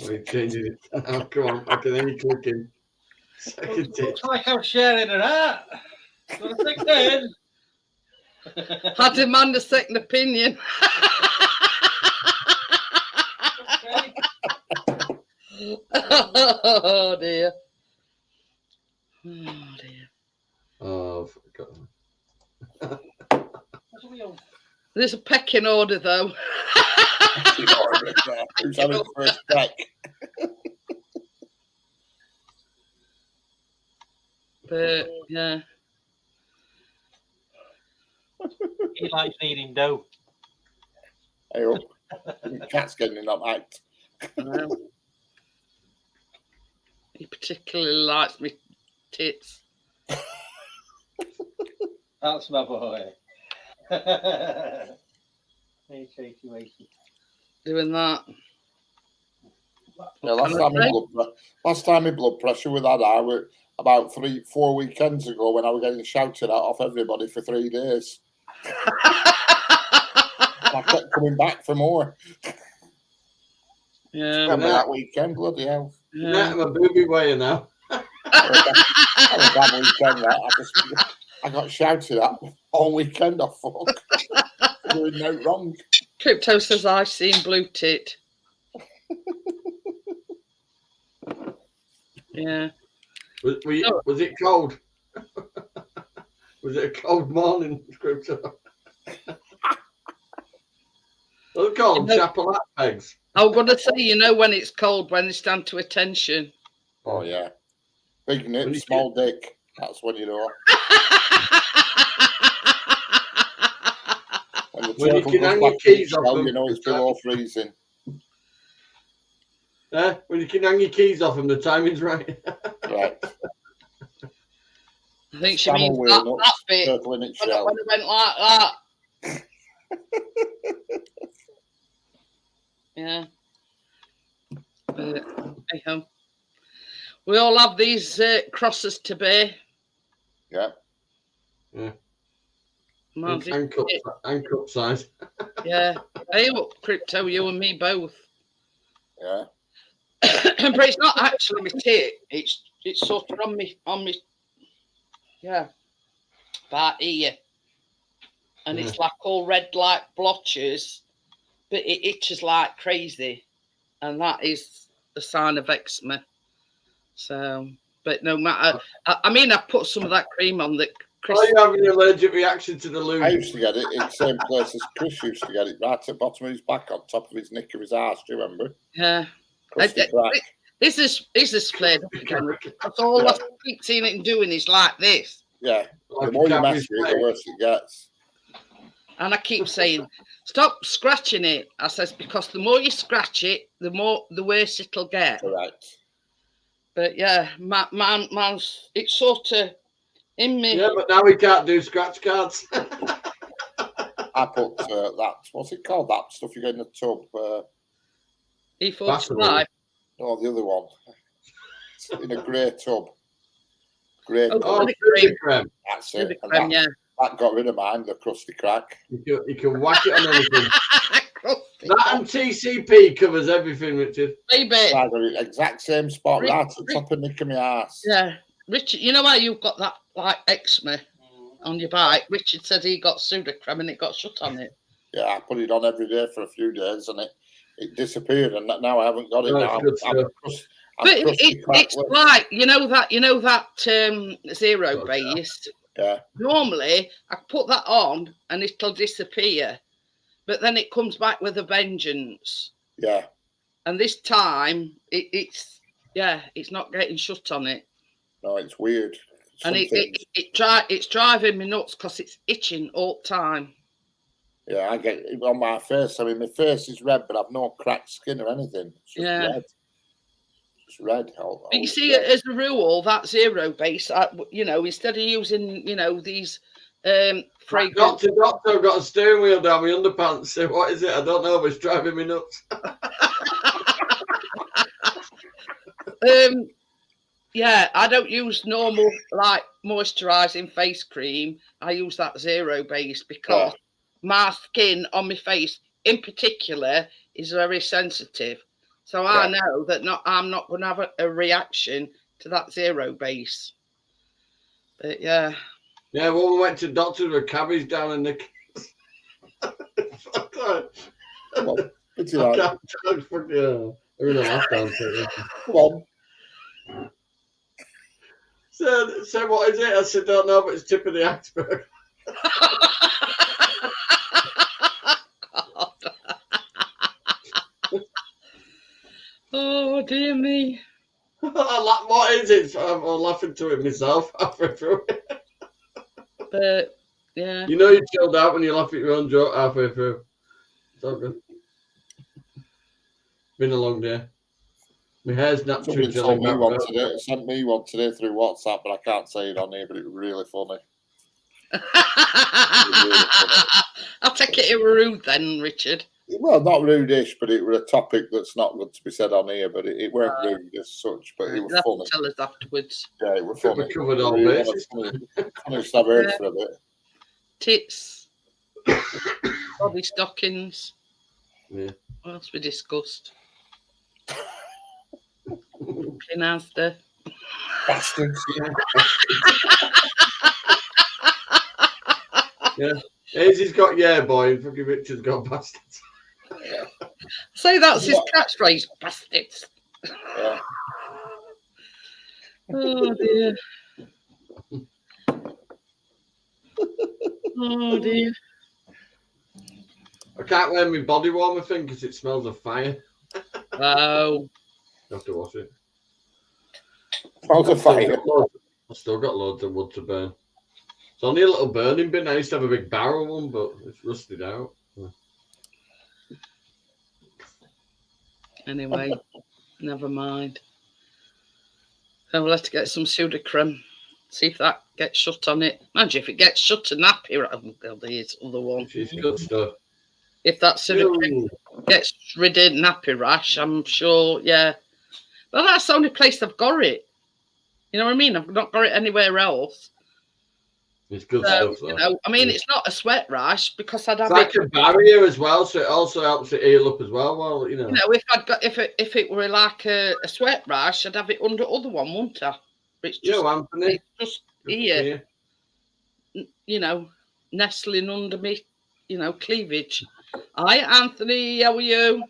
Oh, he's changing it. Oh, come on, I can hear you clicking. Second tip. Looks like I'm sharing it out. Got a thick head. I demand a second opinion. Oh dear. Oh dear. Oh, God. There's a pecking order though. Who's having the first peck? But yeah. He likes eating dough. Hey, up. The cat's getting in that act. He particularly likes me tits. That's my boy. Hey, cheeky, wakey. Doing that. Yeah, last time my blood pressure was that high was about 3-4 weekends ago when I was getting shouted at off everybody for 3 days. I kept coming back for more. Yeah. Remember that weekend, bloody hell. Yeah, I'm a booby weigher now. That was that weekend. I got shouted at all weekend. I fuck. Doing no wrong. Crypto says I've seen blue tit. Yeah. Was it cold? Was it a cold morning, Crypto? They're called chapel pegs. I was going to say, you know, when it's cold, when they stand to attention. Oh, yeah. Big nip, small dick. That's when you know. When you can hang your keys off them, you know it's below freezing. When you can hang your keys off them, the timing's right. Right. I think she means that bit. When it went like that. Yeah. Anyhow. We all have these crosses to bear. Yeah. Yeah. And cup size. Yeah. Hey, look, Crypto, you and me both. Yeah. But it's not actually my tit. It's sort of on me. Yeah. About here. And it's like all red like blotches, but it itches like crazy. And that is a sign of eczema. So, but no matter, I mean, I put some of that cream on that. Are you having an allergic reaction to the lube? I used to get it in the same place as Chris used to get it, right at the bottom of his back, on top of his nick of his arse. Do you remember? Yeah. This is flared up again. That's all I keep seeing it and doing is like this. Yeah. The more you mess with it, the worse it gets. And I keep saying, stop scratching it. I says, because the more you scratch it, the worse it'll get. Correct. But yeah, man's it's sort of in me. Yeah, but now we can't do scratch cards. I put that, what's it called? That stuff you get in the tub. E45. No, the other one. It's in a grey tub. Grey tub. Creme. That's it. Creme, yeah. That got rid of mine, the crusty crack. You can whack it on anything. That and TCP covers everything, Richard. Maybe. Exact same spot, right at the top of nick of my ass. Yeah. Richard, you know how you've got that like eczema on your bike? Richard said he got Sudocrem and it got shut on it. Yeah, I put it on every day for a few days and it disappeared, and now I haven't got it. Now it's like you know that zero base. Yeah. Normally I put that on and it'll disappear, but then it comes back with a vengeance. Yeah. And this time it's not getting shut on it. No, it's weird. And it's driving me nuts because it's itching all the time. Yeah, I get it on my face. I mean, my face is red, but I've no cracked skin or anything. It's just red. It's red. But you see, as a rule, that zero base, instead of using, these fragrance. Doctor, I've got a steering wheel down my underpants. So what is it? I don't know, but it's driving me nuts. Yeah, I don't use normal like moisturising face cream. I use that zero base because my skin on my face, in particular, is very sensitive. So I know that I'm not going to have a reaction to that zero base. But yeah. Yeah, well, we went to doctor with a cabbage down in the. Come on. So what is it? I said, don't know, but it's tip of the iceberg. Oh dear me. What is it? I'm laughing to it myself halfway through it. But yeah. You know you chilled out when you laugh at your own joke halfway through. It's all good. Been a long day. My hair's not too Somebody jelly. told me one today, sent me one today through WhatsApp, but I can't say it on here, but it was really funny. I'll take it rude then, Richard. Well, not rude-ish, but it was a topic that's not good to be said on here, but it weren't rude as such, but it was funny. Tell us afterwards. Yeah, it was funny. We covered all bases. Funniest I've heard for a bit. Tits, body stockings. Yeah. What else we discussed? Pinazda. Bastards. Yeah. Hazy's got yeah, boy, and fucking Richard's got bastards. So that's his catchphrase, bastards. Yeah. Oh dear. Oh dear. I can't wear my body warmer thing because it smells of fire. Oh. I have to wash it. Smells of fire. I've still got loads of wood to burn. It's only a little burning bin. I used to have a big barrel one, but it's rusted out. Anyway, never mind. So we'll have to get some Sudocrem. See if that gets shut on it. Imagine if it gets shut to nappy. Oh, there's other one. It's good stuff. If that Sudocrem gets rid of nappy rash, I'm sure, yeah. But that's the only place I've got it. You know what I mean? I've not got it anywhere else. It's good stuff, though. You know, I mean, it's not a sweat rash because I'd have it's like a barrier as well, so it also helps it heal up as well. Well, you know. If it were like a sweat rash, I'd have it under other one, wouldn't I? But it's just, Anthony. It's just here, you know, nestling under me, you know, cleavage. Hi, Anthony. How are you?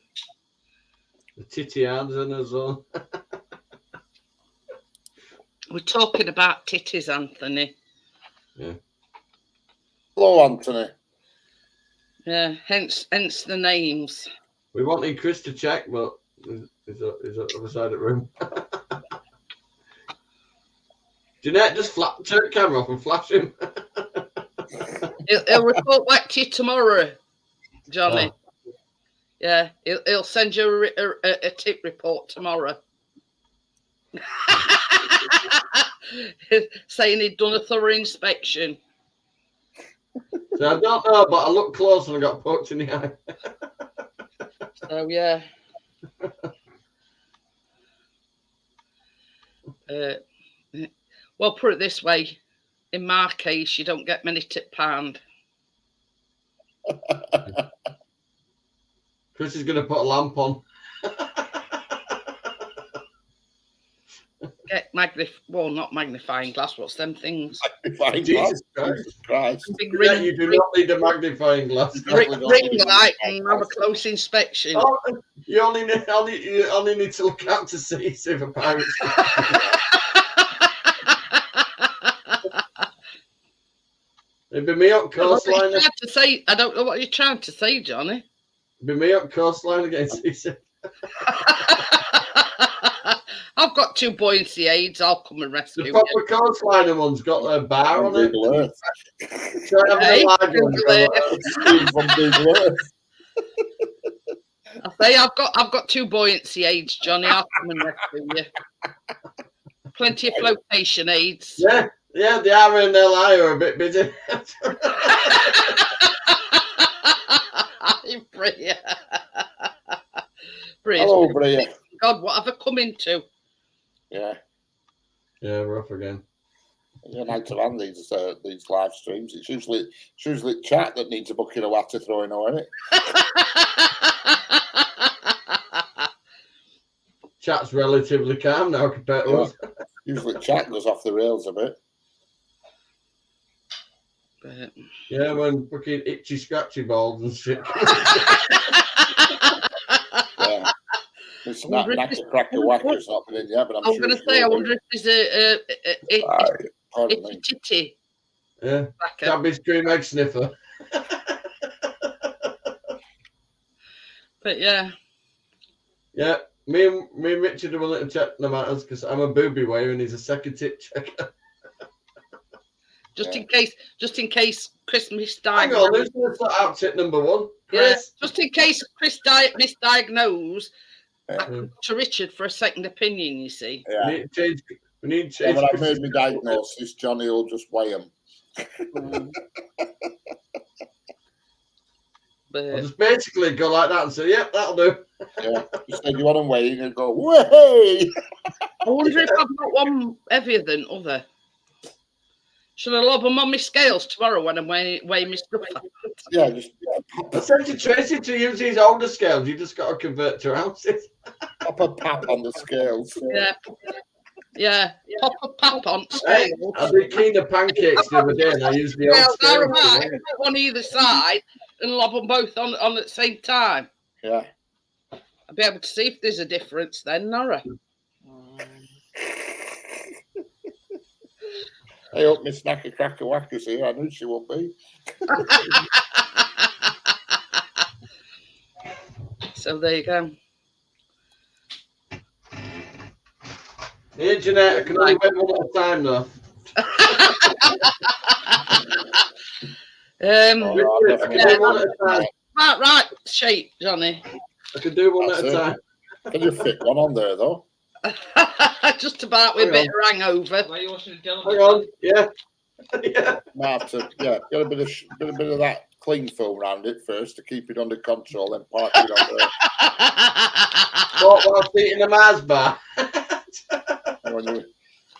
The titty hands in as well. We're talking about titties, Anthony. Yeah. Hello, Anthony. Yeah, hence the names. We wanted Chris to check, but he's at the other side of the room. Jeanette, just turn the camera off and flash him. He'll report back to you tomorrow, Johnny. Oh. Yeah, he'll send you a tip report tomorrow. Saying he'd done a thorough inspection. So I don't know, but I looked close and I got poked in the eye. So yeah. Well, put it this way: in my case, you don't get many tip pound. Chris is going to put a lamp on. Get not magnifying glass. What's them things? Magnifying Jesus Christ. Big Yeah, you do not need a magnifying glass. ring light and have a close inspection. Oh, you only need to look out to see if a pirate's. It'd be me up coastline. I don't know what you're trying to say, Johnny. It'd be me up coastline against seasick. I've got 2 buoyancy aids. I'll come and rescue the you. proper coastliner one's got a bar on it. I say I've got 2 buoyancy aids, Johnny. I'll come and rescue you. Plenty of flotation aids. Yeah, the RNLI are a bit busy. Bria. Hello, Bria. God, what have I come into? Yeah. Yeah, rough again. You're nice to run these live streams. It's usually chat that needs a bucket of water throwing away. Chat's relatively calm now compared to us. Usually chat goes off the rails a bit. But... Yeah, when fucking itchy scratchy balls and shit. Yeah. It's not a cracker whacker's not been in yet, but I'm going to say, I wonder if there's a titty. Yeah. Tabby scream egg sniffer. But yeah. Yeah. Me and Richard will let him check the matters because I'm a booby wearer and he's a second tit checker. Just in case Chris misdiagnosed. Hang on, who's going to sort out tip number 1? Chris? Yeah, just in case Chris misdiagnosed to Richard for a second opinion, you see. Yeah. We need to change. When I've made my diagnosis, Johnny will just weigh him. I'll just basically go like that and say, "Yep, that'll do." Yeah. You say you want him weighing and go, "Way!" I wonder if I've got one heavier than other. Should I lob them on my scales tomorrow when I'm weighing my stuff? Yeah, just I said to Tracy to use these older scales. You just got to convert to ounces. pop a pap on the scales. Yeah, pop a pap on Hey, scales. I did Keener pancakes the other day, and I used the old scales. Put on either side and lob them both on at the same time. Yeah. I'll be able to see if there's a difference then, Nora. I hope Miss Snacker Cracker Wacker's here. I knew she would be. So there you go. Hey, Jeanette, I can only wait one at a time, though. Richard, I can do one at a time. Right shape, Johnny. I can do one at a time. Can you fit one on there, though? Just about with a bit of hangover. Hang on, yeah. Yeah. Might have to, get a bit of that cling film around it first to keep it under control, then park it on there. What, while eating a Mars bar? When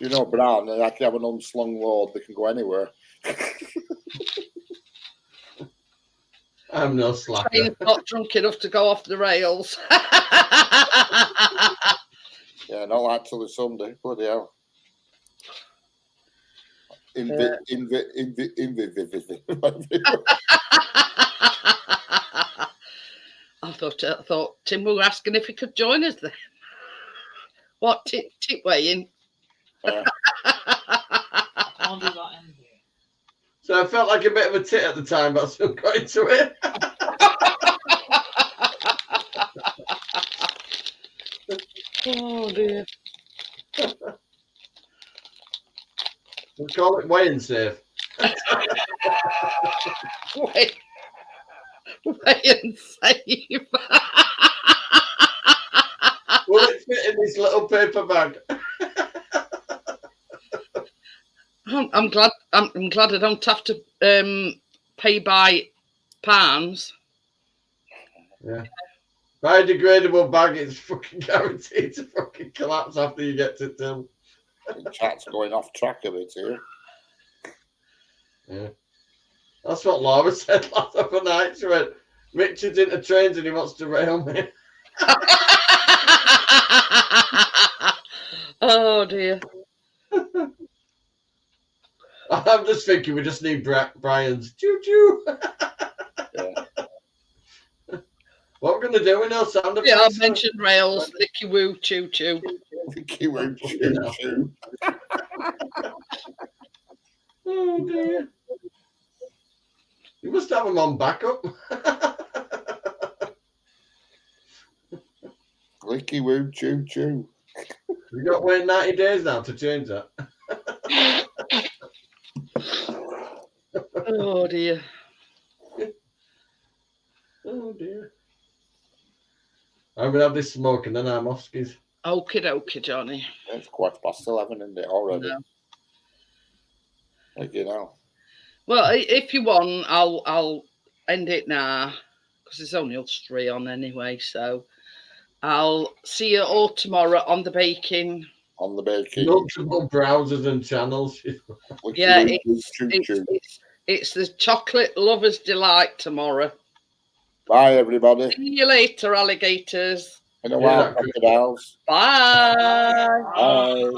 you know Brown, they actually have an unslung load that can go anywhere. I'm no slacker. Train's not drunk enough to go off the rails. Yeah, not like till the Sunday. Bloody hell. I thought Tim were asking if he could join us then. What, tip weighing? So I felt like a bit of a tit at the time, but I still got into it. Oh dear. We'll call it weighing safe. Weigh and save. Will it fit in this little paper bag? I'm glad I don't have to pay by pounds. Yeah. Biodegradable bag is fucking guaranteed to fucking collapse after you get to Tim. The chat's going off track a bit here. Yeah. That's what Laura said last night. She went, Richard's into trains and he wants to rail me. Oh dear. I'm just thinking we just need Brian's choo-choo. Yeah. What we're going to do with no sound effects? Yeah, I mentioned rails, licky woo, choo choo. Licky woo, choo choo. Oh dear. You must have them on backup. Licky woo, choo choo. You got to wait 90 days now to change that. Oh dear. Oh dear. I'm going to have this smoke and then I'm off skis. Okie dokie, Johnny. It's 11:15, isn't it, already? No. Like, you know. Well, if you want, I'll end it now because there's only us three on anyway. So I'll see you all tomorrow on the baking. On the baking. Multiple browsers and channels. Yeah, it's the chocolate lover's delight tomorrow. Bye, everybody. See you later, alligators. In a while, crocodiles. Bye. Bye.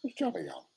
What's Johnny on?